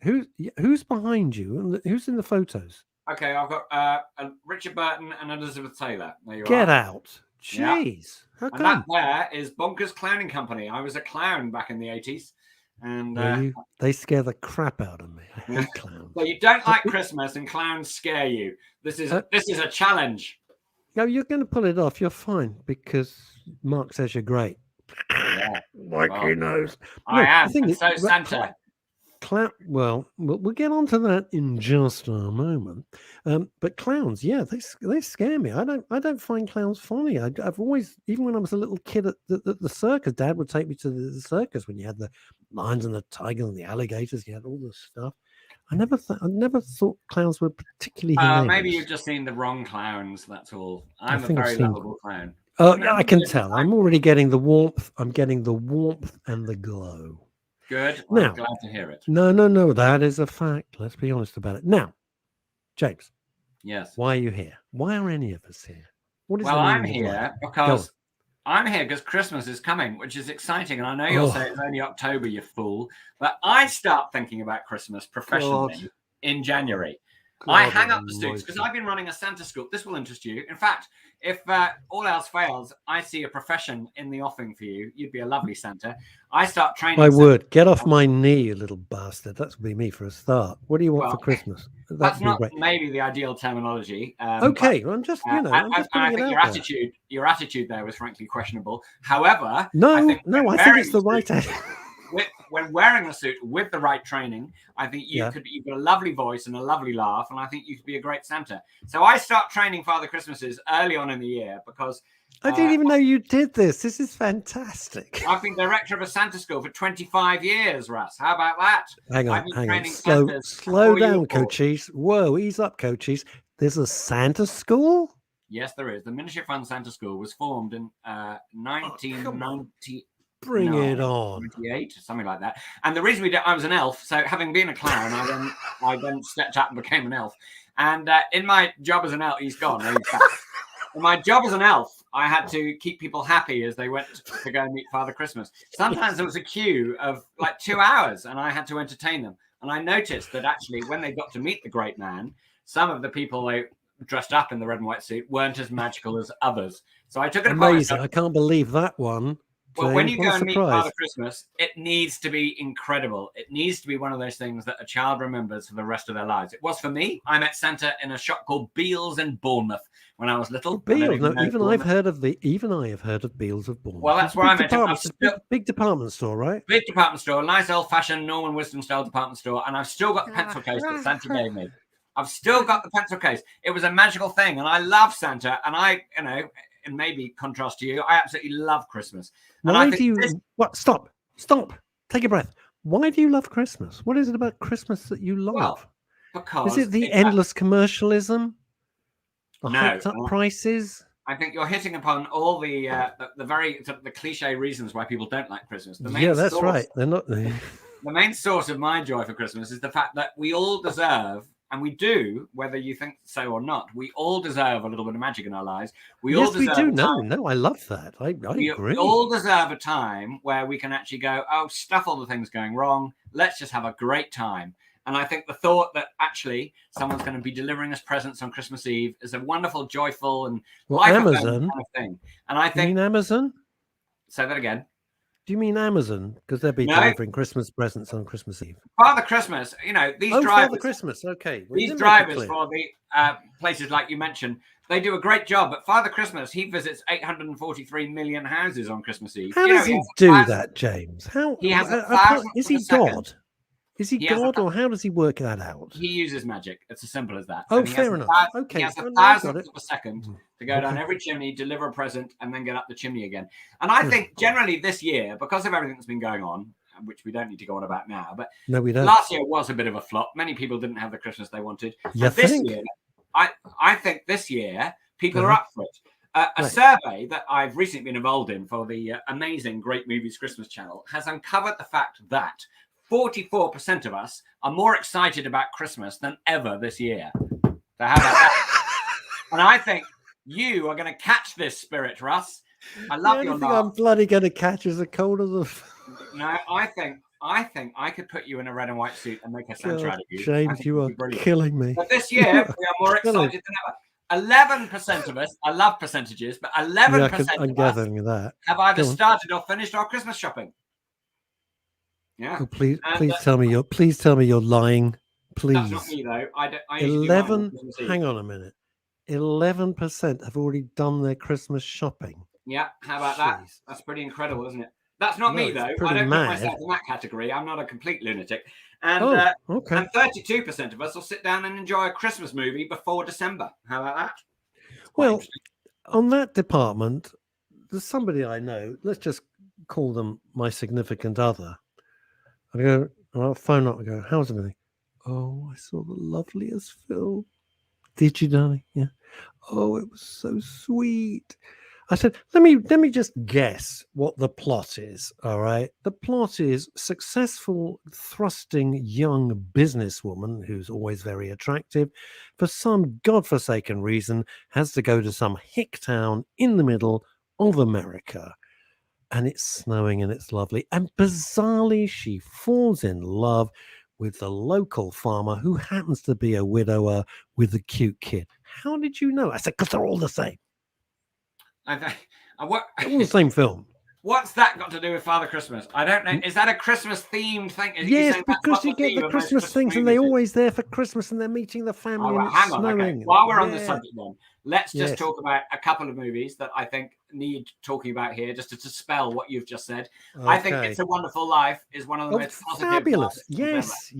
Who's behind you? Who's in the photos? Okay, I've got Richard Burton and Elizabeth Taylor. There you are. Get out. Jeez. Yeah. How come? And that there is Bonkers Clowning Company. I was a clown back in the 80s. And they scare the crap out of me. I hate clowns. Well, you don't like Christmas and clowns scare you. This is a challenge. No, you're going to pull it off. You're fine because Mark says you're great. Yeah. Mikey knows. I am. And so Santa. Well, we'll get onto that in just a moment. But clowns, yeah, they scare me. I don't find clowns funny. I've always, even when I was a little kid at the circus, Dad would take me to the circus when you had the lions and the tigers and the alligators. You had all this stuff. I never thought clowns were particularly hilarious. Maybe you've just seen the wrong clowns. That's all. I'm a very lovable clown. Oh, yeah, I can tell. I'm already getting the warmth. I'm getting the warmth and the glow. Good. Well, I'm glad to hear it. No. That is a fact. Let's be honest about it. Now, James. Yes. Why are you here? Why are any of us here? Well, I'm here because I'm here because Christmas is coming, which is exciting. And I know you'll say it's only October, you fool. But I start thinking about Christmas professionally in January. I hang up the suits because I've been running a Santa school. This will interest you. In fact, if all else fails, I see a profession in the offing for you. You'd be a lovely Santa. I start training. I would. Get off my knee, you little bastard. That would be me for a start. What do you want for Christmas? That's not maybe the ideal terminology. Okay, well, I'm just, you know, I'm just I think your attitude there was frankly questionable. However, I think it's the right attitude. When wearing a suit with the right training, I think you've got a lovely voice and a lovely laugh, and I think you could be a great Santa. So I start training Father Christmases early on in the year because I didn't even know you did this. This is fantastic. I've been director of a Santa school for 25 years, Russ. How about that? Hang on. Slow down, coaches. Whoa, ease up, coaches. There's a Santa school? Yes, there is. The Ministry of Fun Santa School was formed in 1990. Bring it on. 98, something like that. And the reason I was an elf, so having been a clown, I then stepped up and became an elf. And in my job as an elf, he's gone. He's back. In my job as an elf, I had to keep people happy as they went to go and meet Father Christmas. Sometimes there was a queue of like 2 hours and I had to entertain them. And I noticed that actually when they got to meet the great man, some of the people they dressed up in the red and white suit weren't as magical as others. So I took it upon myself. I can't believe that one. Well, when you go and meet Father Christmas, it needs to be incredible. It needs to be one of those things that a child remembers for the rest of their lives. It was for me. I met Santa in a shop called Beals in Bournemouth when I was little. Beals, I have heard of Beals of Bournemouth. Well, that's where I met him. Big department store, right? Big department store, nice old-fashioned Norman Wisdom style department store, and I've still got the pencil case that Santa gave me. I've still got the pencil case. It was a magical thing, and I love Santa, and and maybe contrast to you, I absolutely love Christmas. And why do you? Stop! Take a breath. Why do you love Christmas? What is it about Christmas that you love? Well, because is it the endless commercialism, the hyped up prices? I think you're hitting upon all the cliche reasons why people don't like Christmas. That's right. They're not. The main source of my joy for Christmas is the fact that we all deserve. And we do, whether you think so or not, we all deserve a little bit of magic in our lives. We do. No, I love that. I agree. We all deserve a time where we can actually go, stuff all the things going wrong. Let's just have a great time. And I think the thought that actually someone's going to be delivering us presents on Christmas Eve is a wonderful, joyful, and Amazon kind of thing. And I think... You mean Amazon? Say that again. Do you mean Amazon? Because they'll be delivering Christmas presents on Christmas Eve. Father Christmas, these drivers. Father Christmas, okay. These drivers for the places like you mentioned, they do a great job. But Father Christmas, he visits 843 million houses on Christmas Eve. How does he do that, James? How he has is he God? Is he God, or how does he work that out? He uses magic. It's as simple as that. Oh, fair enough. Okay. He has a thousandth of a second to go down every chimney, deliver a present, and then get up the chimney again. And I think generally this year, because of everything that's been going on, which we don't need to go on about now, but no, we don't. Last year was a bit of a flop. Many people didn't have the Christmas they wanted. This year, I think this year people are up for it. A survey that I've recently been involved in for the amazing Great Movies Christmas channel has uncovered the fact that 44% of us are more excited about Christmas than ever this year. So how about that? And I think you are going to catch this spirit, Russ. I love your laugh. I'm bloody going to catch as a cold as a... No, I think I could put you in a red and white suit and make a Santa out of you. James, you are killing me. But this year, we are more excited than ever. 11% of us, I love percentages, but 11% of us have either started or finished our Christmas shopping. Yeah. Oh, please tell me you're lying. Please. That's not me though. I 11. Hang on a minute. 11% have already done their Christmas shopping. Yeah. How about that? That's pretty incredible, isn't it? That's not me though. I don't put myself in that category. I'm not a complete lunatic. And and 32% of us will sit down and enjoy a Christmas movie before December. How about that? Well, on that department, there's somebody I know. Let's just call them my significant other. I go, I'll phone up and go, how's everything? Oh, I saw the loveliest film. Did you, darling? Yeah. Oh, it was so sweet. I said, let me just guess what the plot is. All right. The plot is successful, thrusting young businesswoman who's always very attractive, for some godforsaken reason, has to go to some hick town in the middle of America. And it's snowing and it's lovely. And bizarrely, she falls in love with the local farmer who happens to be a widower with a cute kid. How did you know? I said, because they're all the same. They're all the same film. What's that got to do with Father Christmas? I don't know. Is that a Christmas themed thing? Yes, because you get the Christmas things and they're always there for Christmas and they're meeting the family and it's snowing. Okay. While we're on the subject then, let's just talk about a couple of movies that I think need talking about here, just to dispel what you've just said. Okay. I think It's a Wonderful Life is one of the most positive. Fabulous. Yes.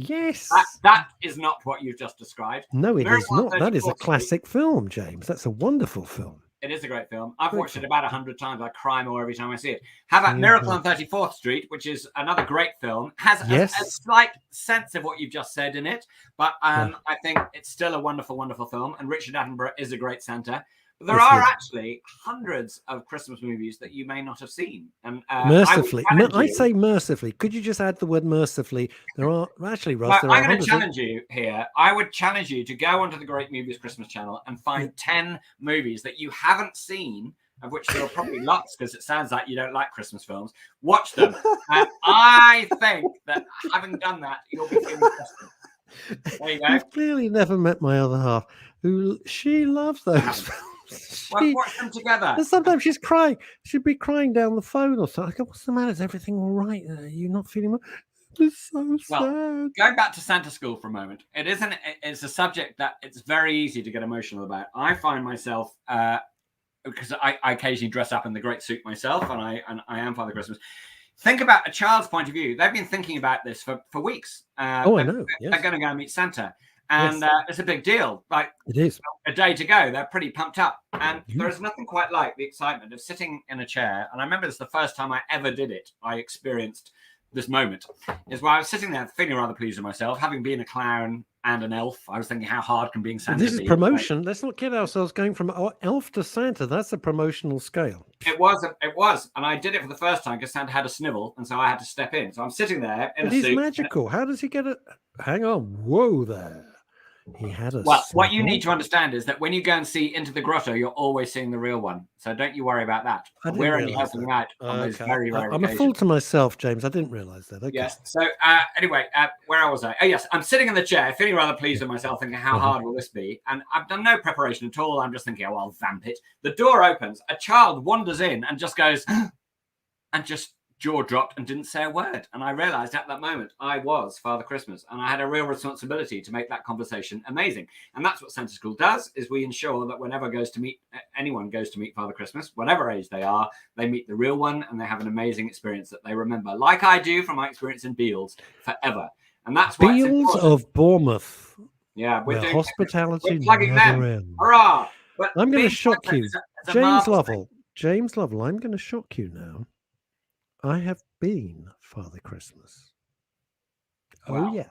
That is not what you've just described. No, it is not. That is a classic film, James. That's a wonderful film. It is a great film. I've watched it about 100 times. I cry more every time I see it. How about Miracle on 34th Street, which is another great film, has a slight sense of what you've just said in it, but I think it's still a wonderful, wonderful film, and Richard Attenborough is a great Santa. But there are actually hundreds of Christmas movies that you may not have seen. And mercifully, I say mercifully. Could you just add the word mercifully? There are actually, Russ. I'm going to challenge you here. I would challenge you to go onto the Great Movies Christmas channel and find 10 movies that you haven't seen, of which there are probably lots, because it sounds like you don't like Christmas films. Watch them, and I think that having done that, you'll be feeling festive. There you go. You've clearly never met my other half, who she loves those films. Watch them together. And sometimes she's crying. She'd be crying down the phone or something. I go, what's the matter? Is everything all right? You're not feeling well? It's so sad. Going back to Santa School for a moment, it's a subject that it's very easy to get emotional about. I find myself, because I occasionally dress up in the great suit myself, and I am Father Christmas. Think about a child's point of view. They've been thinking about this for weeks. I know. Yes. They're going to go and meet Santa. And it's a big deal. Like, it is. A day to go, they're pretty pumped up. And there's nothing quite like the excitement of sitting in a chair. And I remember this the first time I ever did it. I experienced this moment is while I was sitting there feeling rather pleased with myself, having been a clown and an elf. I was thinking, how hard can being Santa be? This is promotion. Let's not kid ourselves. Going from elf to Santa, that's a promotional scale. It was. And I did it for the first time because Santa had a snivel. And so I had to step in. So I'm sitting there in a suit. He's magical. How does he get it? Hang on. Whoa there. He had a what you need to understand is that when you go and see Into the Grotto, you're always seeing the real one. So don't you worry about that. We're only helping him out on those very rare I'm a fool to myself, James. I didn't realise that. Okay. Yes. So anyway, where was I? Oh, yes. I'm sitting in the chair, feeling rather pleased with myself, thinking, how hard will this be? And I've done no preparation at all. I'm just thinking, oh, I'll vamp it. The door opens. A child wanders in and just goes, and just jaw dropped and didn't say a word. And I realized at that moment I was Father Christmas, and I had a real responsibility to make that conversation amazing. And that's what Santa School does, is we ensure that whenever anyone goes to meet Father Christmas, whatever age they are, they meet the real one and they have an amazing experience that they remember, like I do from my experience in Beals, forever. And that's why Beals of Bournemouth. Yeah, we're doing hospitality. We're plugging them. Hurrah! But I'm going to shock you, James Lovell. James Lovell, I'm going to shock you now. I have been Father Christmas. Wow. Oh yeah.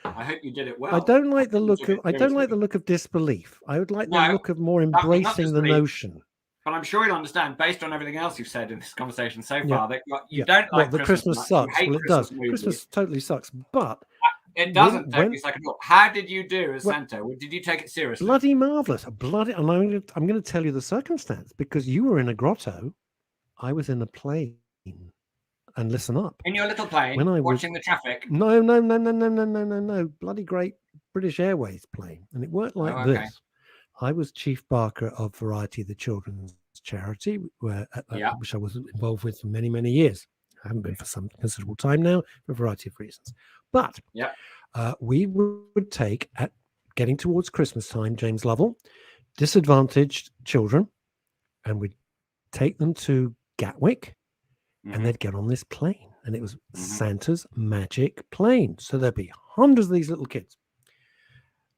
I hope you did it well. I don't like the look of disbelief. I would like the look of more embracing the notion. But I'm sure you'll understand, based on everything else you've said in this conversation so far, that you don't like the Christmas sucks. Well, it does. Christmas totally sucks, but it doesn't totally suck at all. How did you do as Santa? Did you take it seriously? Bloody marvelous. And I'm going to tell you the circumstance, because you were in a grotto, I was in a plane. And listen up. In your little plane, watching the traffic? No. Bloody great British Airways plane. And it worked like this. I was Chief Barker of Variety, the children's charity, which I was involved with for many, many years. I haven't been for some considerable time now, for a variety of reasons. But we would take, at getting towards Christmas time, James Lovell, disadvantaged children, and we'd take them to Gatwick, and they'd get on this plane, and it was Santa's magic plane. So there'd be hundreds of these little kids.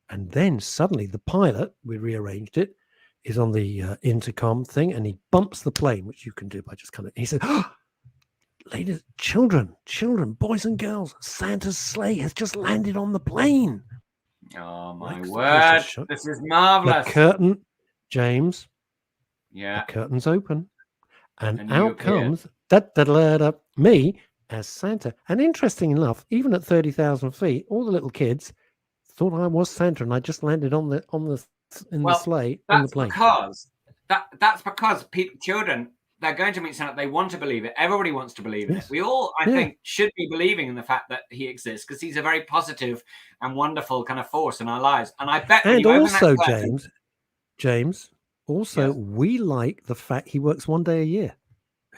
And then suddenly the pilot, we rearranged it, is on the intercom thing, and he bumps the plane, which you can do by just he said, oh, ladies, children, boys and girls, Santa's sleigh has just landed on the plane. Oh, my word. This is marvelous. The curtain, James. Yeah. The curtain's open. And out comes me as Santa. And interesting enough, even at 30,000 feet, all the little kids thought I was Santa, and I just landed in the sleigh on the plane. That's because children they're going to meet Santa. They want to believe it. Everybody wants to believe Yes. it. We all, I think, should be believing in the fact that he exists because he's a very positive and wonderful kind of force in our lives. And I bet. And also, James, also, yes. we like the fact he works 1 day a year.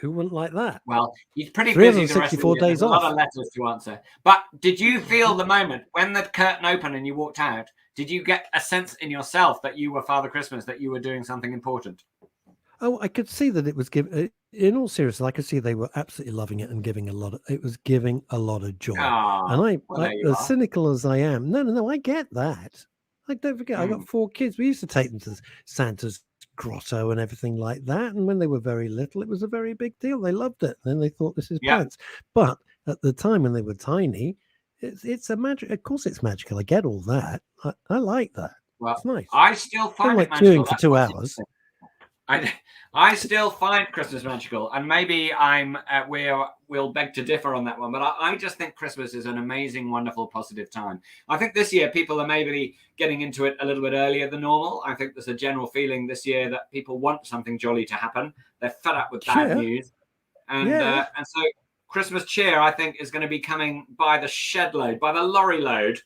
Who wouldn't like that? Well, he's pretty busy the rest of the year. days There's off. a lot of letters to answer. But did you feel the moment when the curtain opened and you walked out? Did you get a sense in yourself that you were Father Christmas, that you were doing something important? Oh, I could see that it was giving. In all seriousness, I could see they were absolutely loving it and giving a lot of. It was giving a lot of joy. And as cynical as I am, no, I get that. Like, don't forget, I got 4 kids. We used to take them to Santa's grotto and everything like that. And when they were very little, it was a very big deal. They loved it. And they thought this is pants. But at the time when they were tiny, it's a magic. Of course, it's magical. I get all that. I like that. Well, it's nice. I still find it magical. Queuing for 2 hours. I still find Christmas magical, and maybe we'll beg to differ on that one, but I just think Christmas is an amazing, wonderful, positive time. I think this year people are maybe getting into it a little bit earlier than normal. I think there's a general feeling this year that people want something jolly to happen. They're fed up with bad news, and so Christmas cheer, I think, is going to be coming by the shed load, by the lorry load,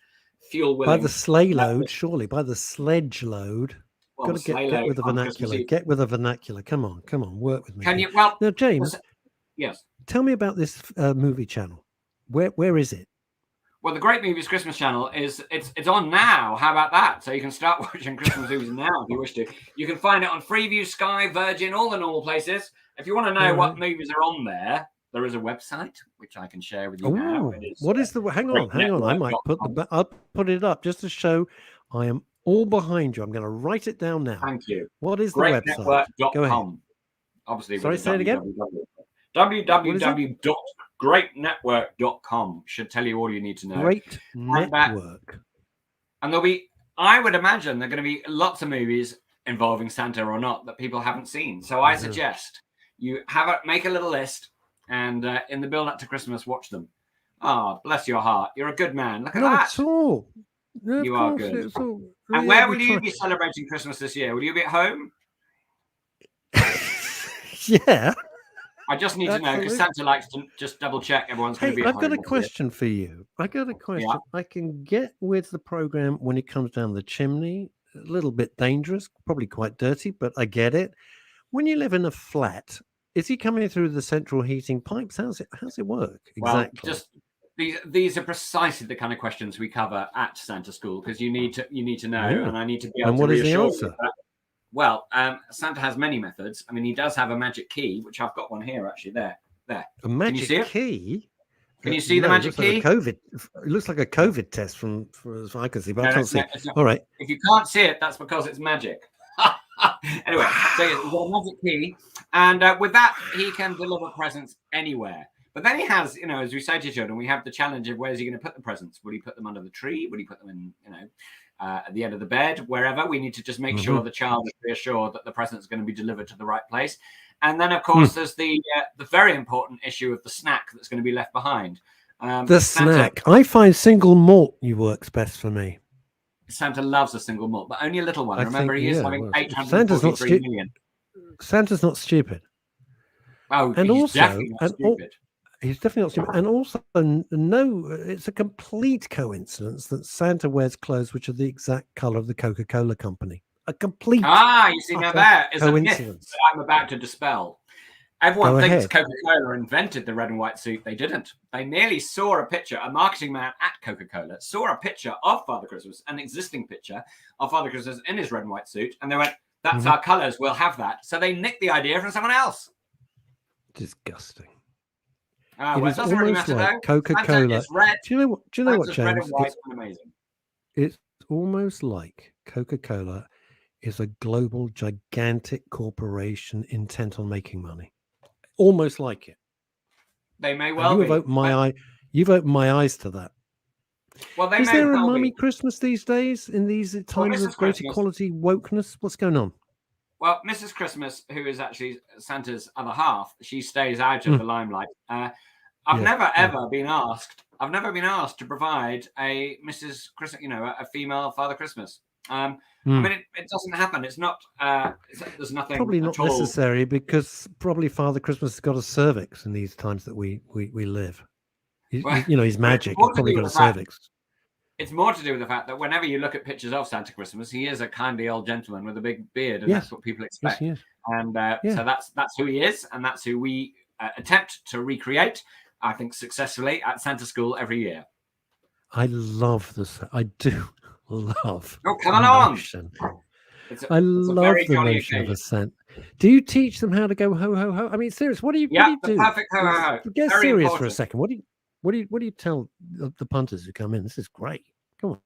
fuel willing. By the sleigh load, surely, by the sledge load. Well, got to get with the vernacular. Get with the vernacular. Come on, work with me. Can you? Well, now, James. Yes. Tell me about this movie channel. Where is it? Well, the Great Movies Christmas channel it's on now. How about that? So you can start watching Christmas movies now if you wish to. You can find it on Freeview, Sky, Virgin, all the normal places. If you want to know what movies are on there is a website which I can share with you now. What is the? Hang on. I might I'll put it up just to show I am all behind you. I'm going to write it down now. Thank you. What is the website? Go ahead. Obviously, sorry, say it again. www.greatnetwork.com should tell you all you need to know. Great Network. And there'll be, I would imagine, there are going to be lots of movies involving Santa or not that people haven't seen. So I suggest you make a little list, and in the build up to Christmas, watch them. Oh, bless your heart. You're a good man. Look at that. Not at all. No, you are good. And where will you be celebrating Christmas this year? Will you be at home? Yeah. I just need to know because Santa likes to just double check everyone's going to be at home. I've got a question for you. I can get with the program when it comes down the chimney. A little bit dangerous, probably quite dirty, but I get it. When you live in a flat, is he coming through the central heating pipes? How's it work exactly? Well, just these are precisely the kind of questions we cover at Santa School because you need to know, and I need to be able to reassure you that. Well, Santa has many methods. I mean, he does have a magic key, which I've got one here actually. There. A magic key. Can you see the magic key? It looks like a COVID test from as far as I can see, but I can't see. All right. If you can't see it, that's because it's magic. Anyway, so he's got a magic key, and with that, he can deliver presents anywhere. But then he has, as we say to children, we have the challenge of where's he going to put the presents? Will he put them under the tree? Will he put them in, at the end of the bed? Wherever. We need to just make sure the child is reassured that the present's going to be delivered to the right place. And then, of course, there's the very important issue of the snack that's going to be left behind. Snack. I find single malt works best for me. Santa loves a single malt, but only a little one. Remember, he is having 843 million. Santa's not stupid. Oh, and he's definitely not stupid. He's definitely not stupid. And also, no, it's a complete coincidence that Santa wears clothes which are the exact color of the Coca-Cola company. A complete. You see, now that is a myth that I'm about to dispel. Everyone thinks Coca-Cola invented the red and white suit. They didn't. They merely saw a picture. A marketing man at Coca-Cola saw a picture of Father Christmas, an existing picture of Father Christmas in his red and white suit, and they went, "That's our colors. We'll have that." So they nicked the idea from someone else. Disgusting. Well, it doesn't really matter like though. Coca-Cola. Red. Do you know what, James? Red and white and amazing. It's almost like Coca-Cola is a global, gigantic corporation intent on making money. Almost like it. They may well be. You've opened my eyes to that. Well, is there a mummy Christmas these days in these times of great equality wokeness? What's going on? Well, Mrs. Christmas, who is actually Santa's other half, she stays out of the limelight. I've never ever been asked. I've never been asked to provide a Mrs. Christmas, a female Father Christmas. I mean, it doesn't happen. It's not. There's nothing. Probably not at all. necessary, because probably Father Christmas has got a cervix in these times that we live. Well, He's magic. He's probably got a cervix. It's more to do with the fact that whenever you look at pictures of Santa Christmas, he is a kindly old gentleman with a big beard, and that's what people expect. Yes, and so that's who he is, and that's who we attempt to recreate, I think, successfully at Santa School every year. I love this. I do love. Oh, come along! I love the notion of a Santa. Do you teach them how to go ho ho ho? I mean, serious. What do you do? The perfect ho ho ho. Get very serious important. For a second. What do you tell the punters who come in? This is great. Come on.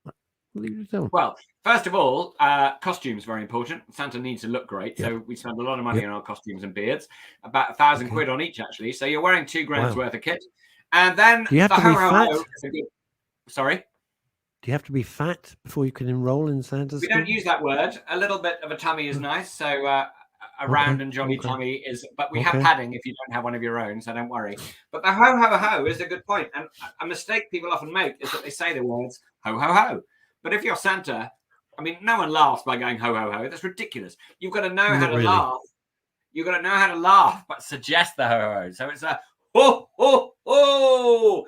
What do you tell them? Well, first of all, costumes very important. Santa needs to look great, so we spend a lot of money on our costumes and beards. About 1,000 quid on each, actually. So you're wearing $2,000 worth of kit, and then do you have to be fat? Sorry. Do you have to be fat before you can enroll in Santa's school? We don't use that word. A little bit of a tummy is nice. So a round and jolly tummy is, but we have padding if you don't have one of your own, so don't worry. But the ho ho ho is a good point. And a mistake people often make is that they say the words ho ho ho. But if you're Santa, I mean, no one laughs by going ho ho ho. That's ridiculous. You've got to know how to laugh. You've got to know how to laugh, but suggest the ho ho ho. So it's a ho ho ho.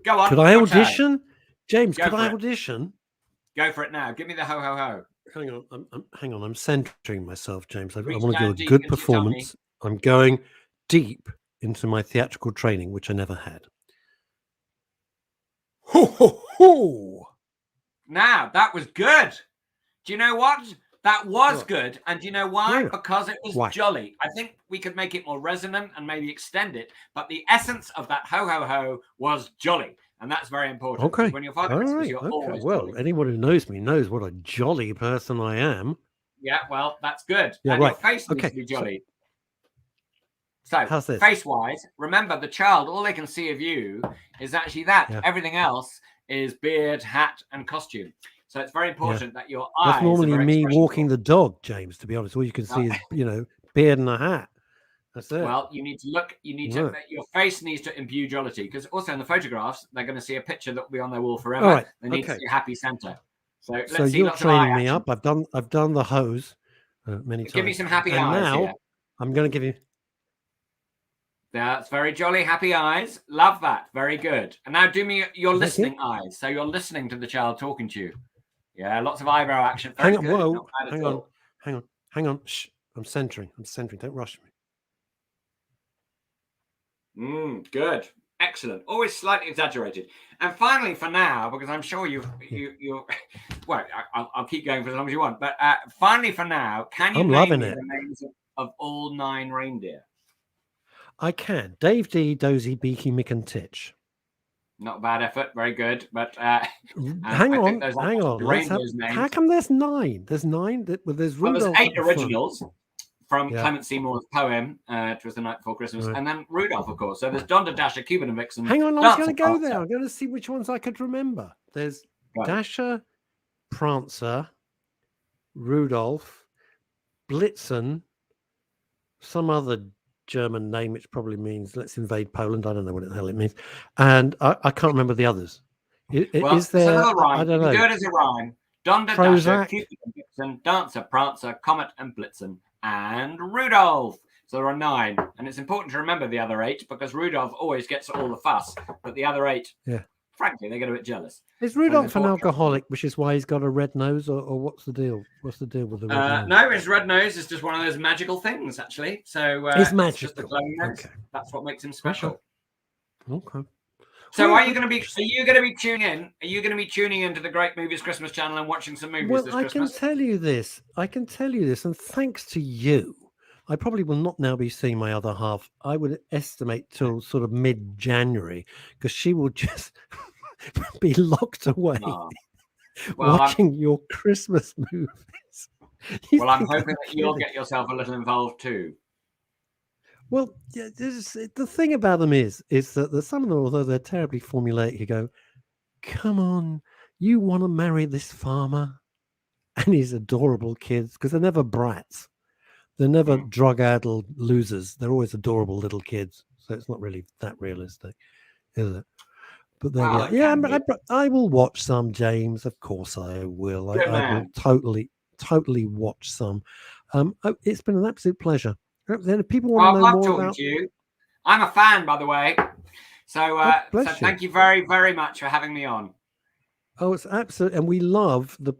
Go on. Could I audition? James, could I audition? Go for it now. Give me the ho ho ho. Hang on. I'm centering myself, James. I want to do a good performance. I'm going deep into my theatrical training, which I never had. Ho ho ho! Now that was good. Do you know what? That was good. And do you know why? Because it was jolly. I think we could make it more resonant and maybe extend it. But the essence of that ho ho ho was jolly. And that's very important. Okay. When you're Father Christmas, you're always jolly. Anyone who knows me knows what a jolly person I am. Yeah, well, that's good. Yeah, and your face needs to be jolly. So face-wise, remember the child, all they can see of you is actually that. Yeah. Everything else is beard, hat, and costume. So it's very important that your eyes. That's normally me walking the dog, James, to be honest. All you can see is, beard and a hat. That's it. Well, you need to look, your face needs to imbue jollity, because also in the photographs, they're going to see a picture that will be on their wall forever. Right. They need to see Happy Santa. So let's see you're training me up. I've done the hose many times. Give me some happy eyes. Now here. I'm going to give you. That's very jolly, happy eyes. Love that. Very good. And now do me your listening eyes. So you're listening to the child talking to you. Yeah, lots of eyebrow action. Very hang on, whoa. Hang on. Shh. I'm centering. Don't rush me. Good. Excellent. Always slightly exaggerated. And finally, for now, because I'm sure you well, I'll keep going for as long as you want. But finally, for now, can you name the names of all 9 reindeer? I can. Dave D, Dozy, Beaky, Mick, and Titch. Not a bad effort. Very good. But hang on. How come there's 9? There's 9. There's Rudolph. Well, there's 8 originals. From Clement Seymour's poem, It Was the Night Before Christmas, and then Rudolph, of course. So there's Donda, Dasher, Cupid, and Vixen. Hang on, I was going to go there. I'm going to see which ones I could remember. There's Dasher, Prancer, Rudolph, Blitzen, some other German name, which probably means let's invade Poland. I don't know what the hell it means. And I can't remember the others. Is there? I don't know. Do it as a rhyme. Donda, Dasher, Cupid, and Vixen, Dancer, Prancer, Comet, and Blitzen. And Rudolph. So there are 9. And it's important to remember the other 8 because Rudolph always gets all the fuss. But the other 8, frankly, they get a bit jealous. Is Rudolph an alcoholic, which is why he's got a red nose, or what's the deal? What's the deal with the red nose? No, his red nose is just one of those magical things, actually. So it's magical. Just a glowing nose. Okay. That's what makes him special. Okay. So are you going to be tuning in? Are you going to be tuning into the Great Movies Christmas channel and watching some movies this Christmas? I can tell you this, and thanks to you, I probably will not now be seeing my other half. I would estimate till sort of mid-January, because she will just be locked away watching your Christmas movies. Well, I'm hoping that you'll get yourself a little involved too. Well, the thing about them is that some of them, although they're terribly formulaic, you go, come on, you want to marry this farmer and his adorable kids, because they're never brats. They're never drug-addled losers. They're always adorable little kids. So it's not really that realistic, is it? But there we are. Yeah, I will watch some, James. Of course I will. I will totally watch some. It's been an absolute pleasure. Then if people want to know more about you, I'm a fan, by the way. So, so thank you very, very much for having me on. Oh, it's absolute, and we love the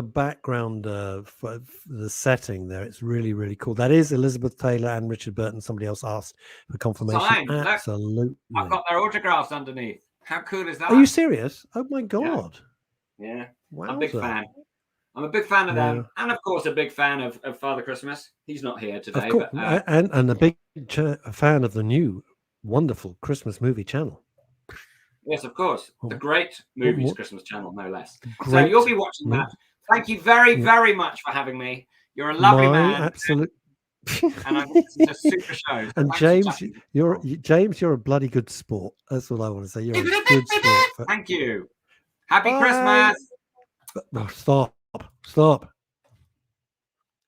background for the setting there. It's really, really cool. That is Elizabeth Taylor and Richard Burton. Somebody else asked for confirmation. Signed. Absolutely. Look, I've got their autographs underneath. How cool is that? Are you serious? Oh my God. Yeah. Wow. I'm a big fan. I'm a big fan of them, and of course, a big fan of Father Christmas. He's not here today, of course. But, and a big fan of the new wonderful Christmas movie channel. Yes, of course. The Great Movies Christmas channel, no less. So you'll be watching that. Thank you very, very much for having me. You're a lovely man. Absolute. And I think it's a super show. And James, you're a bloody good sport. That's all I want to say. You're a good sport. Thank you. Happy Christmas. Oh, stop.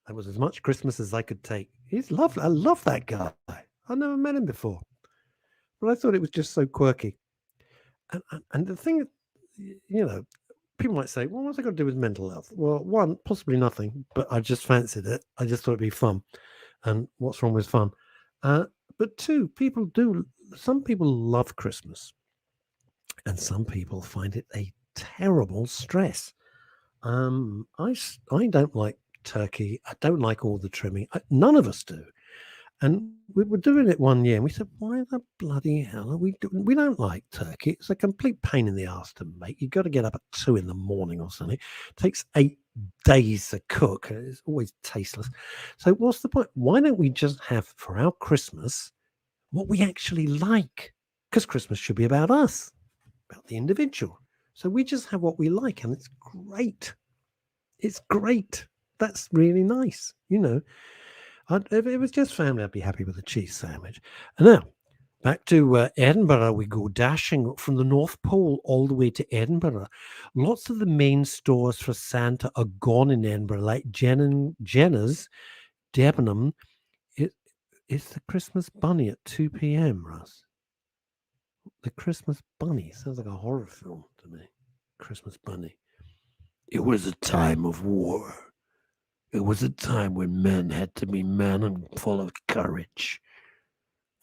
That was as much Christmas as I could take. He's lovely. I love that guy. I never met him before, but I thought it was just so quirky. And the thing, people might say, well, what's it got to do with mental health? Well, one, possibly nothing, but I just fancied it. I just thought it'd be fun. And what's wrong with fun? But two, some people love Christmas, and some people find it a terrible stress. I don't like turkey. I don't like all the trimming. None of us do. And we were doing it one year, and we said, why the bloody hell are we doing? We don't like turkey. It's a complete pain in the ass to make. You've got to get up at 2 a.m. or something. It takes 8 days to cook. It's always tasteless. So what's the point? Why don't we just have for our Christmas what we actually like? Because Christmas should be about us, about the individual. So we just have what we like, and it's great. It's great. That's really nice, If it was just family, I'd be happy with a cheese sandwich. And now, back to Edinburgh we go, dashing from the North Pole all the way to Edinburgh. Lots of the main stores for Santa are gone in Edinburgh, like Jenna's, Debenham. It's the Christmas Bunny at 2 p.m, Russ. The Christmas Bunny. Sounds like a horror film to me. Christmas Bunny. It was a time of war. It was a time when men had to be men and full of courage.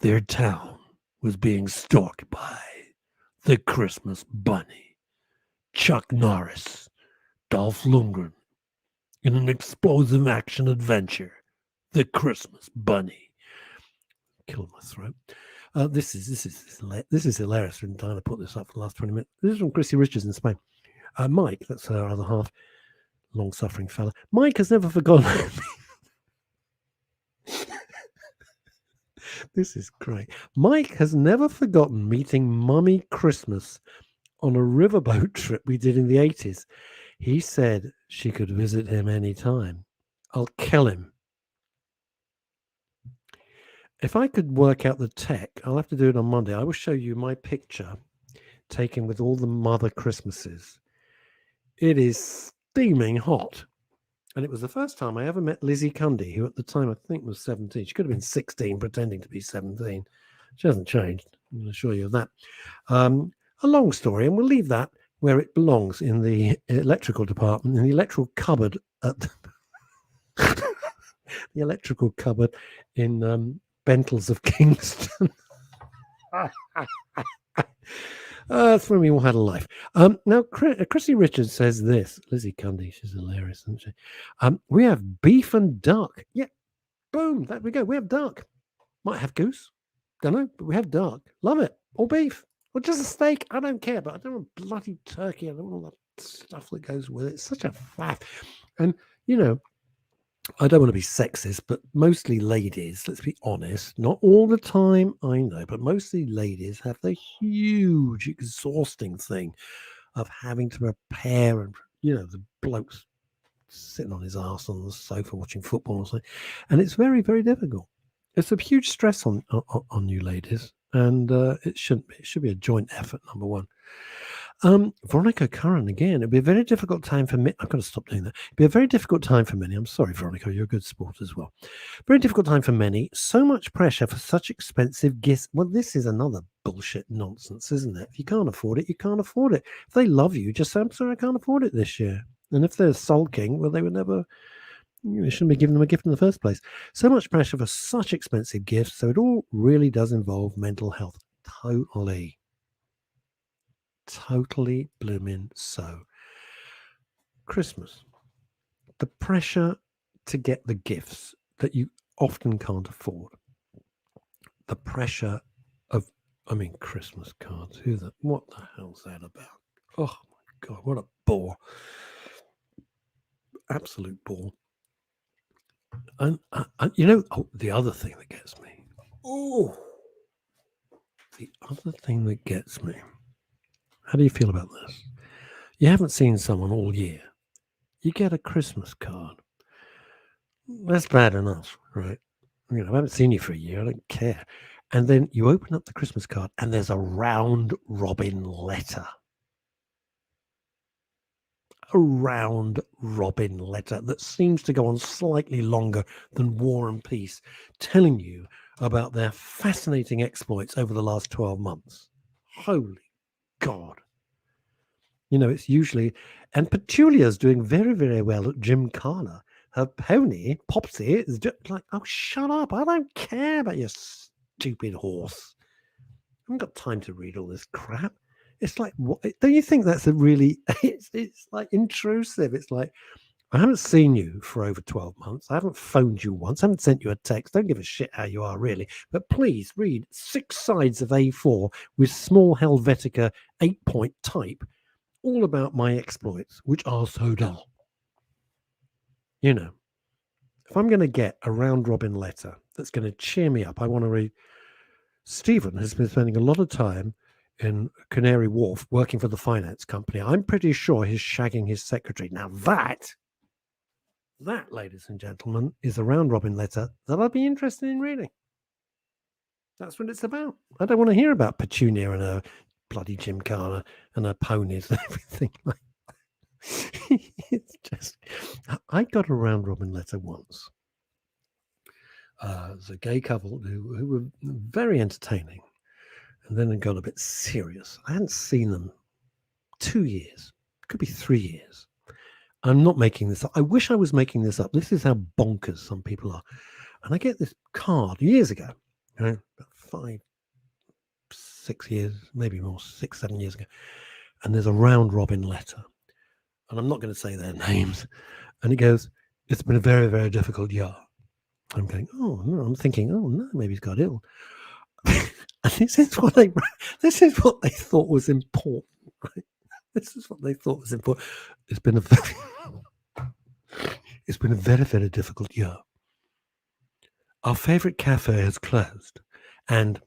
Their town was being stalked by the Christmas Bunny, Chuck Norris, Dolph Lundgren, in an explosive action adventure, the Christmas Bunny. Killing my throat. This is hilarious. I've been trying to put this up for the last 20 minutes. This is from Chrissy Richards in Spain. Mike, that's her other half. Long-suffering fella. Mike has never forgotten. This is great. Mike has never forgotten meeting Mummy Christmas on a riverboat trip we did in the 80s. He said she could visit him anytime. I'll kill him. If I could work out the tech, I'll have to do it on Monday. I will show you my picture taken with all the Mother Christmases. It is steaming hot. And it was the first time I ever met Lizzie Cundy, who at the time I think was 17. She could have been 16, pretending to be 17. She hasn't changed. I'm going to assure you of that. A long story, and we'll leave that where it belongs, in the electrical department, in the electrical cupboard at the electrical cupboard in Bentles of Kingston. That's when we all had a life. Now, Chrissy Richards says this. Lizzie Cundy, she's hilarious, isn't she? We have beef and duck. Yeah, boom, there we go. We have duck. Might have goose. Don't know, but we have duck. Love it. Or beef. Or just a steak. I don't care, but I don't want bloody turkey. I don't want all that stuff that goes with it. It's such a faff. And, I don't want to be sexist, but mostly ladies, let's be honest, not all the time, I know, but mostly ladies have the huge, exhausting thing of having to prepare, and, the bloke's sitting on his ass on the sofa watching football or something. And it's very, very difficult. It's a huge stress on you ladies, and it shouldn't be. It should be a joint effort, number one. Veronica Curran again. It'd be a very difficult time for me. I've got to stop doing that. It'd be a very difficult time for many. I'm sorry, Veronica, you're a good sport as well. Very difficult time for many. So much pressure for such expensive gifts. Well, this is another bullshit nonsense, isn't it? If you can't afford it, you can't afford it. If they love you, just say, I'm sorry, I can't afford it this year. And if they're sulking, well, they would never. You shouldn't be giving them a gift in the first place. So much pressure for such expensive gifts. So it all really does involve mental health. Totally blooming so. Christmas. The pressure to get the gifts that you often can't afford. The pressure of, Christmas cards. What the hell's that about? Oh my God, what a bore. Absolute bore. And the other thing that gets me. Oh, the other thing that gets me. How do you feel about this? You haven't seen someone all year. You get a Christmas card. That's bad enough, right? I haven't seen you for a year. I don't care. And then you open up the Christmas card and there's a round robin letter. A round robin letter that seems to go on slightly longer than War and Peace, telling you about their fascinating exploits over the last 12 months. Holy God. It's usually, and Petunia's doing very, very well at Gymkhana. Her pony, Popsy, is just like, oh, shut up. I don't care about your stupid horse. I haven't got time to read all this crap. It's like, what? Don't you think that's a really, it's like intrusive. It's like, I haven't seen you for over 12 months. I haven't phoned you once. I haven't sent you a text. Don't give a shit how you are, really. But please read 6 sides of A4 with small Helvetica 8-point type, all about my exploits, which are so dull. If I'm going to get a round robin letter that's going to cheer me up, I want to read. Stephen has been spending a lot of time in Canary Wharf working for the finance company. I'm pretty sure he's shagging his secretary. Now that, ladies and gentlemen, is a round robin letter that I'd be interested in reading. That's what it's about. I don't want to hear about Petunia and her bloody Gymkhana and her ponies and everything like that. It's just, I got a round robin letter once. There's a gay couple who were very entertaining, and then it got a bit serious. I hadn't seen them 2 years, could be 3 years. I'm not making this up. I wish I was making this up. This is how bonkers some people are. And I get this card years ago, about 5, 6 years, maybe more, 6, 7 years ago. And there's a round robin letter. And I'm not going to say their names. And it goes, it's been a very, very difficult year. I'm going, oh, no. I'm thinking, oh, no, maybe he's got ill. And this is what they thought was important, right? This is what they thought was important. It's been a very, very difficult year. Our favorite cafe has closed, and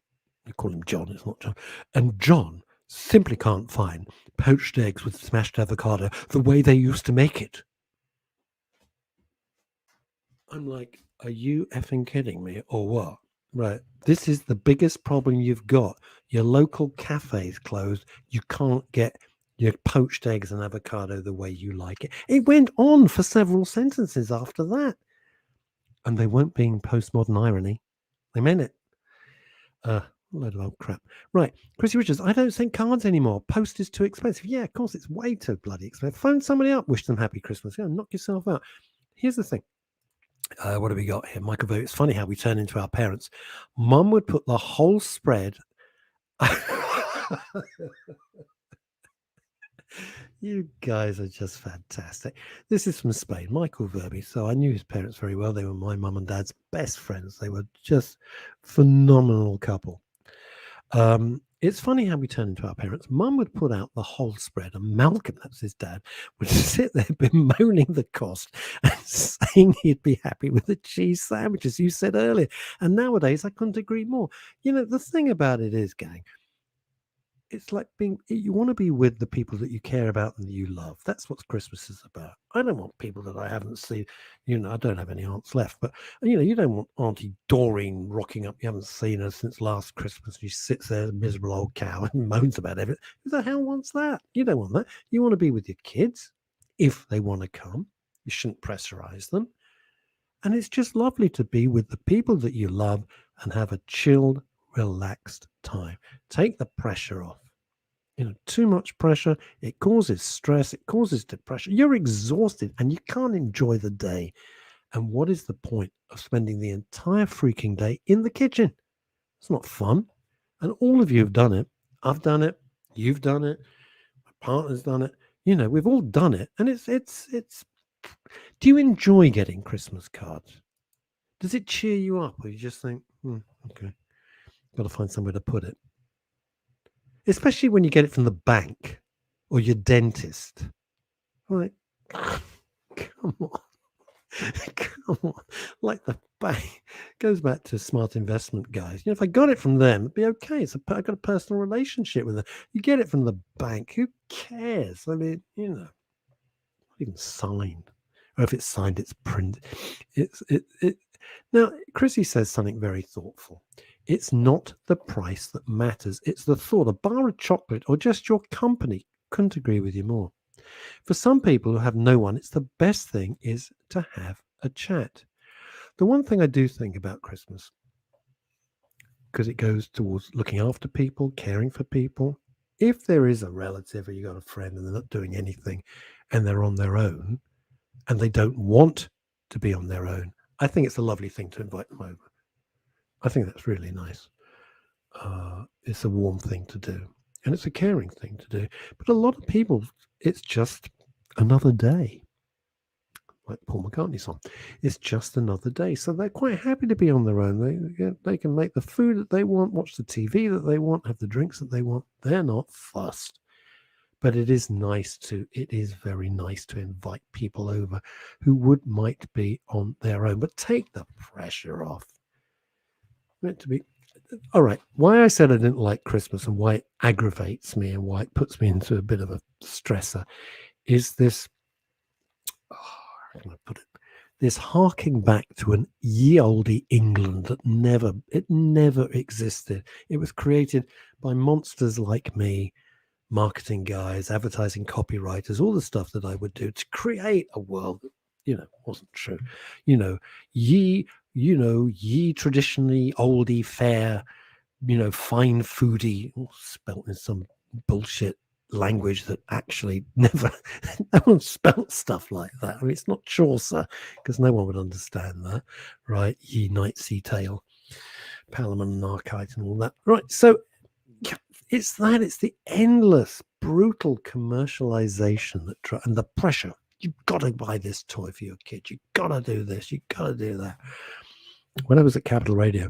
they call him John. It's not John. And John simply can't find poached eggs with smashed avocado the way they used to make it. I'm like, are you effing kidding me or what? Right. This is the biggest problem you've got. Your local cafe's closed. You can't get your poached eggs and avocado the way you like it. It went on for several sentences after that. And they weren't being postmodern irony. They meant it. Load of old crap. Right. Chrissy Richards, I don't send cards anymore. Post is too expensive. Yeah, of course, it's way too bloody expensive. Phone somebody up. Wish them happy Christmas. Yeah, knock yourself out. Here's the thing. What have we got here? Michael Vu, it's funny how we turn into our parents. Mum would put the whole spread. You guys are just fantastic. This is from Spain, Michael Verby. So I knew his parents very well. They were my mum and dad's best friends. They were just phenomenal couple. It's funny how we turn into our parents. Mum would put out the whole spread, and Malcolm, that's his dad, would sit there bemoaning the cost and saying he'd be happy with the cheese sandwich, as you said earlier. And nowadays, I couldn't agree more. The thing about it is, gang, it's like you want to be with the people that you care about and that you love. That's what Christmas is about. I don't want people that I haven't seen. I don't have any aunts left, but you don't want Auntie Doreen rocking up. You haven't seen her since last Christmas. She sits there, a miserable old cow, and moans about everything. Who the hell wants that? You don't want that. You want to be with your kids if they want to come. You shouldn't pressurize them. And it's just lovely to be with the people that you love and have a chilled, relaxed time. Take the pressure off. Too much pressure, it causes stress, it causes depression. You're exhausted and you can't enjoy the day. And what is the point of spending the entire freaking day in the kitchen? It's not fun. And all of you have done it. I've done it. You've done it. My partner's done it. We've all done it. And it's. Do you enjoy getting Christmas cards? Does it cheer you up, or you just think, okay, got to find somewhere to put it? Especially when you get it from the bank or your dentist. Like, come on. Come on. Like the bank. Goes back to smart investment guys. If I got it from them, it'd be okay. I've got a personal relationship with them. You get it from the bank. Who cares? I mean, not even signed. Or if it's signed, it's printed. Now, Chrissy says something very thoughtful. It's not the price that matters. It's the thought. A bar of chocolate or just your company. Couldn't agree with you more. For some people who have no one, it's the best thing is to have a chat. The one thing I do think about Christmas, because it goes towards looking after people, caring for people. If there is a relative or you got a friend and they're not doing anything and they're on their own and they don't want to be on their own, I think it's a lovely thing to invite them over. I think that's really nice. It's a warm thing to do. And it's a caring thing to do. But a lot of people, it's just another day. Like Paul McCartney song. It's just another day. So they're quite happy to be on their own. They can make the food that they want, watch the TV that they want, have the drinks that they want. They're not fussed. But it is very nice to invite people over who might be on their own. But take the pressure off. Meant to be. All right. Why I said I didn't like Christmas and why it aggravates me and why it puts me into a bit of a stressor is this. How can I put it? This harking back to an ye olde England that never existed. It was created by monsters like me, marketing guys, advertising copywriters, all the stuff that I would do to create a world that, wasn't true. Ye traditionally oldie fair, fine foodie, spelt in some bullshit language that actually never no one spelt stuff like that. I mean, it's not Chaucer because no one would understand that, right? Ye Knight's Tale, Palamon and Archite and all that, right? So it's the endless brutal commercialization and the pressure. You've got to buy this toy for your kid, you've got to do this, you've got to do that. When I was at Capital Radio,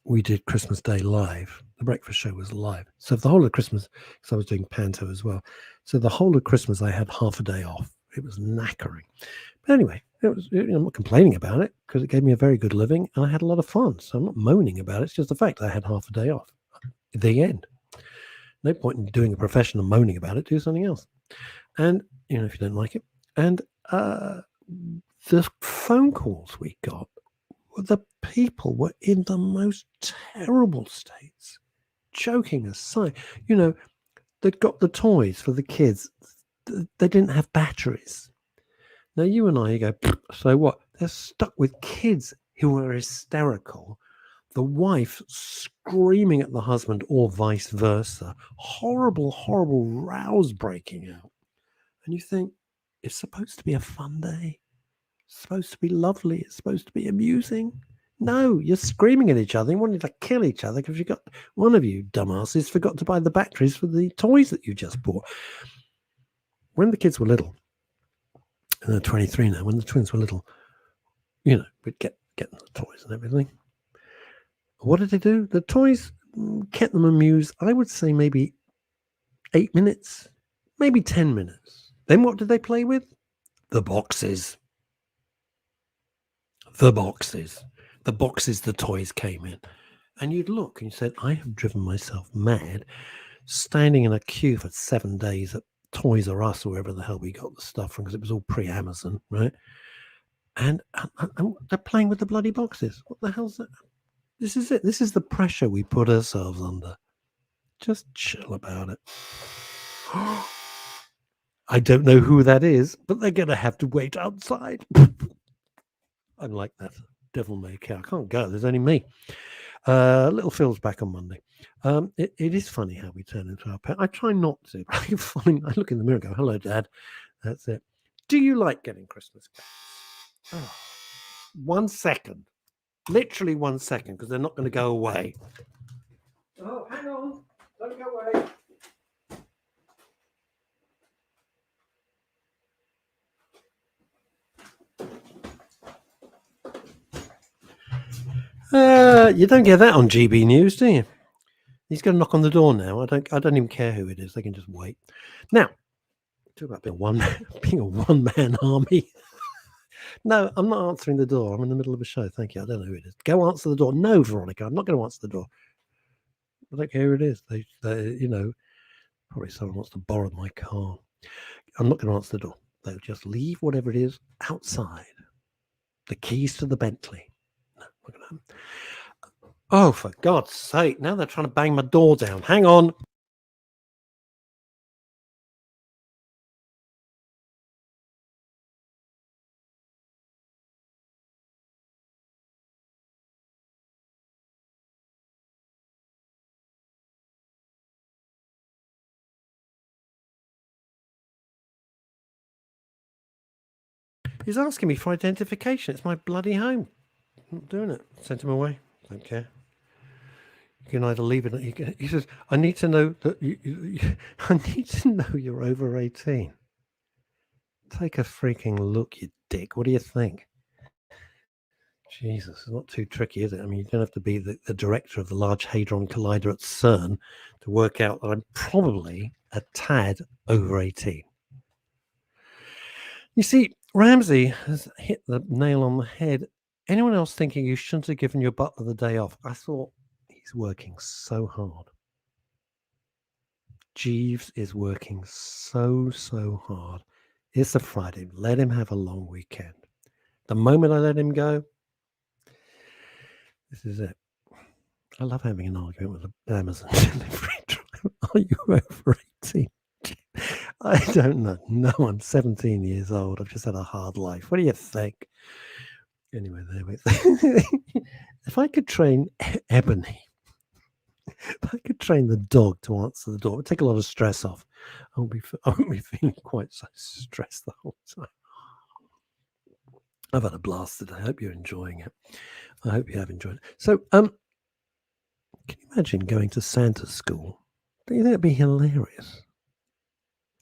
we did Christmas Day live. The breakfast show was live. So the whole of Christmas, because I was doing panto as well. So the whole of Christmas, I had half a day off. It was knackering. But anyway, I'm not complaining about it because it gave me a very good living and I had a lot of fun. So I'm not moaning about it. It's just the fact that I had half a day off. The end. No point in doing a profession and moaning about it. Do something else. And, if you don't like it. And the phone calls we got, the people were in the most terrible states. Joking aside, they'd got the toys for the kids. They didn't have batteries. Now you and I, you go, so what? They're stuck with kids who are hysterical. The wife screaming at the husband or vice versa. Horrible, horrible rows breaking out. And you think, it's supposed to be a fun day. It's supposed to be lovely. It's supposed to be amusing. No, you're screaming at each other. You wanted to kill each other because one of you dumbasses forgot to buy the batteries for the toys that you just bought. When the kids were little, and they're 23 now, when the twins were little, we'd get the toys and everything. What did they do? The toys kept them amused, I would say maybe 8 minutes, maybe 10 minutes. Then what did they play with? The boxes. The boxes the toys came in. And you'd look and you said, I have driven myself mad standing in a queue for 7 days at Toys R Us or wherever the hell we got the stuff from, because it was all pre-Amazon, right? And they're playing with the bloody boxes. What the hell's that? This is it. This is the pressure we put ourselves under. Just chill about it. I don't know who that is, but they're going to have to wait outside. I'm like that devil may care. I can't go. There's only me. Little Phil's back on Monday. It is funny how we turn into our pet. I try not to. I look in the mirror and go, hello, Dad. That's it. Do you like getting Christmas cards? Oh, 1 second. Literally 1 second, because they're not going to go away. Oh, hang on. Don't go away. You don't get that on GB News, do you? He's going to knock on the door now. I don't even care who it is. They can just wait. Now, talk about being a one-man army. No, I'm not answering the door. I'm in the middle of a show. Thank you. I don't know who it is. Go answer the door. No, Veronica, I'm not going to answer the door. I don't care who it is. They probably someone wants to borrow my car. I'm not going to answer the door. They'll just leave whatever it is outside. The keys to the Bentley. No, not going to happen. Oh, for God's sake. Now they're trying to bang my door down. Hang on. He's asking me for identification. It's my bloody home. I'm not doing it. Sent him away. Don't care. You can either leave it. He says, I need to know that I need to know you're over 18. Take a freaking look, you dick. What do you think? Jesus, it's not too tricky, is it? I mean, you don't have to be the director of the Large Hadron Collider at CERN to work out that I'm probably a tad over 18. You see, Ramsey has hit the nail on the head. Anyone else thinking you shouldn't have given your butler the day off? I thought, he's working so hard. Jeeves is working so hard. It's a Friday. Let him have a long weekend. The moment I let him go, this is it. I love having an argument with an Amazon delivery driver. Are you over 18? I don't know. No, I'm 17 years old. I've just had a hard life. What do you think? Anyway, there we go. If I could train Ebony, if I could train the dog to answer the door, it would take a lot of stress off. I won't be feeling quite so stressed the whole time. I've had a blast today. I hope you're enjoying it. I hope you have enjoyed it. So, can you imagine going to Santa's school? Don't you think it'd be hilarious?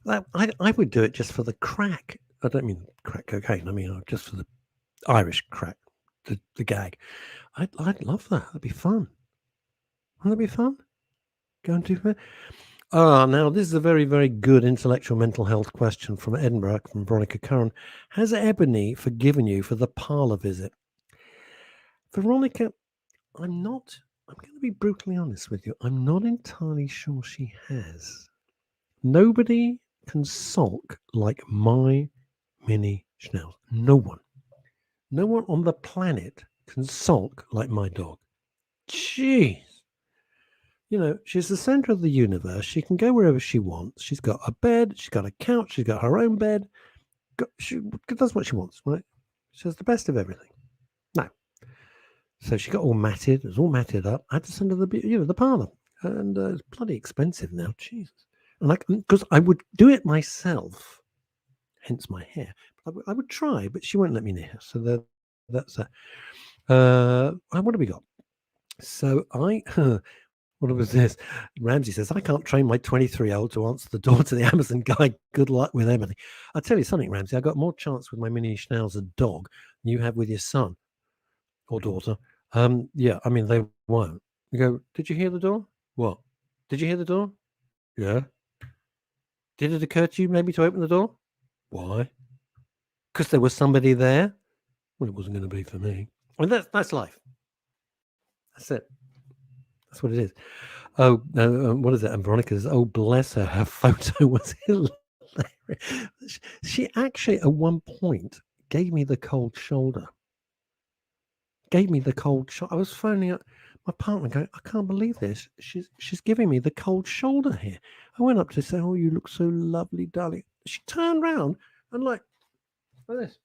I would do it just for the crack. I don't mean crack cocaine. I mean just for the Irish crack, the gag. I'd love that. That'd be fun. Wouldn't that be fun? Going to it. Now this is a very, very good intellectual mental health question from Edinburgh, from Veronica Curran. Has Ebony forgiven you for the parlour visit? Veronica, I'm going to be brutally honest with you. I'm not entirely sure she has. Nobody can sulk like my mini Schnauzer. No one on the planet can sulk like my dog. Jeez. She's the center of the universe. She can go wherever she wants. She's got a bed. She's got a couch. She's got her own bed. She does what she wants, right? She has the best of everything. No. So she got all matted. It was all matted up. I had to send her the parlour. And it's bloody expensive now. Jesus. And because I would do it myself, hence my hair. I would try, but she won't let me near her. So that's that. What have we got? So what was this? Ramsey says, I can't train my 23-year-old to answer the door to the Amazon guy. Good luck with Emily. I'll tell you something, Ramsey. I got more chance with my mini Schnauzer dog than you have with your son or daughter. Yeah, I mean, they won't. You go, did you hear the door? What? Did you hear the door? Yeah. Did it occur to you maybe to open the door? Why? Because there was somebody there? Well, it wasn't going to be for me. I mean, that's life. That's it. That's what it is. Oh, what is it? And Veronica's, oh, bless her. Her photo was hilarious. She actually, at one point, gave me the cold shoulder. I was phoning up my partner going, I can't believe this. She's giving me the cold shoulder here. I went up to say, oh, you look so lovely, darling. She turned around and like this.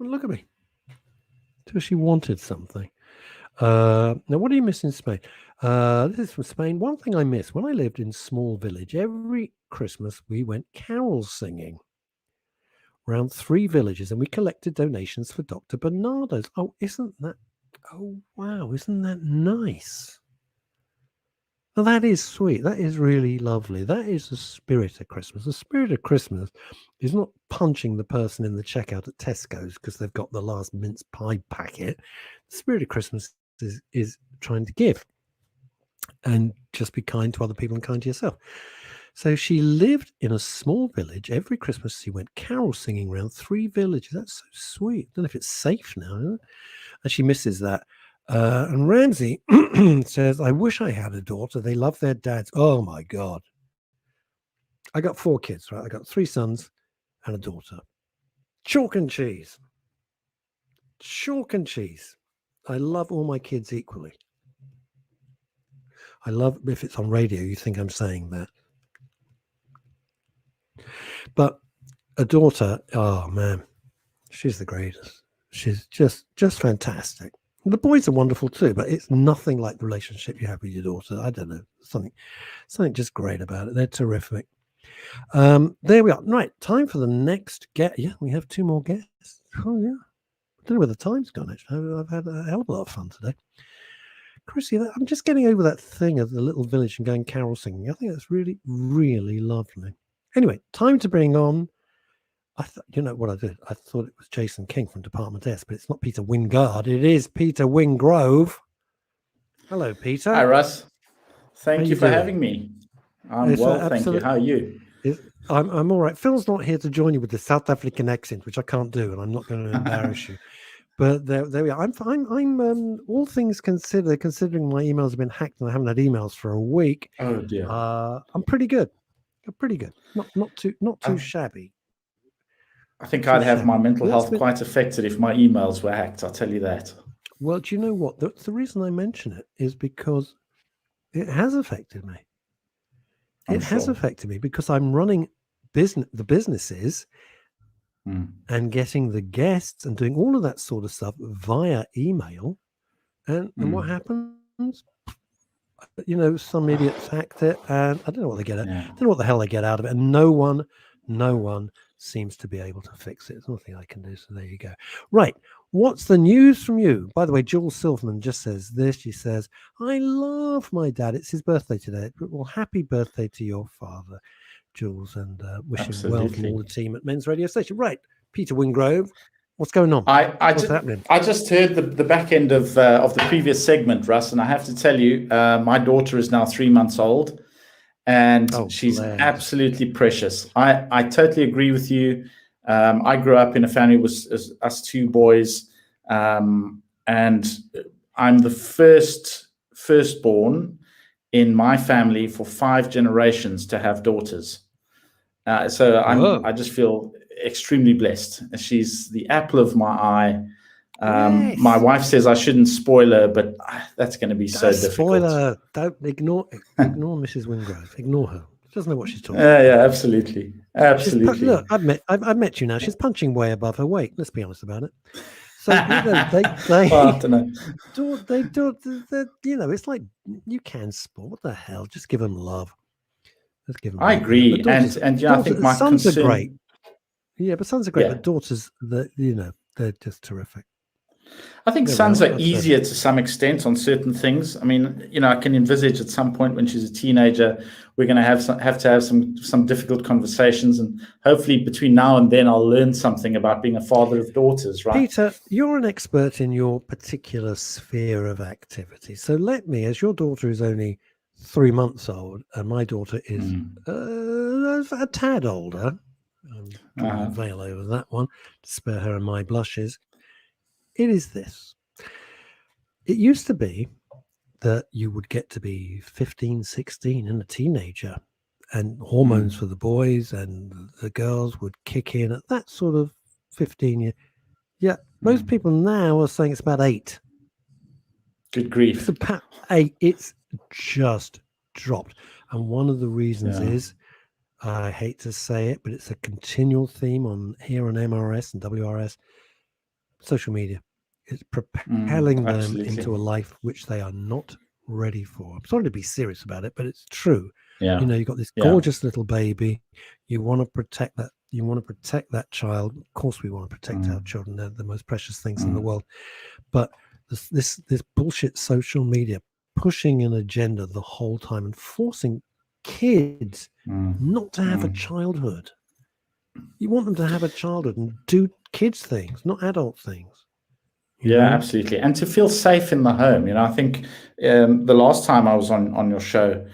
Look at me. So she wanted something. Now, what do you miss in Spain? This is from Spain. One thing I miss, when I lived in small village, every Christmas we went carol singing around 3 villages and we collected donations for Dr. Bernardo's. Oh, wow, isn't that nice? Well, that is sweet. That is really lovely. That is the spirit of Christmas. The spirit of Christmas is not punching the person in the checkout at Tesco's because they've got the last mince pie packet. The spirit of Christmas is trying to give and just be kind to other people and kind to yourself. So she lived in a small village. Every Christmas she went carol singing around 3 villages. That's so sweet. I don't know if it's safe now. And she misses that. And Ramsey says, I wish I had a daughter. They love their dads. Oh, my God. I got 4 kids, right? I got 3 sons and a daughter. Chalk and cheese. Chalk and cheese. I love all my kids equally. I love, if it's on radio, you think I'm saying that. But a daughter, oh, man, she's the greatest. She's just fantastic. The boys are wonderful too, but it's nothing like the relationship you have with your daughter. I don't know, something just great about it. They're terrific. There we are. Right, time for the next guest. Yeah, we have 2 more guests. Oh yeah, I don't know where the time's gone. Actually, I've had a hell of a lot of fun today. Chrissy, I'm just getting over that thing of the little village and going carol singing. I think that's really, really lovely. Anyway, time to bring on. You know what I did? I thought it was Jason King from Department S, but it's not Peter Wingard. It is Peter Wingrove. Hello, Peter. Hi, Russ. Thank you for having me. I'm well, thank you. How are you? I'm all right. Phil's not here to join you with the South African accent, which I can't do, and I'm not going to embarrass you. But there we are. I'm all things considered, considering my emails have been hacked and I haven't had emails for a week. Oh dear. I'm pretty good. Not too shabby. I think I'd have my mental health quite affected if my emails were hacked. I'll tell you that. Well, do you know what? The reason I mention it is because it has affected me. It has affected me because I'm running the businesses and getting the guests and doing all of that sort of stuff via email. And what happens? You know, some idiots hacked it, and I don't know what they get at. I don't know what the hell they get out of it. And no one seems to be able to fix it. There's nothing I can do. So there you go. Right. What's the news from you? By the way, Jules Silverman just says this. She says, I love my dad. It's his birthday today. Well, happy birthday to your father, Jules, and wishing well from all the team at Men's Radio Station. Right. Peter Wingrove, what's going on? What's happening? I just heard the back end of the previous segment, Russ, and I have to tell you, my daughter is now 3 months old. And she's absolutely precious. I totally agree with you. I grew up in a family with us 2 boys, and I'm the firstborn in my family for 5 generations to have daughters. So I just feel extremely blessed. She's the apple of my eye. My wife says I shouldn't spoil her, but that's going to be so difficult. Spoil her. Don't ignore Mrs. Wingrove. Ignore her. She doesn't know what she's talking about. Yeah, absolutely. Look, I've met you now. She's punching way above her weight. Let's be honest about it. So they do. You know, it's like you can sport. What the hell? Just give them love. Just give them. I agree, and yeah, I think my sons are great. Yeah, but sons are great. But daughters, they're just terrific. I think sons are easier to some extent on certain things. I mean, you know, I can envisage at some point when she's a teenager, we're going to have to have some difficult conversations, and hopefully between now and then I'll learn something about being a father of daughters, right? Peter, you're an expert in your particular sphere of activity. So let me, as your daughter is only 3 months old, and my daughter is a tad older, I'm putting a veil over that one to spare her and my blushes. It is this. It used to be that you would get to be 15, 16 and a teenager, and hormones for the boys and the girls would kick in at that sort of 15 year. Yeah, most people now are saying it's about 8. Good grief. It's about 8. It's just dropped. And one of the reasons is, I hate to say it, but it's a continual theme here on MRS and WRS, social media. It's propelling them into a life which they are not ready for. I'm sorry to be serious about it, but it's true. Yeah. You know, you've got this gorgeous little baby. You want to protect that. You want to protect that child. Of course, we want to protect our children. They're the most precious things in the world. But this bullshit social media pushing an agenda the whole time and forcing kids not to have a childhood. You want them to have a childhood and do kids things, not adult things. Yeah, absolutely. And to feel safe in the home. You know, I think the last time I was on your show,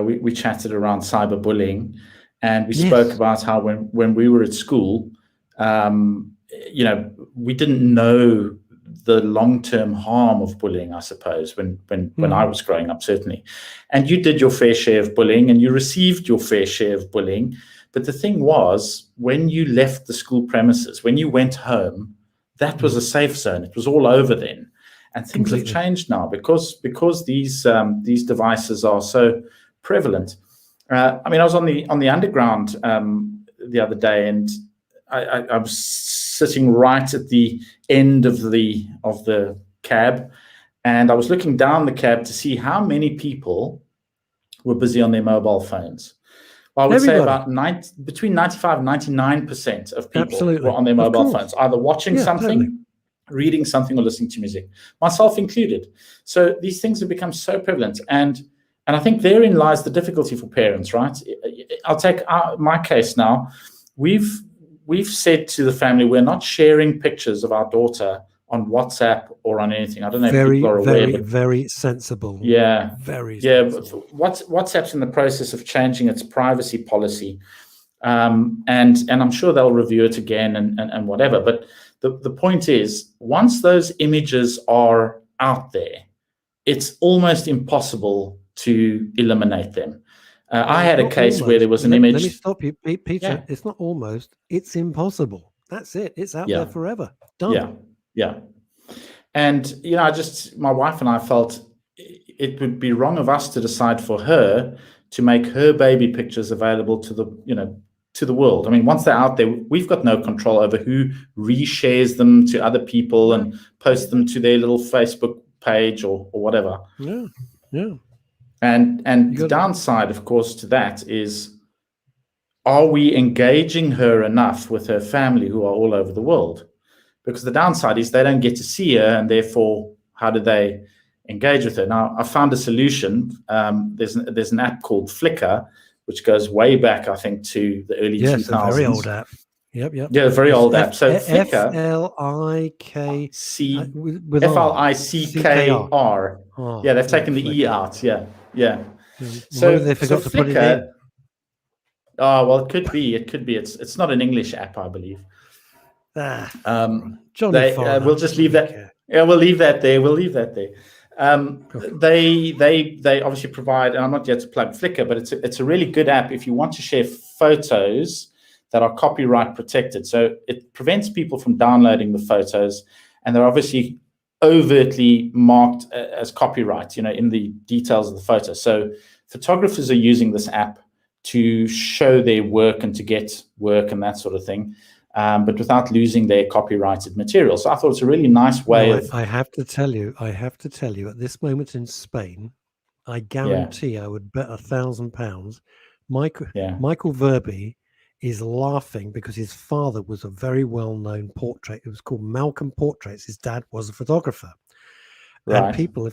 we chatted around cyberbullying, and we spoke about how when we were at school, you know, we didn't know the long-term harm of bullying, I suppose, when I was growing up, certainly. And you did your fair share of bullying, and you received your fair share of bullying. But the thing was, when you left the school premises, when you went home, that was a safe zone. It was all over then. And things have changed now because these devices are so prevalent. I mean, I was on the underground the other day, and I was sitting right at the end of the cab, and I was looking down the cab to see how many people were busy on their mobile phones. Well, I would say about between 95 and 99% of people were on their mobile phones, either watching something, reading something, or listening to music, myself included. So these things have become so prevalent, and I think therein lies the difficulty for parents, right? I'll take my case now. We've said to the family, we're not sharing pictures of our daughter on WhatsApp or on anything. I don't know if people are aware. Very sensible. Yeah. Very sensible. WhatsApp's in the process of changing its privacy policy. And I'm sure they'll review it again and whatever. But the point is, once those images are out there, it's almost impossible to eliminate them. I had a case where there was an image. Let me stop you, Peter. Yeah. It's not almost. It's impossible. That's it. It's out there forever. Done. Yeah. And, you know, my wife and I felt it would be wrong of us to decide for her to make her baby pictures available to the world. I mean, once they're out there, we've got no control over who reshares them to other people and posts them to their little Facebook page or whatever. Yeah. And the downside, of course, to that is, are we engaging her enough with her family who are all over the world? Because the downside is they don't get to see her, and therefore, how do they engage with her? Now, I found a solution. There's an app called Flickr, which goes way back, I think, to the early 2000s. Yes, a very old app. Yep. Yeah, a very old app. So Flickr, Flickr. Yeah, they've taken the E out. Yeah. So they forgot to put it in. Oh well, it could be. It's not an English app, I believe. We'll just leave that. Yeah, we'll leave that there. They obviously provide, and I'm not yet to plug Flickr, but it's a really good app if you want to share photos that are copyright protected. So it prevents people from downloading the photos, and they're obviously overtly marked as copyright, in the details of the photo. So photographers are using this app to show their work and to get work and that sort of thing, but without losing their copyrighted material. So I thought it's a really nice way of... I have to tell you, at this moment in Spain, I guarantee I would bet £1,000 Michael Verby is laughing because his father was a very well-known portrait. It was called Malcolm Portraits. His dad was a photographer. Right. And people,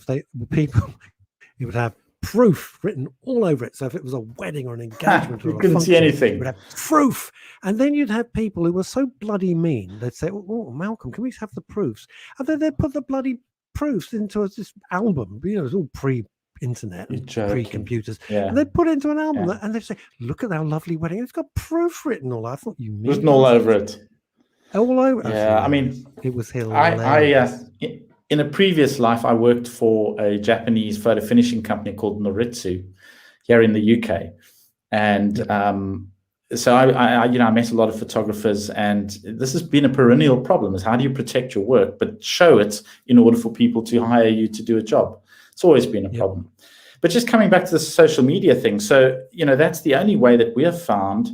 he would have proof written all over it. So if it was a wedding or an engagement or you couldn't see anything. You would have proof. And then you'd have people who were so bloody mean. They'd say, oh, Malcolm, can we have the proofs? And then they'd put the bloody proofs into this album. It was all pre-internet and pre-computers. Yeah. And they'd put it into an album and they'd say, look at our lovely wedding. It's got proof written all over. I thought you mean written all over it. All over. Yeah, I mean, it was hilarious. in a previous life, I worked for a Japanese photo finishing company called Noritsu here in the UK. And so I met a lot of photographers, and this has been a perennial problem: is how do you protect your work but show it in order for people to hire you to do a job? It's always been a problem. But just coming back to the social media thing, so that's the only way that we have found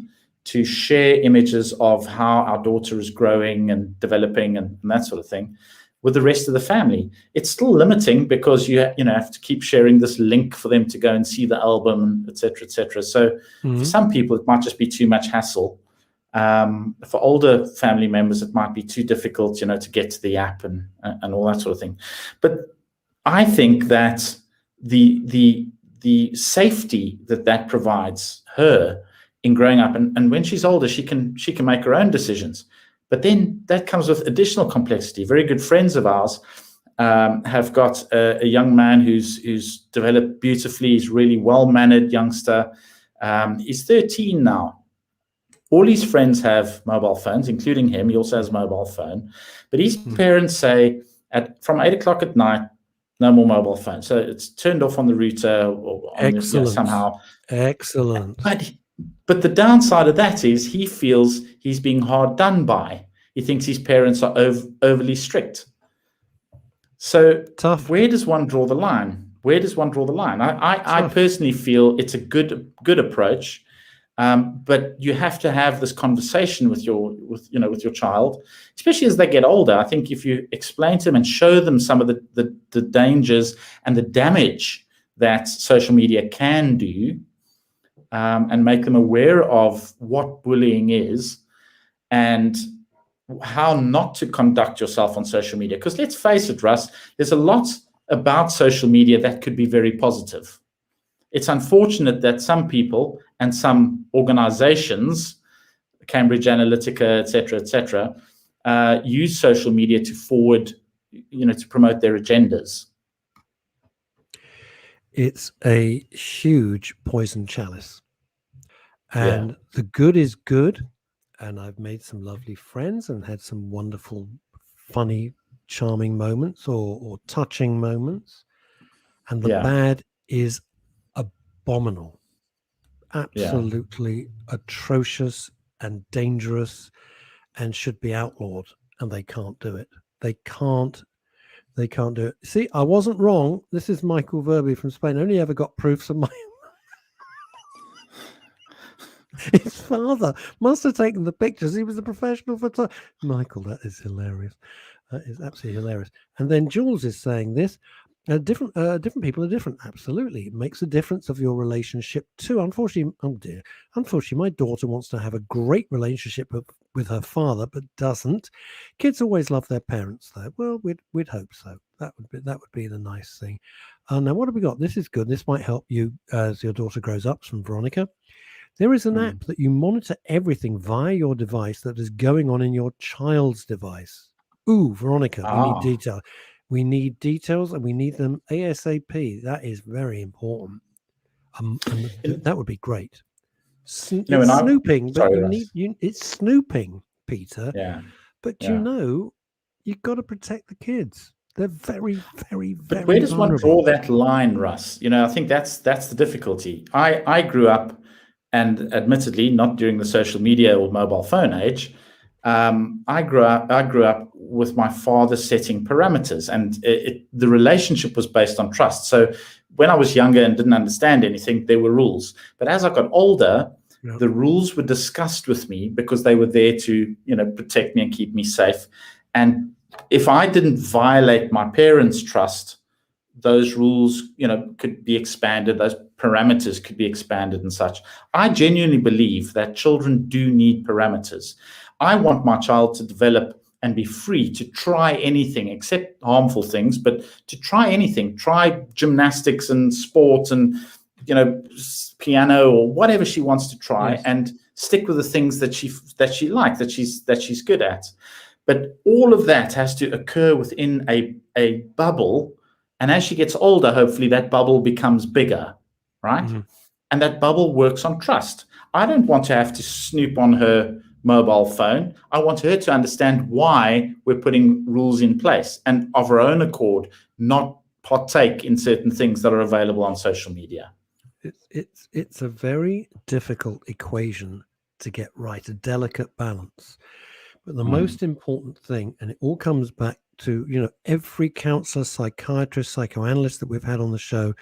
to share images of how our daughter is growing and developing and that sort of thing with the rest of the family. It's still limiting because you have to keep sharing this link for them to go and see the album, et cetera, et cetera. So for some people, it might just be too much hassle. For older family members, it might be too difficult, to get to the app and all that sort of thing. But I think that the safety that provides her in growing up, and when she's older, she can make her own decisions. But then that comes with additional complexity. Very good friends of ours have got a young man who's developed beautifully. He's really well-mannered youngster. He's 13 now. All his friends have mobile phones, including him. He also has a mobile phone. But his parents say from 8 o'clock at night, no more mobile phone. So it's turned off on the router or on somehow. Excellent. But the downside of that is he feels he's being hard done by. He thinks his parents are overly strict. So tough. Where does one draw the line? I personally feel it's a good approach, but you have to have this conversation with your child, especially as they get older. I think if you explain to them and show them some of the dangers and the damage that social media can do, and make them aware of what bullying is and how not to conduct yourself on social media. Because let's face it, Russ, there's a lot about social media that could be very positive. It's unfortunate that some people and some organizations, Cambridge Analytica, et cetera, use social media to forward, to promote their agendas. It's a huge poison chalice. And the good is good. And I've made some lovely friends and had some wonderful, funny, charming moments or touching moments. And the bad is abominable. Absolutely atrocious and dangerous and should be outlawed. And they can't do it. They can't do it. See, I wasn't wrong. This is Michael Verby from Spain. I only ever got proofs of my... His father must have taken the pictures. He was a professional photographer. Michael, that is hilarious. That is absolutely hilarious. And then Jules is saying this. Different people are different. Absolutely. It makes a difference of your relationship too. Unfortunately, my daughter wants to have a great relationship with her father, but doesn't. Kids always love their parents, though. Well, we'd hope so. That would be the nice thing. Now, what have we got? This is good. This might help you as your daughter grows up. From Veronica. There is an app that you monitor everything via your device that is going on in your child's device. Ooh, Veronica, we need detail. We need details and we need them ASAP. That is very important. And that would be great. It's snooping, but it's snooping, Peter. Yeah. But you've got to protect the kids. They're very, very, very But where does vulnerable. one draw that line, Russ? I think that's the difficulty. I grew up, and admittedly, not during the social media or mobile phone age. I grew up with my father setting parameters, and the relationship was based on trust. So when I was younger and didn't understand anything, there were rules. But as I got older, the rules were discussed with me because they were there to, protect me and keep me safe. And if I didn't violate my parents' trust, those rules, could be expanded. Those parameters could be expanded and such. I genuinely believe that children do need parameters. I want my child to develop and be free to try anything except harmful things, but to try anything, try gymnastics and sports and, piano or whatever she wants to try, and stick with the things that she likes, that she's good at. But all of that has to occur within a bubble. And as she gets older, hopefully that bubble becomes bigger, right? Mm-hmm. And that bubble works on trust. I don't want to have to snoop on her mobile phone. I want her to understand why we're putting rules in place and of her own accord, not partake in certain things that are available on social media. It's a very difficult equation to get right, a delicate balance. But the most important thing, and it all comes back to, you know, every counselor, psychiatrist, psychoanalyst that we've had on the show,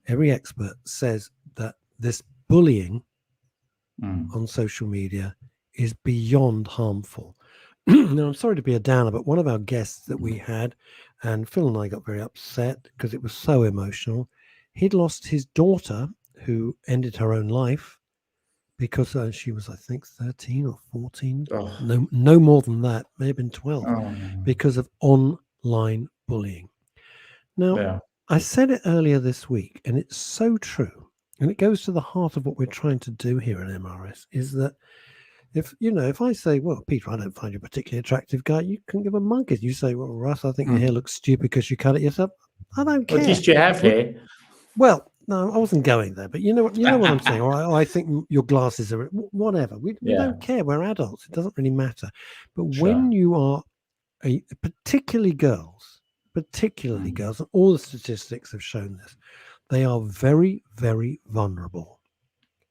every expert says that this bullying on social media is beyond harmful. Now, I'm sorry to be a downer, but one of our guests that we had, and Phil and I got very upset because it was so emotional. He'd lost his daughter, who ended her own life because she was, I think, 13 or 14. Oh. No more than that. May have been 12 because of online bullying. Now, I said it earlier this week, and it's so true. And it goes to the heart of what we're trying to do here at MRS, is that if I say, well, Peter, I don't find you a particularly attractive guy, you can give a monkey. You say, well, Russ, I think your hair looks stupid because you cut it yourself. I don't care. At least you have hair. Well, no, I wasn't going there, but you know what I'm saying. Or I think your glasses are whatever. We don't care. We're adults. It doesn't really matter. But when you are, particularly girls, and all the statistics have shown this, they are very, very vulnerable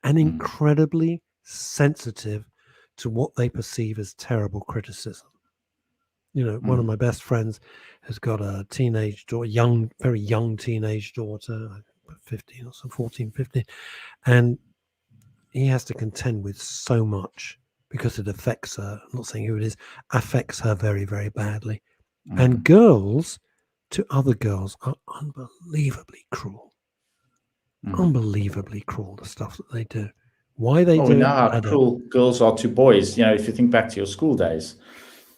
and incredibly sensitive to what they perceive as terrible criticism. You know, one of my best friends has got a teenage daughter, very young teenage daughter, 15 or so, 14, 15. And he has to contend with so much because it affects her. I'm not saying who it is, affects her very, very badly. And girls to other girls are unbelievably cruel. Unbelievably cruel, the stuff that they do. Why they do how cruel girls are to boys. You know, if you think back to your school days,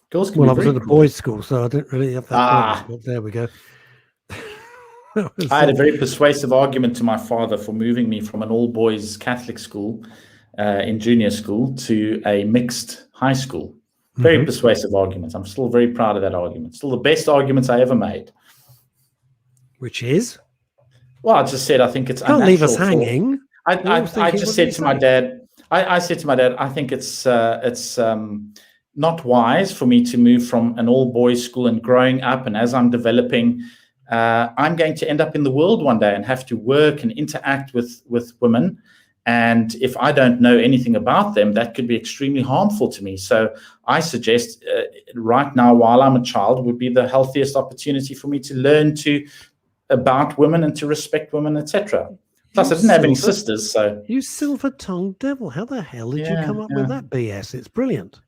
girls can be I was at a boys' school, so I didn't really have that problem. But there we go. I had a very persuasive argument to my father for moving me from an all-boys Catholic school in junior school to a mixed high school. Very persuasive argument. I'm still very proud of that argument. Still the best arguments I ever made. Which is? Well, I just said I think it's unnatural. Can't leave us hanging. I just said to my dad, I said to my dad, I think it's not wise for me to move from an all-boys school and growing up, and as I'm developing, I'm going to end up in the world one day and have to work and interact with women. And if I don't know anything about them, that could be extremely harmful to me. So I suggest right now, while I'm a child, would be the healthiest opportunity for me to learn about women and to respect women, etc. Plus, I didn't have any sisters, so... You silver-tongued devil. How the hell did you come up with that BS? It's brilliant.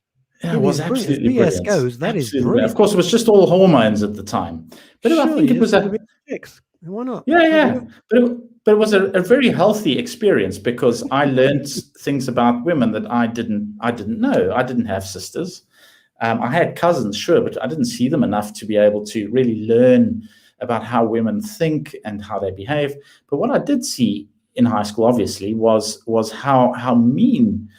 Yeah, it was absolutely brilliant. As BS goes, that is brilliant. Of course, it was just all hormones at the time. But I think it was Why not? Yeah. But it was a very healthy experience because I learned things about women that I didn't know. I didn't have sisters. I had cousins, sure, but I didn't see them enough to be able to really learn about how women think and how they behave. But what I did see in high school, obviously, was how mean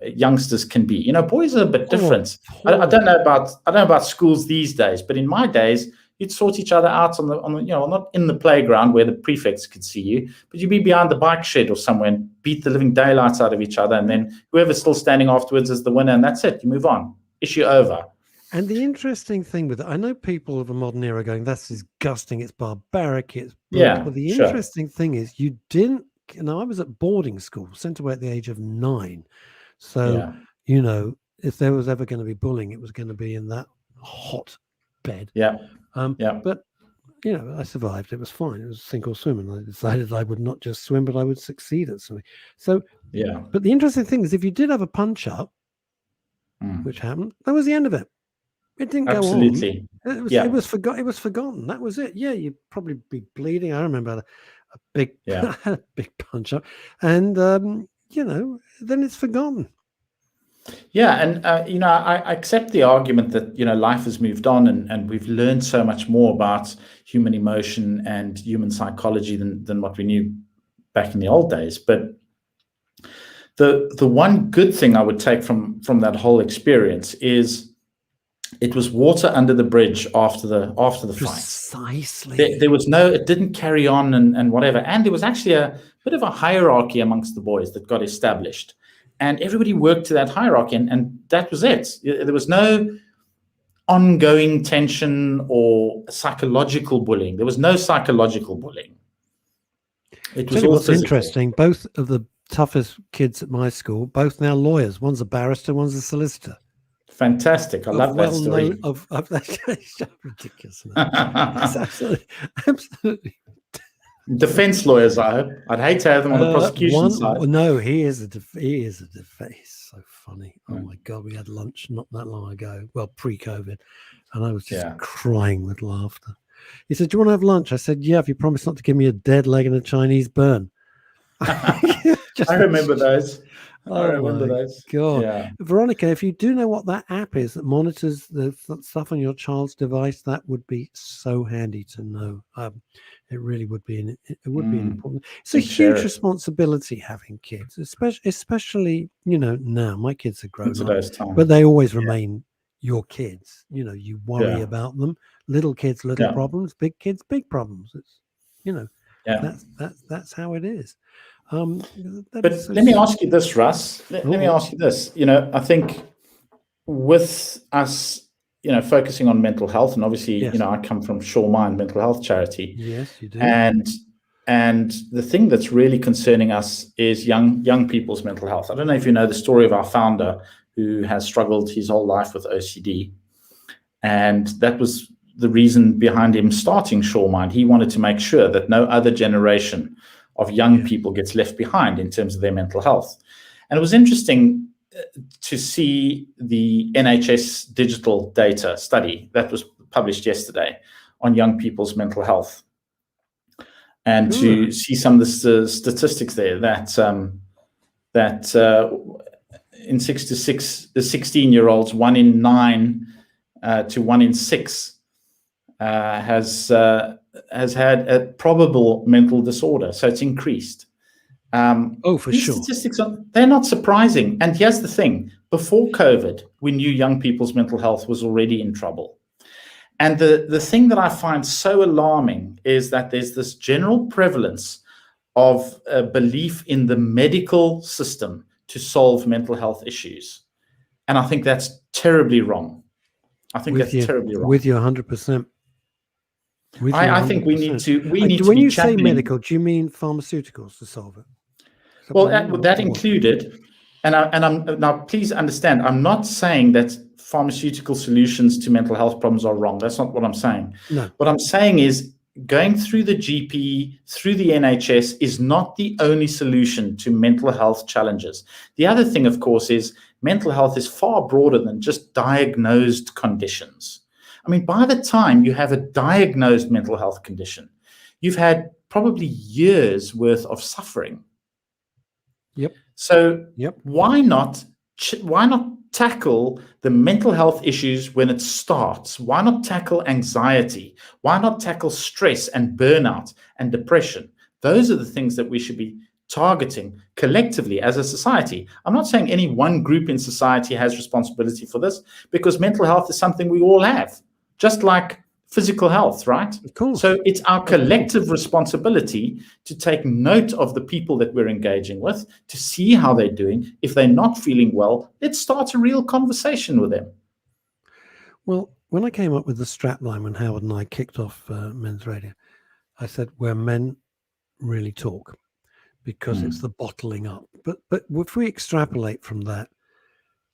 youngsters can be. You know, boys are a bit different. I don't know about schools these days, but in my days, you'd sort each other out on the not in the playground where the prefects could see you, but you'd be behind the bike shed or somewhere and beat the living daylights out of each other, and then whoever's still standing afterwards is the winner, and that's it. You move on. Issue over. And the interesting thing with it, I know people of a modern era going, that's disgusting, it's barbaric, it's brutal. But the interesting thing is I was at boarding school, sent away at the age of 9. So, if there was ever going to be bullying, it was going to be in that hot bed. But, I survived. It was fine. It was sink or swim. And I decided I would not just swim, but I would succeed at swimming. So, but the interesting thing is if you did have a punch up, which happened, that was the end of it. It didn't go on. It was forgotten. That was it. Yeah, you'd probably be bleeding. I remember a big big punch up. And, then it's forgotten. Yeah, and I accept the argument that life has moved on and we've learned so much more about human emotion and human psychology than what we knew back in the old days. But the one good thing I would take from that whole experience is it was water under the bridge after the fight. Precisely. There was it didn't carry on and whatever, and there was actually a bit of a hierarchy amongst the boys that got established. and everybody worked to that hierarchy, and that was it. There was no ongoing tension or psychological bullying. There was no psychological bullying. It was all what's physical. Interesting. Both of the toughest kids at my school, both now lawyers. One's a barrister, one's a solicitor. Fantastic. I love that story. That's ridiculous. It's absolutely. Defense lawyers, I hope. I'd hate to have them on the prosecution side. No, he is a defense. He's so funny. Oh my God, we had lunch not that long ago. Well, pre-COVID, and I was just crying with laughter. He said, "Do you want to have lunch?" I said, "Yeah, if you promise not to give me a dead leg and a Chinese burn." I remember those. I remember those. God. Yeah. Veronica, if you do know what that app is that monitors the stuff on your child's device, that would be so handy to know. It really would be. It would be important. It's a huge responsibility having kids, especially now. My kids are grown up, but they always remain your kids. You worry about them. Little kids, little problems. Big kids, big problems. It's that's how it is. But let me ask you this, Russ. Let me ask you this. I think with us, focusing on mental health, and obviously, I come from Shore Mind Mental Health Charity. Yes, you do. And the thing that's really concerning us is young people's mental health. I don't know if you know the story of our founder who has struggled his whole life with OCD, and that was the reason behind him starting Shore Mind. He wanted to make sure that no other generation of young people gets left behind in terms of their mental health. And it was interesting to see the NHS digital data study that was published yesterday on young people's mental health, and to see some of the statistics there that in 6 to 16-year-olds, 1 in 9 to 1 in 6 has had a probable mental disorder, so it's increased. For these sure. Statistics they're not surprising. And here's the thing: before COVID, we knew young people's mental health was already in trouble. And the thing that I find so alarming is that there's this general prevalence of a belief in the medical system to solve mental health issues, and I think that's terribly wrong. Terribly wrong. With you 100%. I think we need to. When you say medical, do you mean pharmaceuticals to solve it? Well, that included, and I'm now. Please understand, I'm not saying that pharmaceutical solutions to mental health problems are wrong. That's not what I'm saying. No. What I'm saying is going through the GP, through the NHS, is not the only solution to mental health challenges. The other thing, of course, is mental health is far broader than just diagnosed conditions. I mean, by the time you have a diagnosed mental health condition, you've had probably years worth of suffering. Yep. So why not tackle the mental health issues when it starts? Why not tackle anxiety? Why not tackle stress and burnout and depression? Those are the things that we should be targeting collectively as a society. I'm not saying any one group in society has responsibility for this, because mental health is something we all have, just like physical health, right? Of course. So it's our collective responsibility to take note of the people that we're engaging with, to see how they're doing. If they're not feeling well, let's start a real conversation with them. Well, when I came up with the strapline, when Howard and I kicked off Men's Radio, I said, where men really talk, because it's the bottling up. But if we extrapolate from that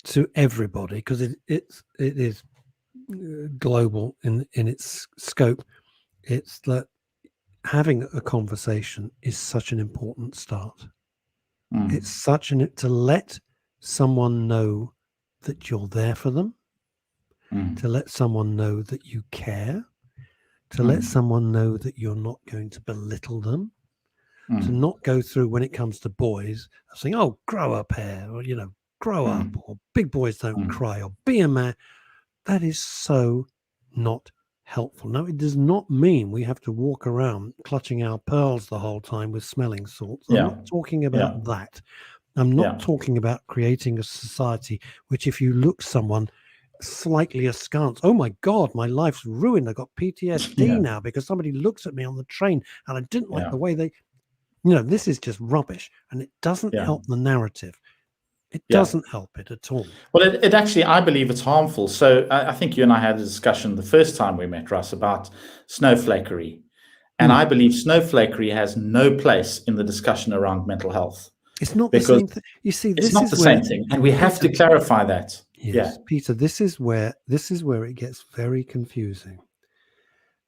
to everybody, because it is global in its scope, it's that having a conversation is such an important start. It's to let someone know that you're there for them, to let someone know that you care, to let someone know that you're not going to belittle them, to not go through, when it comes to boys, saying, oh, grow up here, or grow up, or big boys don't cry, or be a man. That is so not helpful. Now, it does not mean we have to walk around clutching our pearls the whole time with smelling salts. I'm not talking about that. I'm not talking about creating a society which, if you look someone slightly askance, oh my God, my life's ruined. I've got PTSD now because somebody looks at me on the train and I didn't like the way they, this is just rubbish, and it doesn't help the narrative. It doesn't help it at all. Well, it actually, I believe it's harmful. So I think you and I had a discussion the first time we met, Russ, about snowflakery. And I believe snowflakery has no place in the discussion around mental health. It's not the same thing. You see, it's not the same thing. And we have to clarify that. Yes, Peter, this is where it gets very confusing.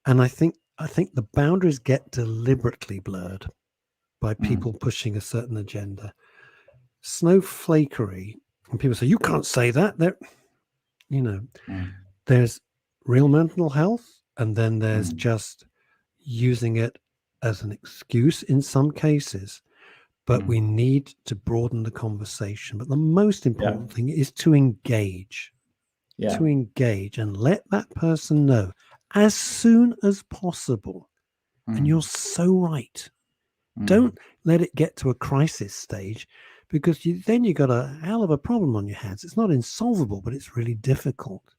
And I think the boundaries get deliberately blurred by people pushing a certain agenda. Snowflakery, and people say, you can't say that. There's real mental health, and then there's just using it as an excuse in some cases. But we need to broaden the conversation. But the most important thing is to engage. To engage and let that person know as soon as possible. And you're so right. Don't let it get to a crisis stage, because then you've got a hell of a problem on your hands. It's not insolvable, but it's really difficult.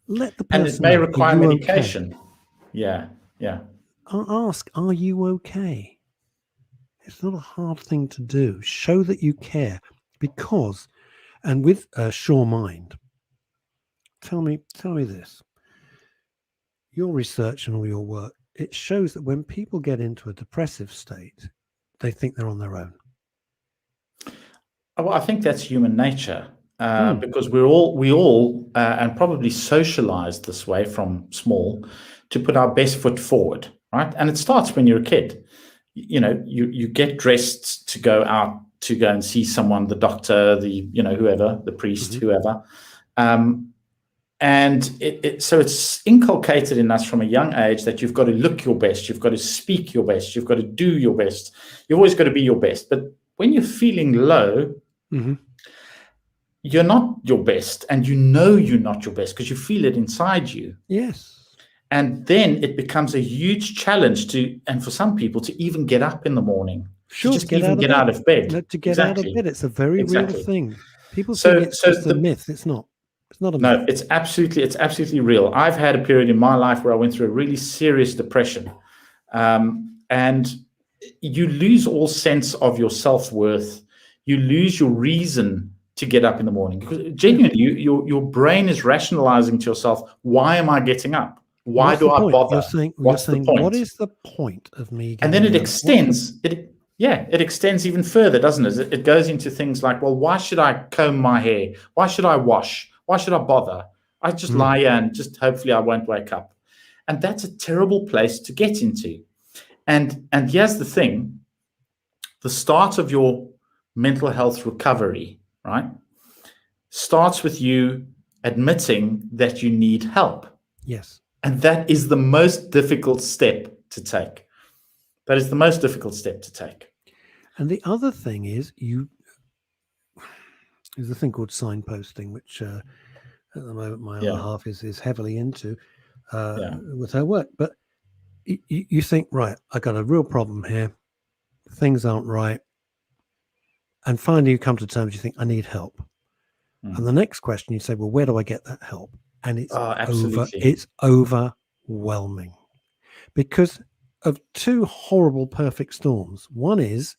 Let the person and it may know, require medication. Okay? Yeah. Ask, are you okay? It's not a hard thing to do. Show that you care, because, and with a sure mind, tell me this. Your research and all your work, it shows that when people get into a depressive state, they think they're on their own. Well, I think that's human nature, because we all, and probably socialized this way from small, to put our best foot forward, right? And it starts when you're a kid. You get dressed to go out, to go and see someone, the doctor, whoever, the priest, whoever. And so it's inculcated in us from a young age that you've got to look your best, you've got to speak your best, you've got to do your best. You've always got to be your best. But when you're feeling low, you're not your best, and you're not your best because you feel it inside you. Yes. And then it becomes a huge challenge and for some people, to even get up in the morning. Sure, to just get out of bed. To get out of bed. It's a very real thing. People think it's just a myth. It's not. It's not a myth. No, it's absolutely real. I've had a period in my life where I went through a really serious depression. And you lose all sense of your self-worth. You lose your reason to get up in the morning. Because genuinely, your brain is rationalizing to yourself, why am I getting up? Why do I bother? What's the point? What is the point of me? And then it extends. It extends even further, doesn't it? It goes into things like, well, why should I comb my hair? Why should I wash? Why should I bother? I just lie here and just hopefully I won't wake up. And that's a terrible place to get into. And here's the thing: the start of your mental health recovery, right, starts with you admitting that you need help. Yes. And that is the most difficult step to take. There's And the other thing is, there's a thing called signposting, which at the moment my other half is heavily into with her work. But you think, right, I got a real problem here. Things aren't right. And finally you come to terms, you think, I need help. And the next question you say, well, where do I get that help? And it's overwhelming because of two horrible perfect storms. One is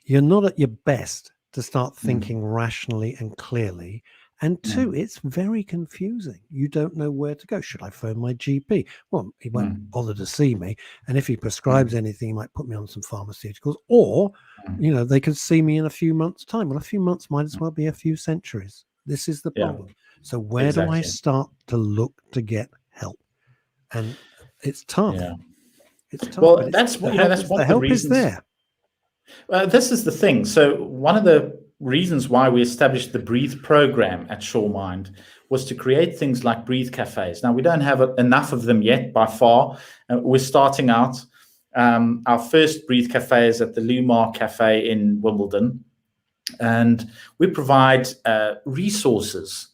you're not at your best to start thinking rationally and clearly. And two, it's very confusing. You don't know where to go. Should I phone my GP? Well, he won't bother to see me. And if he prescribes anything, he might put me on some pharmaceuticals. Or, they could see me in a few months' time. Well, a few months might as well be a few centuries. This is the problem. So where do I start to look to get help? And it's tough. Yeah. It's tough. Well, that's one of the help reasons. Is there. This is the thing. So one of the reasons why we established the Breathe program at SureMind was to create things like Breathe cafes. Now, we don't have enough of them yet by far. We're starting out. Our first Breathe cafe is at the Lumar Cafe in Wimbledon. And we provide resources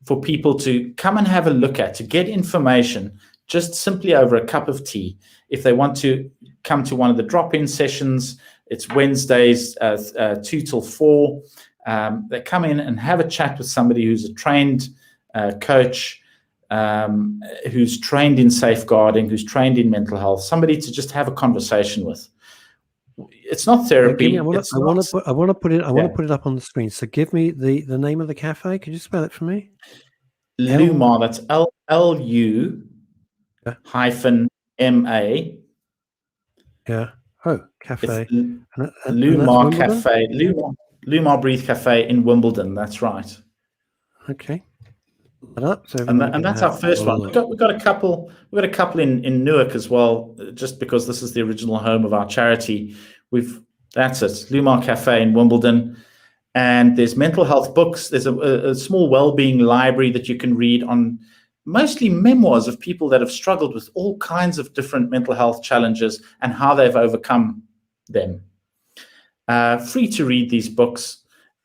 for people to come and have a look at, to get information just simply over a cup of tea. If they want to come to one of the drop-in sessions, it's Wednesdays, 2 till 4. They come in and have a chat with somebody who's a trained coach, who's trained in safeguarding, who's trained in mental health, somebody to just have a conversation with. it's not therapy. I want to put it up on the screen. So give me the name of the cafe. Could you spell it for me? Lumar. That's LU hyphen MA. Yeah. Oh, cafe. Lumar Cafe. Lumar Breathe Cafe in Wimbledon. That's right. Okay. Up, so and that's our first one. We've got a couple. We've got a couple in Newark as well. Just because this is the original home of our charity, that's it. Lumar Cafe in Wimbledon, and there's mental health books. There's a small well-being library that you can read on mostly memoirs of people that have struggled with all kinds of different mental health challenges and how they've overcome them. Free to read these books.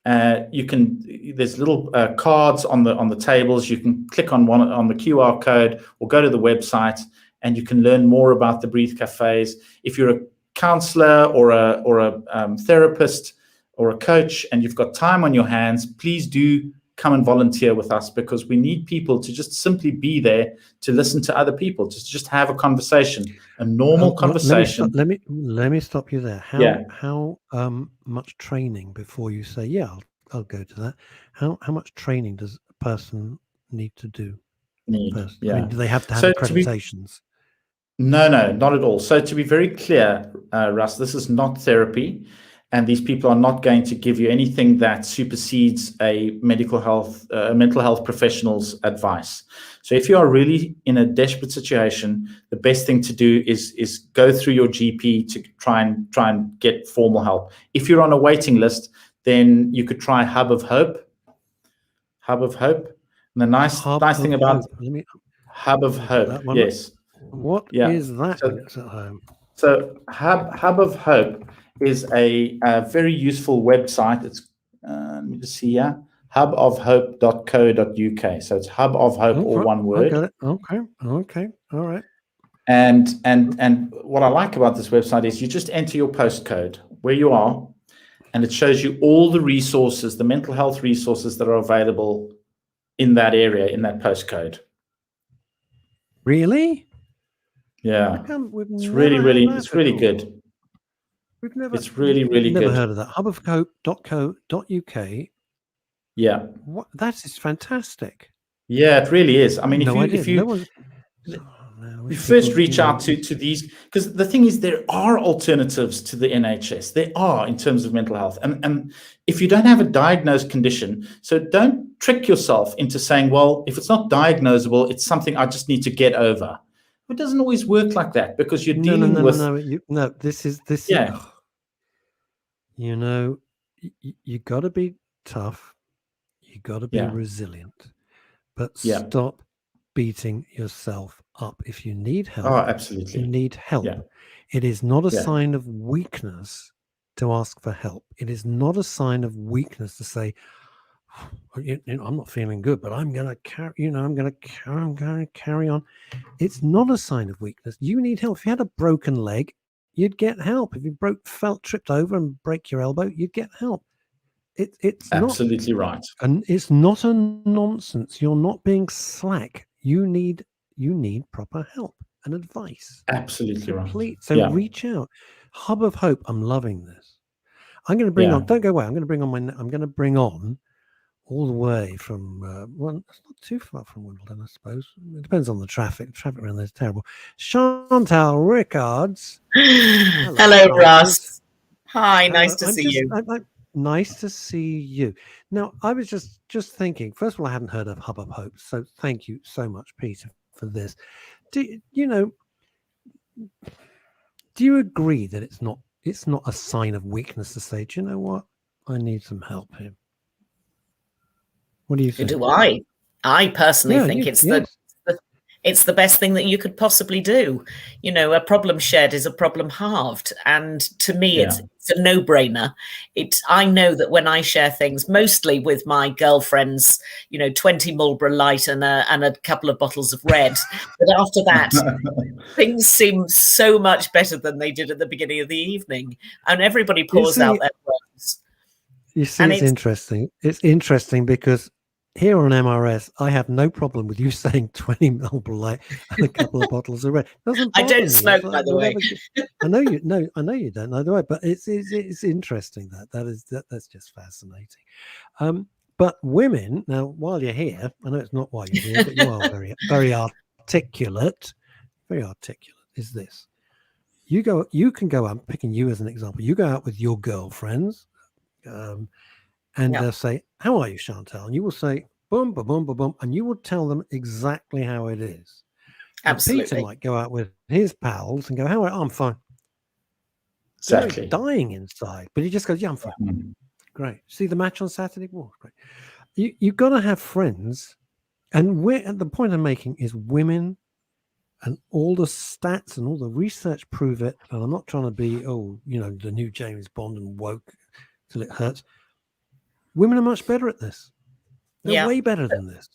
There's little cards on the tables. You can click on the QR code or go to the website, and you can learn more about the Breathe Cafes. If you're a counselor or a therapist or a coach and you've got time on your hands, please do come and volunteer with us, because we need people to just simply be there to listen to other people, to just have a conversation, a normal conversation. Let me stop you there. How much training before you say, I'll go to that? How much training does a person need to do? First? I mean, do they have to have accreditations? No, not at all. So to be very clear, Russ, this is not therapy. And these people are not going to give you anything that supersedes a mental health professional's advice. So if you are really in a desperate situation, the best thing to do is go through your GP to try and get formal help. If you're on a waiting list, then you could try Hub of Hope. Hub of Hope. And the nice thing about Hub of Hope, yes. What is that when it's at home? So Hub of Hope is a very useful website. It's let me just see here, hubofhope.co.uk. So it's Hub of Hope, all one word. I got it. Okay. All right. And what I like about this website is you just enter your postcode where you are, and it shows you all the resources, the mental health resources that are available in that area, in that postcode. Really? Yeah. It's really good. It's really good. Never heard of that. hubofhope.co.uk. Yeah. That is fantastic. Yeah, it really is. I mean, if you first reach out to these, because the thing is, there are alternatives to the NHS. There are, in terms of mental health. And if you don't have a diagnosed condition, so don't trick yourself into saying, well, if it's not diagnosable, it's something I just need to get over. It doesn't always work like that, because you're dealing with... This is you know, you got to be tough. You got to be resilient, but stop beating yourself up. If you need help, absolutely, you need help. Yeah. It is not a sign of weakness to ask for help. It is not a sign of weakness to say, I'm not feeling good, but I'm going to carry. I'm going to carry on. It's not a sign of weakness. You need help. If you had a broken leg, you'd get help. If you tripped over and break your elbow, you'd get help. It's absolutely right. And it's not a nonsense. You're not being slack. You need proper help and advice. Absolutely right. So reach out. Hub of Hope. I'm loving this. I'm going to bring on. Don't go away. I'm going to bring on all the way from. It's not too far from Wimbledon, I suppose. It depends on the traffic. The traffic around there is terrible. Chantal Rickards. Hello, Russ. Hi. Nice to see you. Nice to see you. Now, I was just thinking, first of all, I hadn't heard of Hub of Hope, so thank you so much, Peter, for this. Do you agree that it's not a sign of weakness to say, do you know what? I need some help here. What do you think? Do I? I personally think it's the best thing that you could possibly do. A problem shared is a problem halved. And to me, it's a no-brainer. I know that when I share things, mostly with my girlfriends, 20 Marlboro Light and a couple of bottles of red. But after that, things seem so much better than they did at the beginning of the evening. And everybody pours out their words. You see, it's interesting. It's interesting because here on MRS, I have no problem with you saying 20 Marlboro Light and a couple of bottles of red. I don't smoke, by the way. I know you. No, I know you don't. Either way, but it's interesting that's just fascinating. But women, now, while you're here, I know it's not why you're here, but you are very, very articulate. Very articulate. Is this? You can go out. I'm picking you as an example. You go out with your girlfriends. And they'll say, "How are you, Chantal?" And you will say, "Boom, boom, boom, boom, boom," and you will tell them exactly how it is. Absolutely. And Peter might go out with his pals and go, "How are you?" "I'm fine." Exactly. He's dying inside, but he just goes, "Yeah, I'm fine." Mm-hmm. Great. See the match on Saturday? Oh, great. You've got to have friends, and the point I'm making is women, and all the stats and all the research prove it. And I'm not trying to be, the new James Bond and woke till it hurts. Women are much better at this. They're way better than this.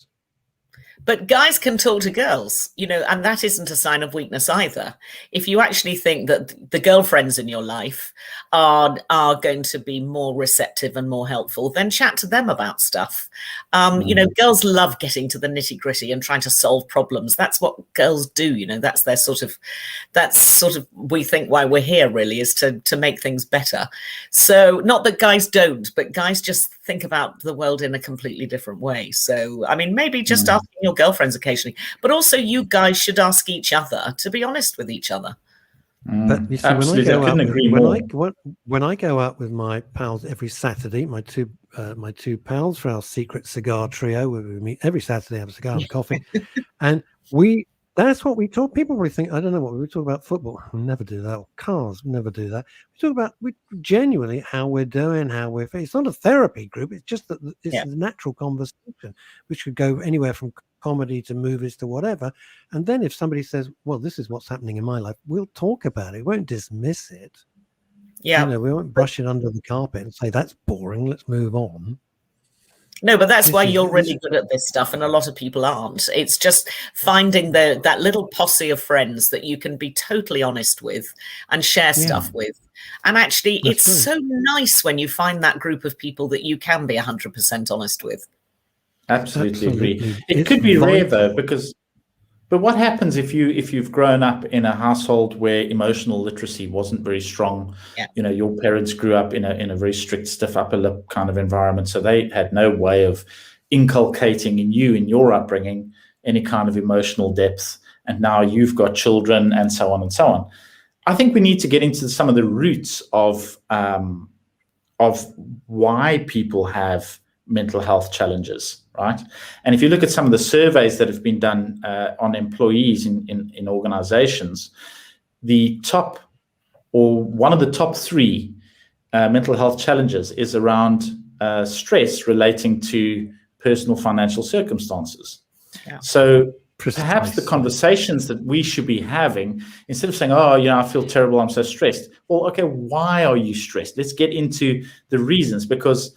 But guys can talk to girls, and that isn't a sign of weakness either. If you actually think that the girlfriends in your life are going to be more receptive and more helpful, then chat to them about stuff. Girls love getting to the nitty gritty and trying to solve problems. That's what girls do. That's we think why we're here really, is to make things better. So not that guys don't, but guys just think about the world in a completely different way. So, I mean, maybe just asking your girlfriends occasionally, but also you guys should ask each other to be honest with each other. But you see, when I go out with my pals every Saturday, my two pals for our secret cigar trio, where we meet every Saturday, have a cigar and coffee, and that's what we talk. People really think, I don't know what we talk about football. We never do that. Or cars, we never do that. We talk about genuinely how we're doing, how we're feeling. It's not a therapy group. It's just that it's a natural conversation, which could go anywhere from comedy to movies to whatever. And then if somebody says, well, this is what's happening in my life, we'll talk about it. We won't dismiss it. Yeah. We won't brush it under the carpet and say, that's boring. Let's move on. No, but that's why you're really good at this stuff, and a lot of people aren't. It's just finding that little posse of friends that you can be totally honest with and share stuff with. And actually, it's so nice when you find that group of people that you can be 100% honest with. Absolutely agree. It could be rare though, but what happens if you've grown up in a household where emotional literacy wasn't very strong? Yeah. Your parents grew up in a very strict, stiff upper lip kind of environment, so they had no way of inculcating in your upbringing any kind of emotional depth. And now you've got children, and so on and so on. I think we need to get into some of the roots of why people have mental health challenges, right? And if you look at some of the surveys that have been done on employees in organizations, the top, or one of the top three mental health challenges is around stress relating to personal financial circumstances. Yeah. So perhaps the conversations that we should be having, instead of saying, I feel terrible, I'm so stressed. Well, okay, why are you stressed? Let's get into the reasons, because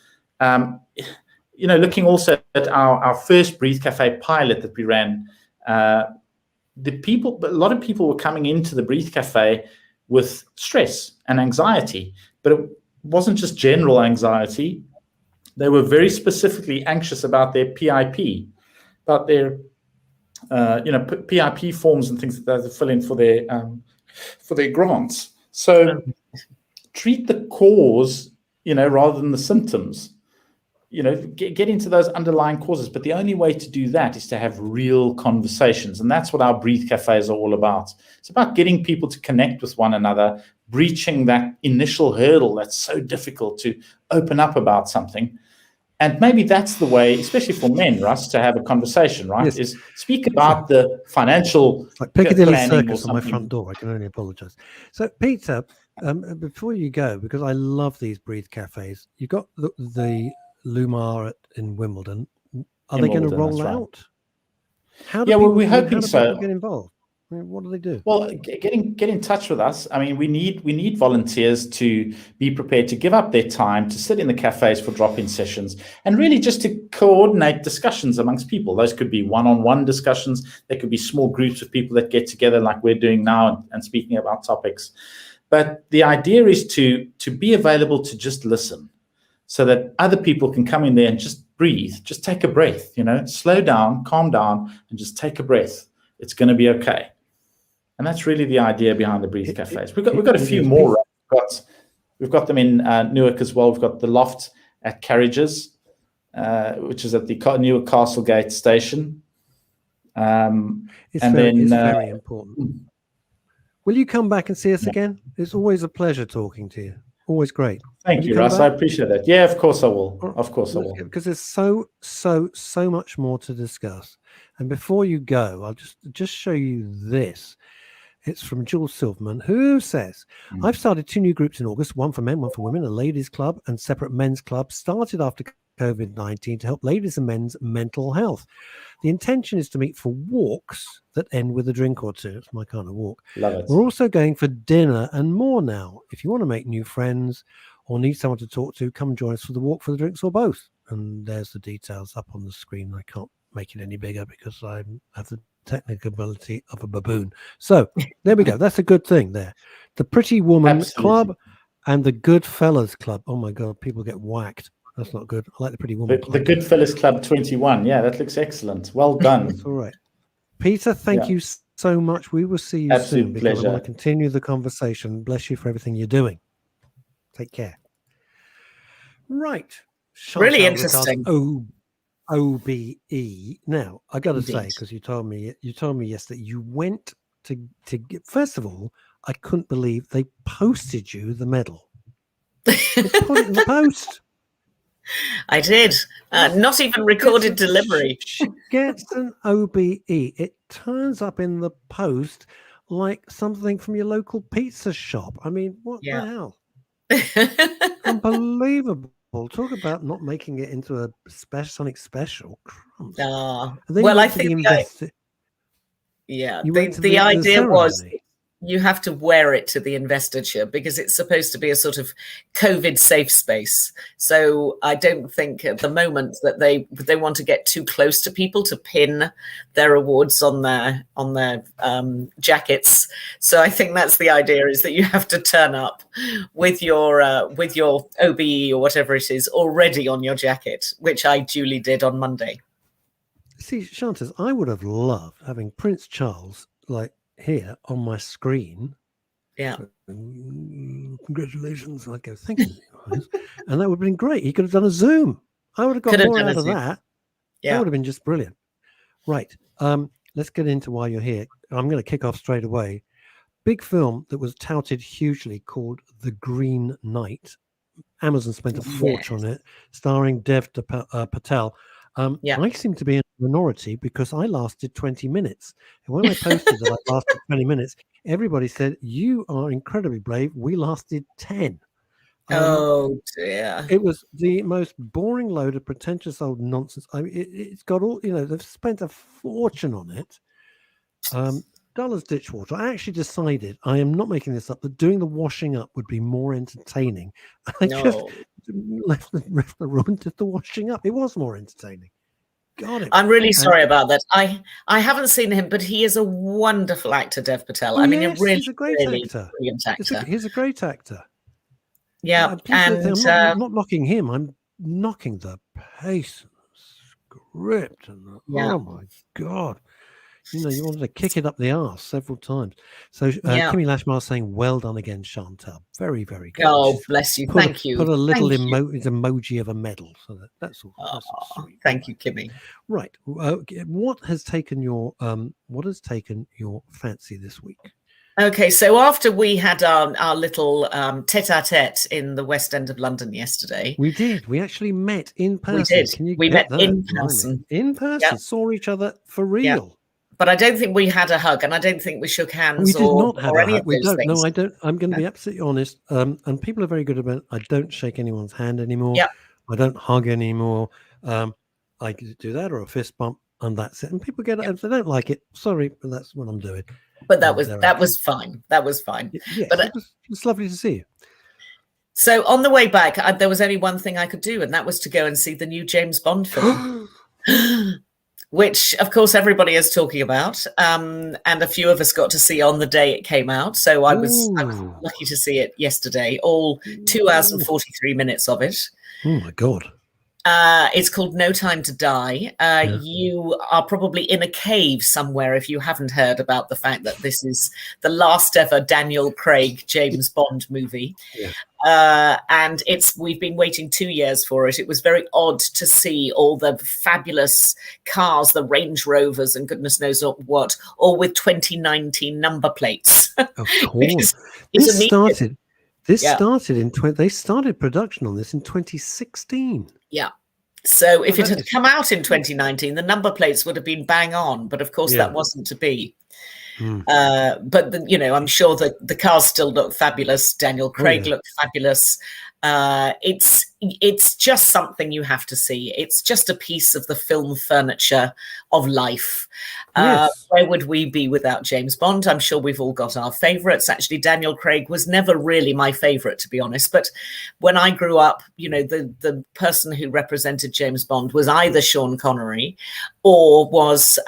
looking also at our first Breathe Cafe pilot that we ran, a lot of people were coming into the Breathe Cafe with stress and anxiety, but it wasn't just general anxiety. They were very specifically anxious about their PIP, about their PIP forms and things that they fill in for their grants. So treat the cause, rather than the symptoms. Get into those underlying causes. But the only way to do that is to have real conversations. And that's what our Breathe Cafes are all about. It's about getting people to connect with one another, breaching that initial hurdle that's so difficult to open up about something. And maybe that's the way, especially for men, Russ, to have a conversation, right? Yes. Is speak about the financial it's like Piccadilly Circus on my front door. I can only apologize. So, Peter, before you go, because I love these Breathe Cafes, you've got the Lumar in Wimbledon. Are they going to roll out? How do we're hoping so. People get involved? I mean, what do they do? Well, get in touch with us. I mean, we need volunteers to be prepared to give up their time to sit in the cafes for drop-in sessions, and really just to coordinate discussions amongst people. Those could be one-on-one discussions. There could be small groups of people that get together like we're doing now and speaking about topics. But the idea is to be available to just listen, so that other people can come in there and just breathe. Just take a breath, slow down, calm down, and just take a breath. It's going to be okay. And that's really the idea behind the Breathe Cafes. We've got a few more. We've got them in Newark as well. We've got the Loft at Carriages, which is at the Newark Castlegate station. It's very important. Will you come back and see us again? It's always a pleasure talking to you. Always great. Thank you, Russ. I appreciate that. Yeah, of course I will. Of course I will. Because there's so much more to discuss. And before you go, I'll just show you this. It's from Jules Silverman, who says, I've started 2 new groups in August, one for men, one for women, a ladies club and separate men's club, started after COVID-19 to help ladies and men's mental health. The intention is to meet for walks that end with a drink or two. It's my kind of walk. Love it. We're also going for dinner and more now. If you want to make new friends or need someone to talk to, come join us for the walk, for the drinks, or both. And there's the details up on the screen. I can't make it any bigger because I have the technical ability of a baboon. So there we go. That's a good thing there. The Pretty Woman Club and the Good Fellas Club. Oh my God, people get whacked. That's not good. I like the Pretty Woman Club. The Good Fellas Club 21. Yeah, that looks excellent. Well done. That's all right. Peter, thank you so much. We will see you soon because I want to continue the conversation. Bless you for everything you're doing. Take care. Right. Really interesting. OBE. Now, I got to say, because you told me yesterday you went to get. First of all, I couldn't believe they posted you the medal. They put it in the post. I did. Not even recorded delivery. She gets an OBE. It turns up in the post like something from your local pizza shop. I mean, what the hell? Unbelievable. Talk about not making it into a something special. Crumbs. Well, I think the idea was you have to wear it to the investiture because it's supposed to be a sort of COVID safe space. So I don't think at the moment that they want to get too close to people to pin their awards on their jackets. So I think that's the idea, is that you have to turn up with your OBE or whatever it is already on your jacket, which I duly did on Monday. See, Shantas, I would have loved having Prince Charles here on my screen. Yeah. Congratulations. I go, thank you. And that would have been great. He could have done a Zoom. I would have got more out of that. Yeah. That would have been just brilliant. Right. Let's get into why you're here. I'm going to kick off straight away. Big film that was touted hugely called The Green Knight. Amazon spent a fortune on it, starring Dev Patel. I seem to be in a minority because I lasted 20 minutes. And when I posted that I lasted 20 minutes, everybody said, you are incredibly brave. We lasted 10. Oh, dear. It was the most boring load of pretentious old nonsense. I mean, it's got all, they've spent a fortune on it. Dull as ditchwater. I actually decided, I am not making this up, that doing the washing up would be more entertaining. I just left the room and did the washing up. It was more entertaining. I'm really sorry about that. I haven't seen him, but he is a wonderful actor, Dev Patel. He's a great actor. Brilliant actor. He's a great actor. Yeah, and I'm not knocking him. I'm knocking the pace and the script and oh my God. You wanted to kick it up the arse several times. So Kimmy Lashmar saying, well done again, Chantal. Very, very good. Oh, bless you. Thank you. Put a little emoji of a medal. So that's all. That's all sweet. Thank you, Kimmy. Right. What has taken your fancy this week? Okay, so after we had our little tete-a-tete in the West End of London yesterday. We did. We actually met in person. We did. We met in person. In person. Saw each other for real. Yep. But I don't think we had a hug, and I don't think we shook hands. We did not have a hug. We don't. No, I don't. I'm going to be absolutely honest. And people are very good about it. I don't shake anyone's hand anymore. Yep. I don't hug anymore. I do that or a fist bump, and that's it. And people get it. If they don't like it, sorry, but that's what I'm doing. But that was fine. That was fine. Yeah, but it was lovely to see you. So on the way back, there was only one thing I could do, and that was to go and see the new James Bond film. Which, of course, everybody is talking about, and a few of us got to see on the day it came out. So I was lucky to see it yesterday, all 2 hours and 43 minutes of it. Oh, my God. It's called No Time to Die. You are probably in a cave somewhere if you haven't heard about the fact that this is the last ever Daniel Craig James Bond movie. Yeah. And we've been waiting 2 years for it. It was very odd to see all the fabulous cars, the Range Rovers and goodness knows what, all with 2019 number plates. Of course. They started production on this in 2016. Yeah. So if it had come out in 2019, the number plates would have been bang on. But of course, that wasn't to be. But I'm sure that the cars still look fabulous. Daniel Craig looked fabulous. It's just something you have to see. It's just a piece of the film furniture of life. Where would we be without James Bond? I'm sure we've all got our favorites. Actually, Daniel Craig was never really my favorite, to be honest. But when I grew up, the person who represented James Bond was either Sean Connery or was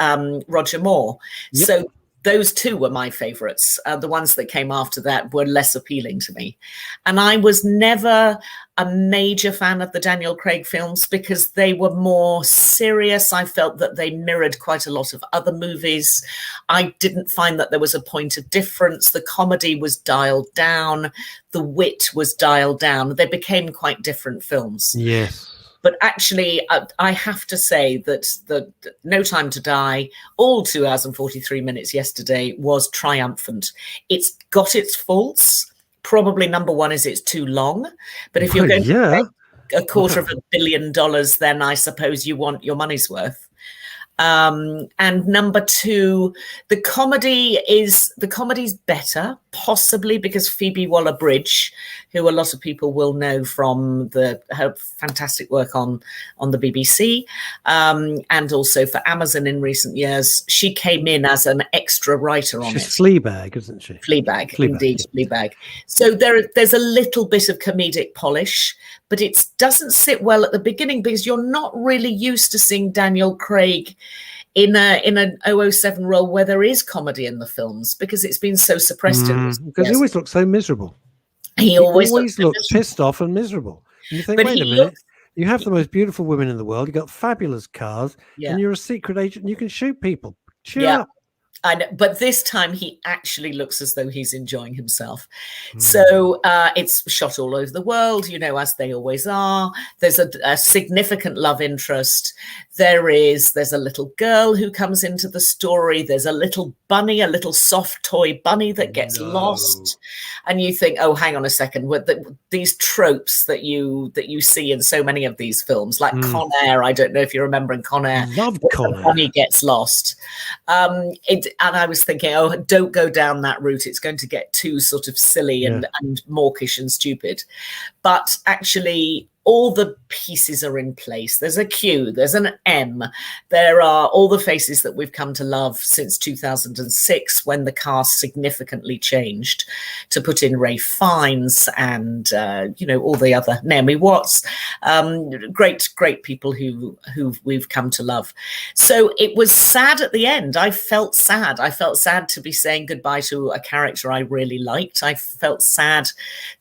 Roger Moore. Yep. So those two were my favorites. The ones that came after that were less appealing to me. And I was never a major fan of the Daniel Craig films because they were more serious. I felt that they mirrored quite a lot of other movies. I didn't find that there was a point of difference. The comedy was dialed down. The wit was dialed down. They became quite different films. Yes. But actually, I have to say that the No Time to Die, all 2 hours and 43 minutes yesterday, was triumphant. It's got its faults. Probably number one is it's too long. But if you're going to make $250 million, then I suppose you want your money's worth. And number two, the comedy's better, possibly because Phoebe Waller-Bridge, who a lot of people will know from her fantastic work on the BBC, and also for Amazon in recent years, she came in as an extra writer on it. She's Fleabag, isn't she? Fleabag, indeed, yeah. Fleabag. So there's a little bit of comedic polish, but it doesn't sit well at the beginning because you're not really used to seeing Daniel Craig in an 007 role where there is comedy in the films because it's been so suppressed. Because he always looks so miserable. He always looks pissed off and miserable. And you think, wait a minute, you have the most beautiful women in the world, you've got fabulous cars, and you're a secret agent and you can shoot people. Cheer up. I know, but this time he actually looks as though he's enjoying himself. So it's shot all over the world, as they always are. There's a significant love interest. There's a little girl who comes into the story. There's a little bunny, a little soft toy bunny that gets lost. And you think, oh, hang on a second. These tropes that you see in so many of these films, like Con Air. I don't know if you remember in Con Air. Love Con Air. The bunny gets lost. And I was thinking, oh, don't go down that route. It's going to get too sort of silly and mawkish and stupid. But actually, all the pieces are in place. There's a Q, there's an M. There are all the faces that we've come to love since 2006 when the cast significantly changed to put in Ralph Fiennes and, all the other Naomi Watts. Great people who we've come to love. So it was sad at the end. I felt sad. I felt sad to be saying goodbye to a character I really liked. I felt sad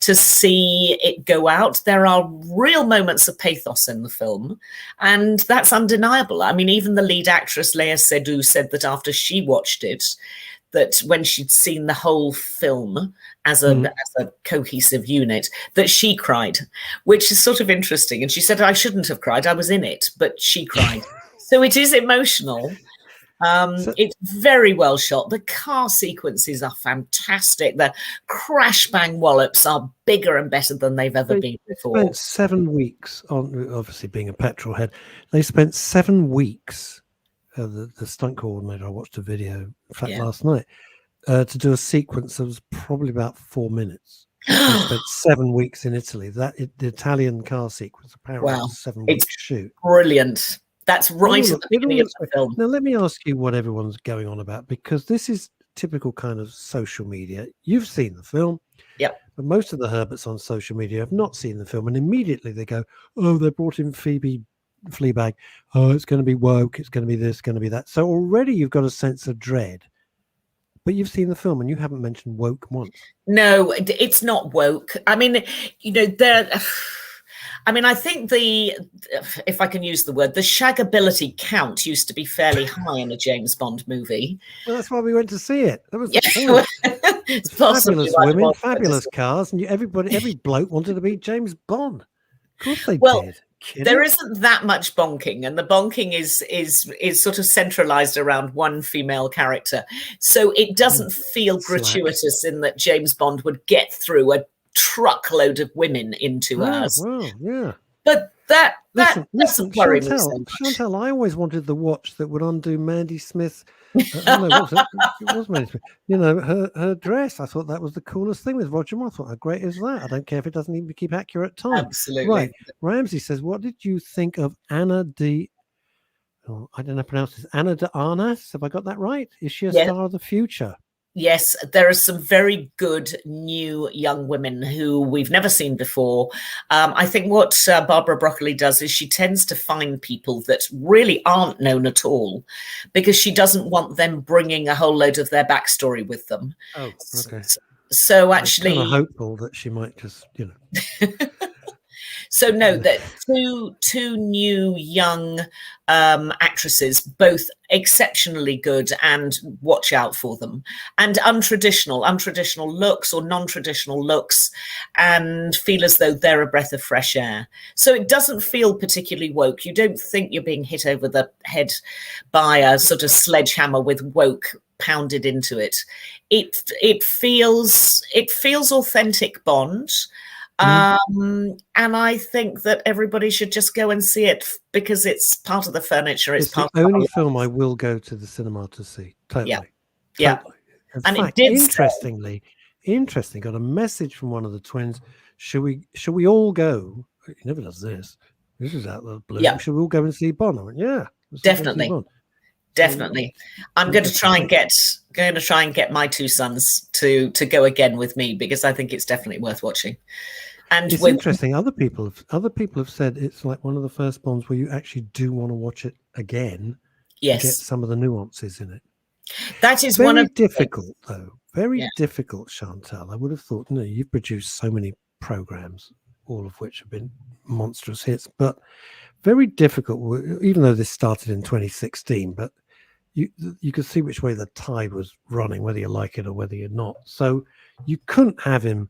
to see it go out. There are real moments of pathos in the film, and that's undeniable. I mean, even the lead actress Léa Seydoux said that after she watched it, that when she'd seen the whole film as a cohesive unit, that she cried, which is sort of interesting. And she said, I shouldn't have cried, I was in it, but she cried. So it is emotional. It's very well shot. The car sequences are fantastic. The crash bang wallops are bigger and better than they've ever been before. Spent 7 weeks on, obviously being a petrol head, they spent 7 weeks, the stunt coordinator, I watched a video, in fact, last night, to do a sequence that was probably about 4 minutes. They spent 7 weeks in Italy. The Italian car sequence apparently was a 7-week shoot. Brilliant. That's right at the beginning of the film. Now, let me ask you what everyone's going on about, because this is typical kind of social media. You've seen the film. Yep. But most of the Herberts on social media have not seen the film. And immediately they go, oh, they brought in Fleabag. Oh, it's going to be woke. It's going to be this, going to be that. So already you've got a sense of dread. But you've seen the film and you haven't mentioned woke once. No, it's not woke. I mean, I mean, I think if I can use the word, the shaggability count used to be fairly high in a James Bond movie. Well, that's why we went to see it. That was fabulous women, fabulous cars, and every bloke wanted to be James Bond. Of course they did. There isn't that much bonking, and the bonking is sort of centralized around one female character, so it doesn't feel gratuitous in that James Bond would get through a truckload of women into us. Well, yeah. But that doesn't worry me so much. Chantal, I always wanted the watch that would undo Mandy Smith's. It was Mandy Smith. You know, her dress. I thought that was the coolest thing with Roger Moore. I thought, how great is that? I don't care if it doesn't even keep accurate time. Absolutely. Right. Ramsey says, what did you think of Anna de? Oh, I don't know how to pronounce this. Anna de Armas. Have I got that right? Is she a star of the future? Yes, there are some very good new young women who we've never seen before. I think what Barbara Broccoli does is she tends to find people that really aren't known at all, because she doesn't want them bringing a whole load of their backstory with them. Oh, okay. So actually, I'm kind of hopeful that she might just, you know. So no, that two new young actresses, both exceptionally good, and watch out for them. And untraditional looks or non-traditional looks, and feel as though they're a breath of fresh air. So it doesn't feel particularly woke. You don't think you're being hit over the head by a sort of sledgehammer with woke pounded into it. It feels authentic Bond. And I think that everybody should just go and see it, because it's part of the furniture. It's the only film I will go to the cinema to see. Totally. Yeah. In and fact, it did interesting. Got a message from one of the twins. Should we all go? He never does this. This is out of the blue. Yeah. Should we all go and see Bond? I went, yeah. Definitely. I'm going to try and get my two sons to go again with me, because I think it's definitely worth watching. And it's interesting. Other people have said it's like one of the first Bonds where you actually do want to watch it again. Yes. To get some of the nuances in it. That is very difficult, though. Very difficult, Chantal. I would have thought, you've produced so many programs, all of which have been monstrous hits, but very difficult, even though this started in 2016, but you could see which way the tide was running, whether you like it or whether you're not. So you couldn't have him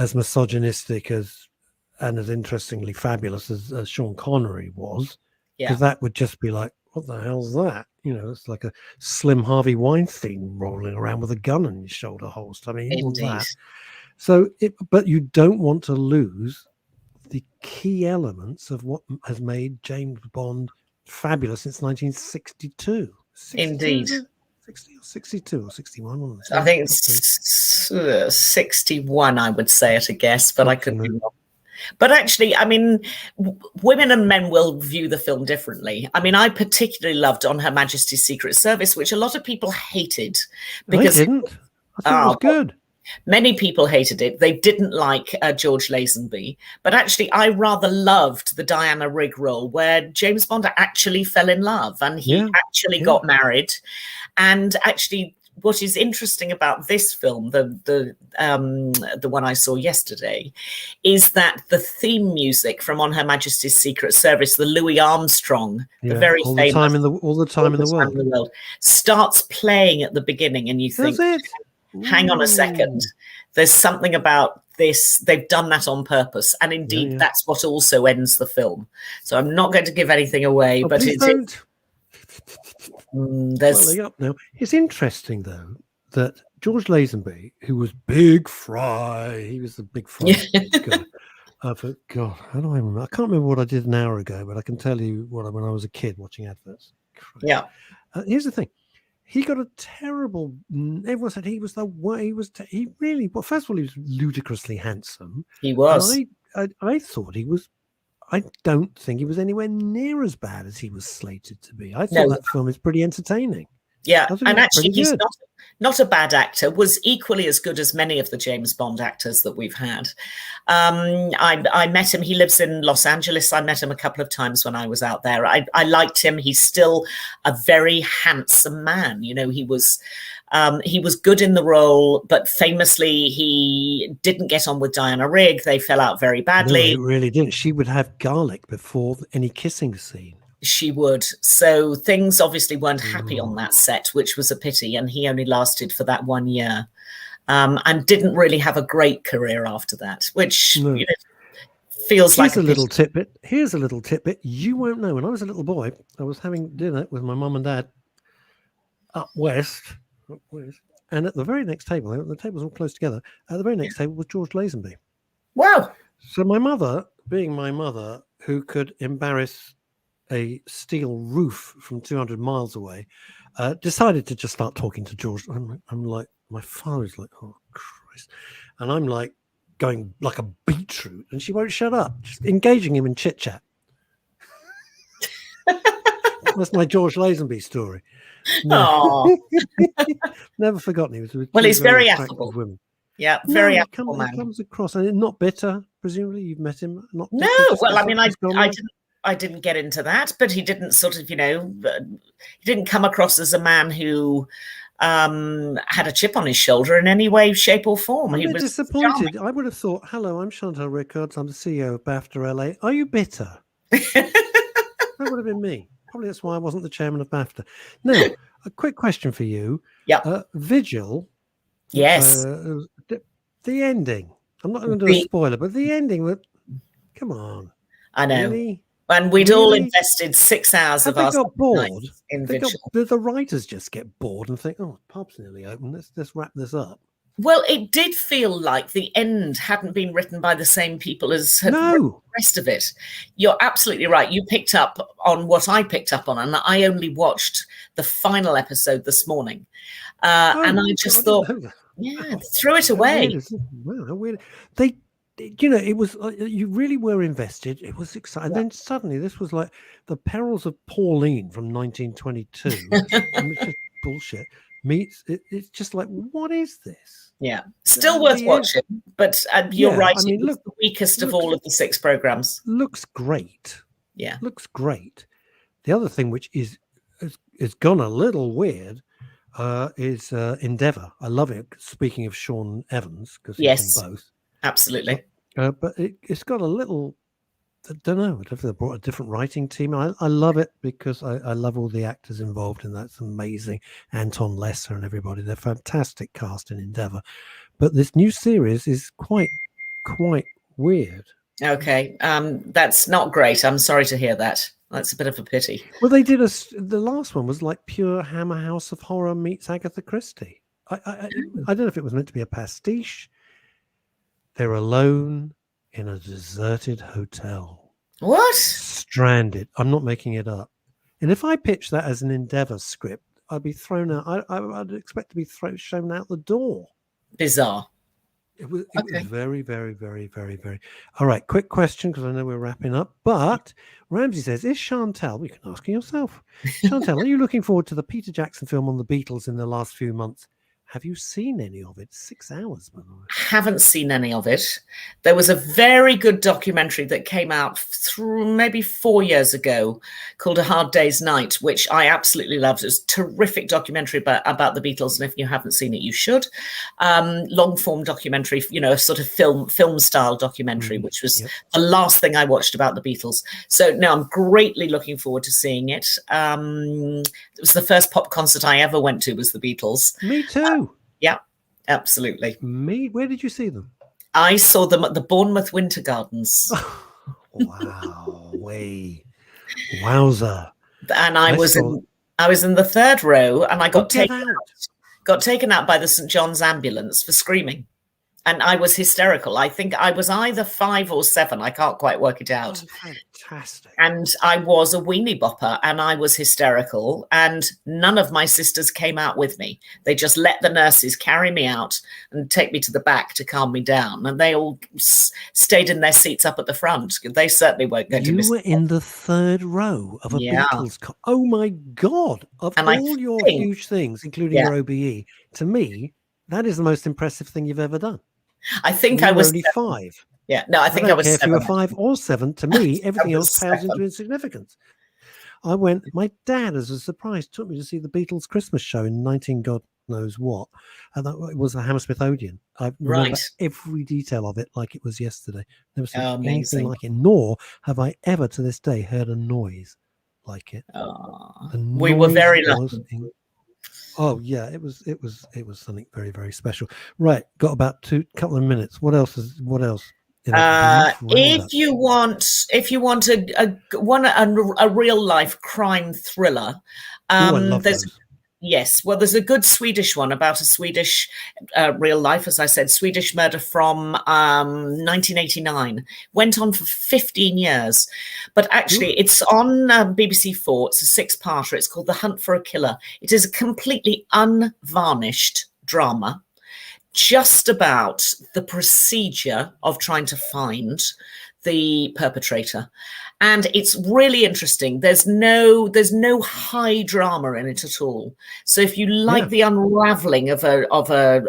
as misogynistic and as interestingly fabulous as Sean Connery was, because that would just be like, what the hell's that? It's like a slim Harvey Weinstein rolling around with a gun in his shoulder holster. I mean, you want that. So, but you don't want to lose the key elements of what has made James Bond fabulous since 1962. Indeed. 60 or 62 or 61? I think it's 61, I would say at a guess, but I could be wrong. But actually, I mean, women and men will view the film differently. I mean, I particularly loved On Her Majesty's Secret Service, which a lot of people hated. Because I didn't. I thought it was good. Many people hated it. They didn't like George Lazenby. But actually, I rather loved the Diana Rigg role, where James Bond actually fell in love and he actually got married. And actually, what is interesting about this film, the one I saw yesterday, is that the theme music from On Her Majesty's Secret Service, the Louis Armstrong, the very famous All the Time in the World, starts playing at the beginning, and you think, hang on a second, there's something about this. They've done that on purpose, and indeed, that's what also ends the film. So I'm not going to give anything away, but it's. There's up now. It's interesting though that George Lazenby, who was Big Fry, he was the Big Fry guy. God, how do I remember? I can't remember what I did an hour ago, but I can tell you when I was a kid watching adverts. Christ. Yeah. Here's the thing. He got a terrible. Everyone said he was the way. He really. Well, first of all, he was ludicrously handsome. He was. I thought he was. I don't think he was anywhere near as bad as he was slated to be. I thought that film is pretty entertaining. Yeah, and actually, not a bad actor, was equally as good as many of the James Bond actors that we've had. I met him. He lives in Los Angeles. I met him a couple of times when I was out there. I liked him. He's still a very handsome man. You know, he was good in the role, but famously he didn't get on with Diana Rigg. They fell out very badly. No, it really didn't. She would have garlic before any kissing scene. She would. So things obviously weren't happy on that set, which was a pity. And he only lasted for that 1 year and didn't really have a great career after that, which you know, feels like a little tidbit. Here's a little tidbit you won't know. When I was a little boy, I was having dinner with my mum and dad up west, and at the very next table, the tables all close together, at the very next table was George Lazenby. Wow. So my mother, being my mother, who could embarrass a steel roof from 200 miles away, decided to just start talking to George. I'm like, my father's like, oh Christ, and I'm like going like a beetroot, and she won't shut up, just engaging him in chit chat. That's my George Lazenby story. No. Never forgotten. He was well, he's very affable. Women. Yeah, very affable man. Comes across, and not bitter. Presumably, you've met him. Not no. Well, I mean, I didn't get into that, but he didn't sort of, you know, he didn't come across as a man who had a chip on his shoulder in any way, shape, or form. He was disappointed. Charming. I would have thought, hello, I'm Chantal Rickards. I'm the CEO of BAFTA LA. Are you bitter? That would have been me. Probably that's why I wasn't the chairman of BAFTA. Now, a quick question for you. Yeah. Vigil. Yes. The ending. I'm not going to do a spoiler, but the ending. Come on. I know. Really? And we'd all invested 6 hours of our got bored in Vigil. The writers just get bored and think, oh, pub's nearly open. Let's wrap this up. Well, it did feel like the end hadn't been written by the same people as the rest of it. You're absolutely right. You picked up on what I picked up on, and I only watched the final episode this morning. And I just thought, threw it away. Wow, how weird. You know, it was, you really were invested. It was exciting. And then suddenly this was like the perils of Pauline from 1922. It's just bullshit. It's just like, what is this? Yeah, still worth watching, but you're right. I mean, look, the weakest of all of the 6 programs. Looks great. Yeah, looks great. The other thing, which is gone a little weird, is Endeavour. I love it. Speaking of Sean Evans, because he's in both. Absolutely. But it's got a little. I don't know. I don't think they brought a different writing team. I love it because I love all the actors involved, and that's amazing. Anton Lesser and everybody. They're fantastic cast in Endeavour. But this new series is quite weird. Okay. That's not great. I'm sorry to hear that. That's a bit of a pity. Well, they did the last one was like pure Hammer House of Horror meets Agatha Christie. I don't know if it was meant to be a pastiche. They're alone in a deserted hotel. What? Stranded. I'm not making it up. And if I pitch that as an Endeavour script, I'd be thrown out. I'd expect to be shown out the door. Bizarre. It was very, very, very, very, very. All right, quick question, because I know we're wrapping up. But Ramsey says, is Chantal, you can ask yourself, Chantal, are you looking forward to the Peter Jackson film on the Beatles in the last few months? Have you seen any of it? 6 hours, by the way. Haven't seen any of it. There was a very good documentary that came out maybe 4 years ago called A Hard Day's Night, which I absolutely loved. It's a terrific documentary about the Beatles, and if you haven't seen it, you should. Long form documentary, you know, a sort of film style documentary, which was the last thing I watched about the Beatles. So no, I'm greatly looking forward to seeing it. It was the first pop concert I ever went to was the Beatles. Me too. Yeah, absolutely. Where did you see them? I saw them at the Bournemouth Winter Gardens. Wow, wowza! And I was in the 3rd row, and I got taken out by the St John's ambulance for screaming. And I was hysterical. I think I was either 5 or 7. I can't quite work it out. Oh, fantastic. And I was a weenie bopper and I was hysterical. And none of my sisters came out with me. They just let the nurses carry me out and take me to the back to calm me down. And they all stayed in their seats up at the front. They certainly weren't going to miss. You were in the 3rd row of a Beatles. Oh, my God. Of all your huge things, including your OBE, to me, that is the most impressive thing you've ever done. I think I was only 5. Yeah, no, I think I was 7. If you were 5 or 7, to me, everything else pales into insignificance. I went, my dad, as a surprise, took me to see the Beatles Christmas show in 19 God knows what. And it was the Hammersmith Odeon. I remember every detail of it like it was yesterday. Never seen anything like it, nor have I ever to this day heard a noise like it. We were very lucky. Oh yeah, it was something very, very special. Right, got about couple of minutes. What else? If you want a real life crime thriller, I love those. Yes, well, there's a good Swedish one about a Swedish real life, as I said, Swedish murder from 1989. Went on for 15 years. But actually, it's on BBC 4. It's a 6-parter. It's called The Hunt for a Killer. It is a completely unvarnished drama, just about the procedure of trying to find the perpetrator. And it's really interesting. There's no high drama in it at all. So if you like the unraveling of a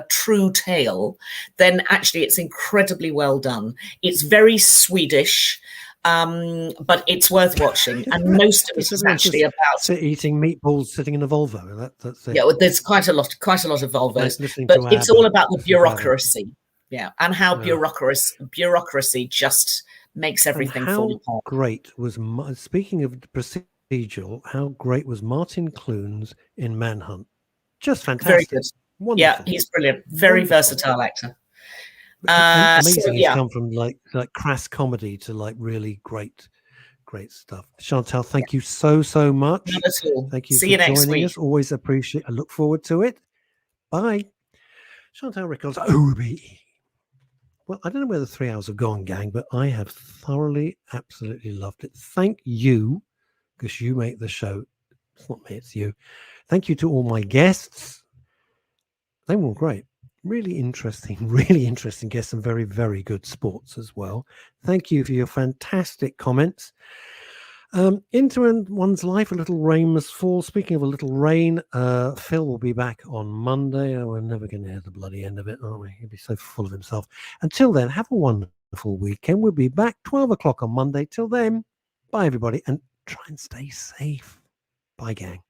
true tale, then actually it's incredibly well done. It's very Swedish, but it's worth watching. And most of it is actually about eating meatballs sitting in a Volvo. That's it. Yeah, well, there's quite a lot of Volvos, but it's all about the bureaucracy. Yeah, and how bureaucracy just makes everything fall apart. Great was, speaking of procedural, how great was Martin Clunes in Manhunt? Just fantastic. Very good. Wonderful. Yeah, he's brilliant. Very versatile actor. Amazing. He's come from like crass comedy to like really great stuff. Chantal, thank you so much. Not at all. Thank you See for you next joining week. us. Always appreciate. I look forward to it. Bye. Chantal Rickles, OBE. Well, I don't know where the 3 hours have gone, gang, but I have thoroughly, absolutely loved it. Thank you, because you make the show. It's not me, it's you. Thank you to all my guests. They were all great. Really interesting guests and very, very good sports as well. Thank you for your fantastic comments. Into one's life, a little rain must fall. Speaking of a little rain, Phil will be back on Monday. Oh, we're never going to hear the bloody end of it, aren't we? He'll be so full of himself. Until then, have a wonderful weekend. We'll be back 12 o'clock on Monday. Till then, bye everybody, and try and stay safe. Bye, gang.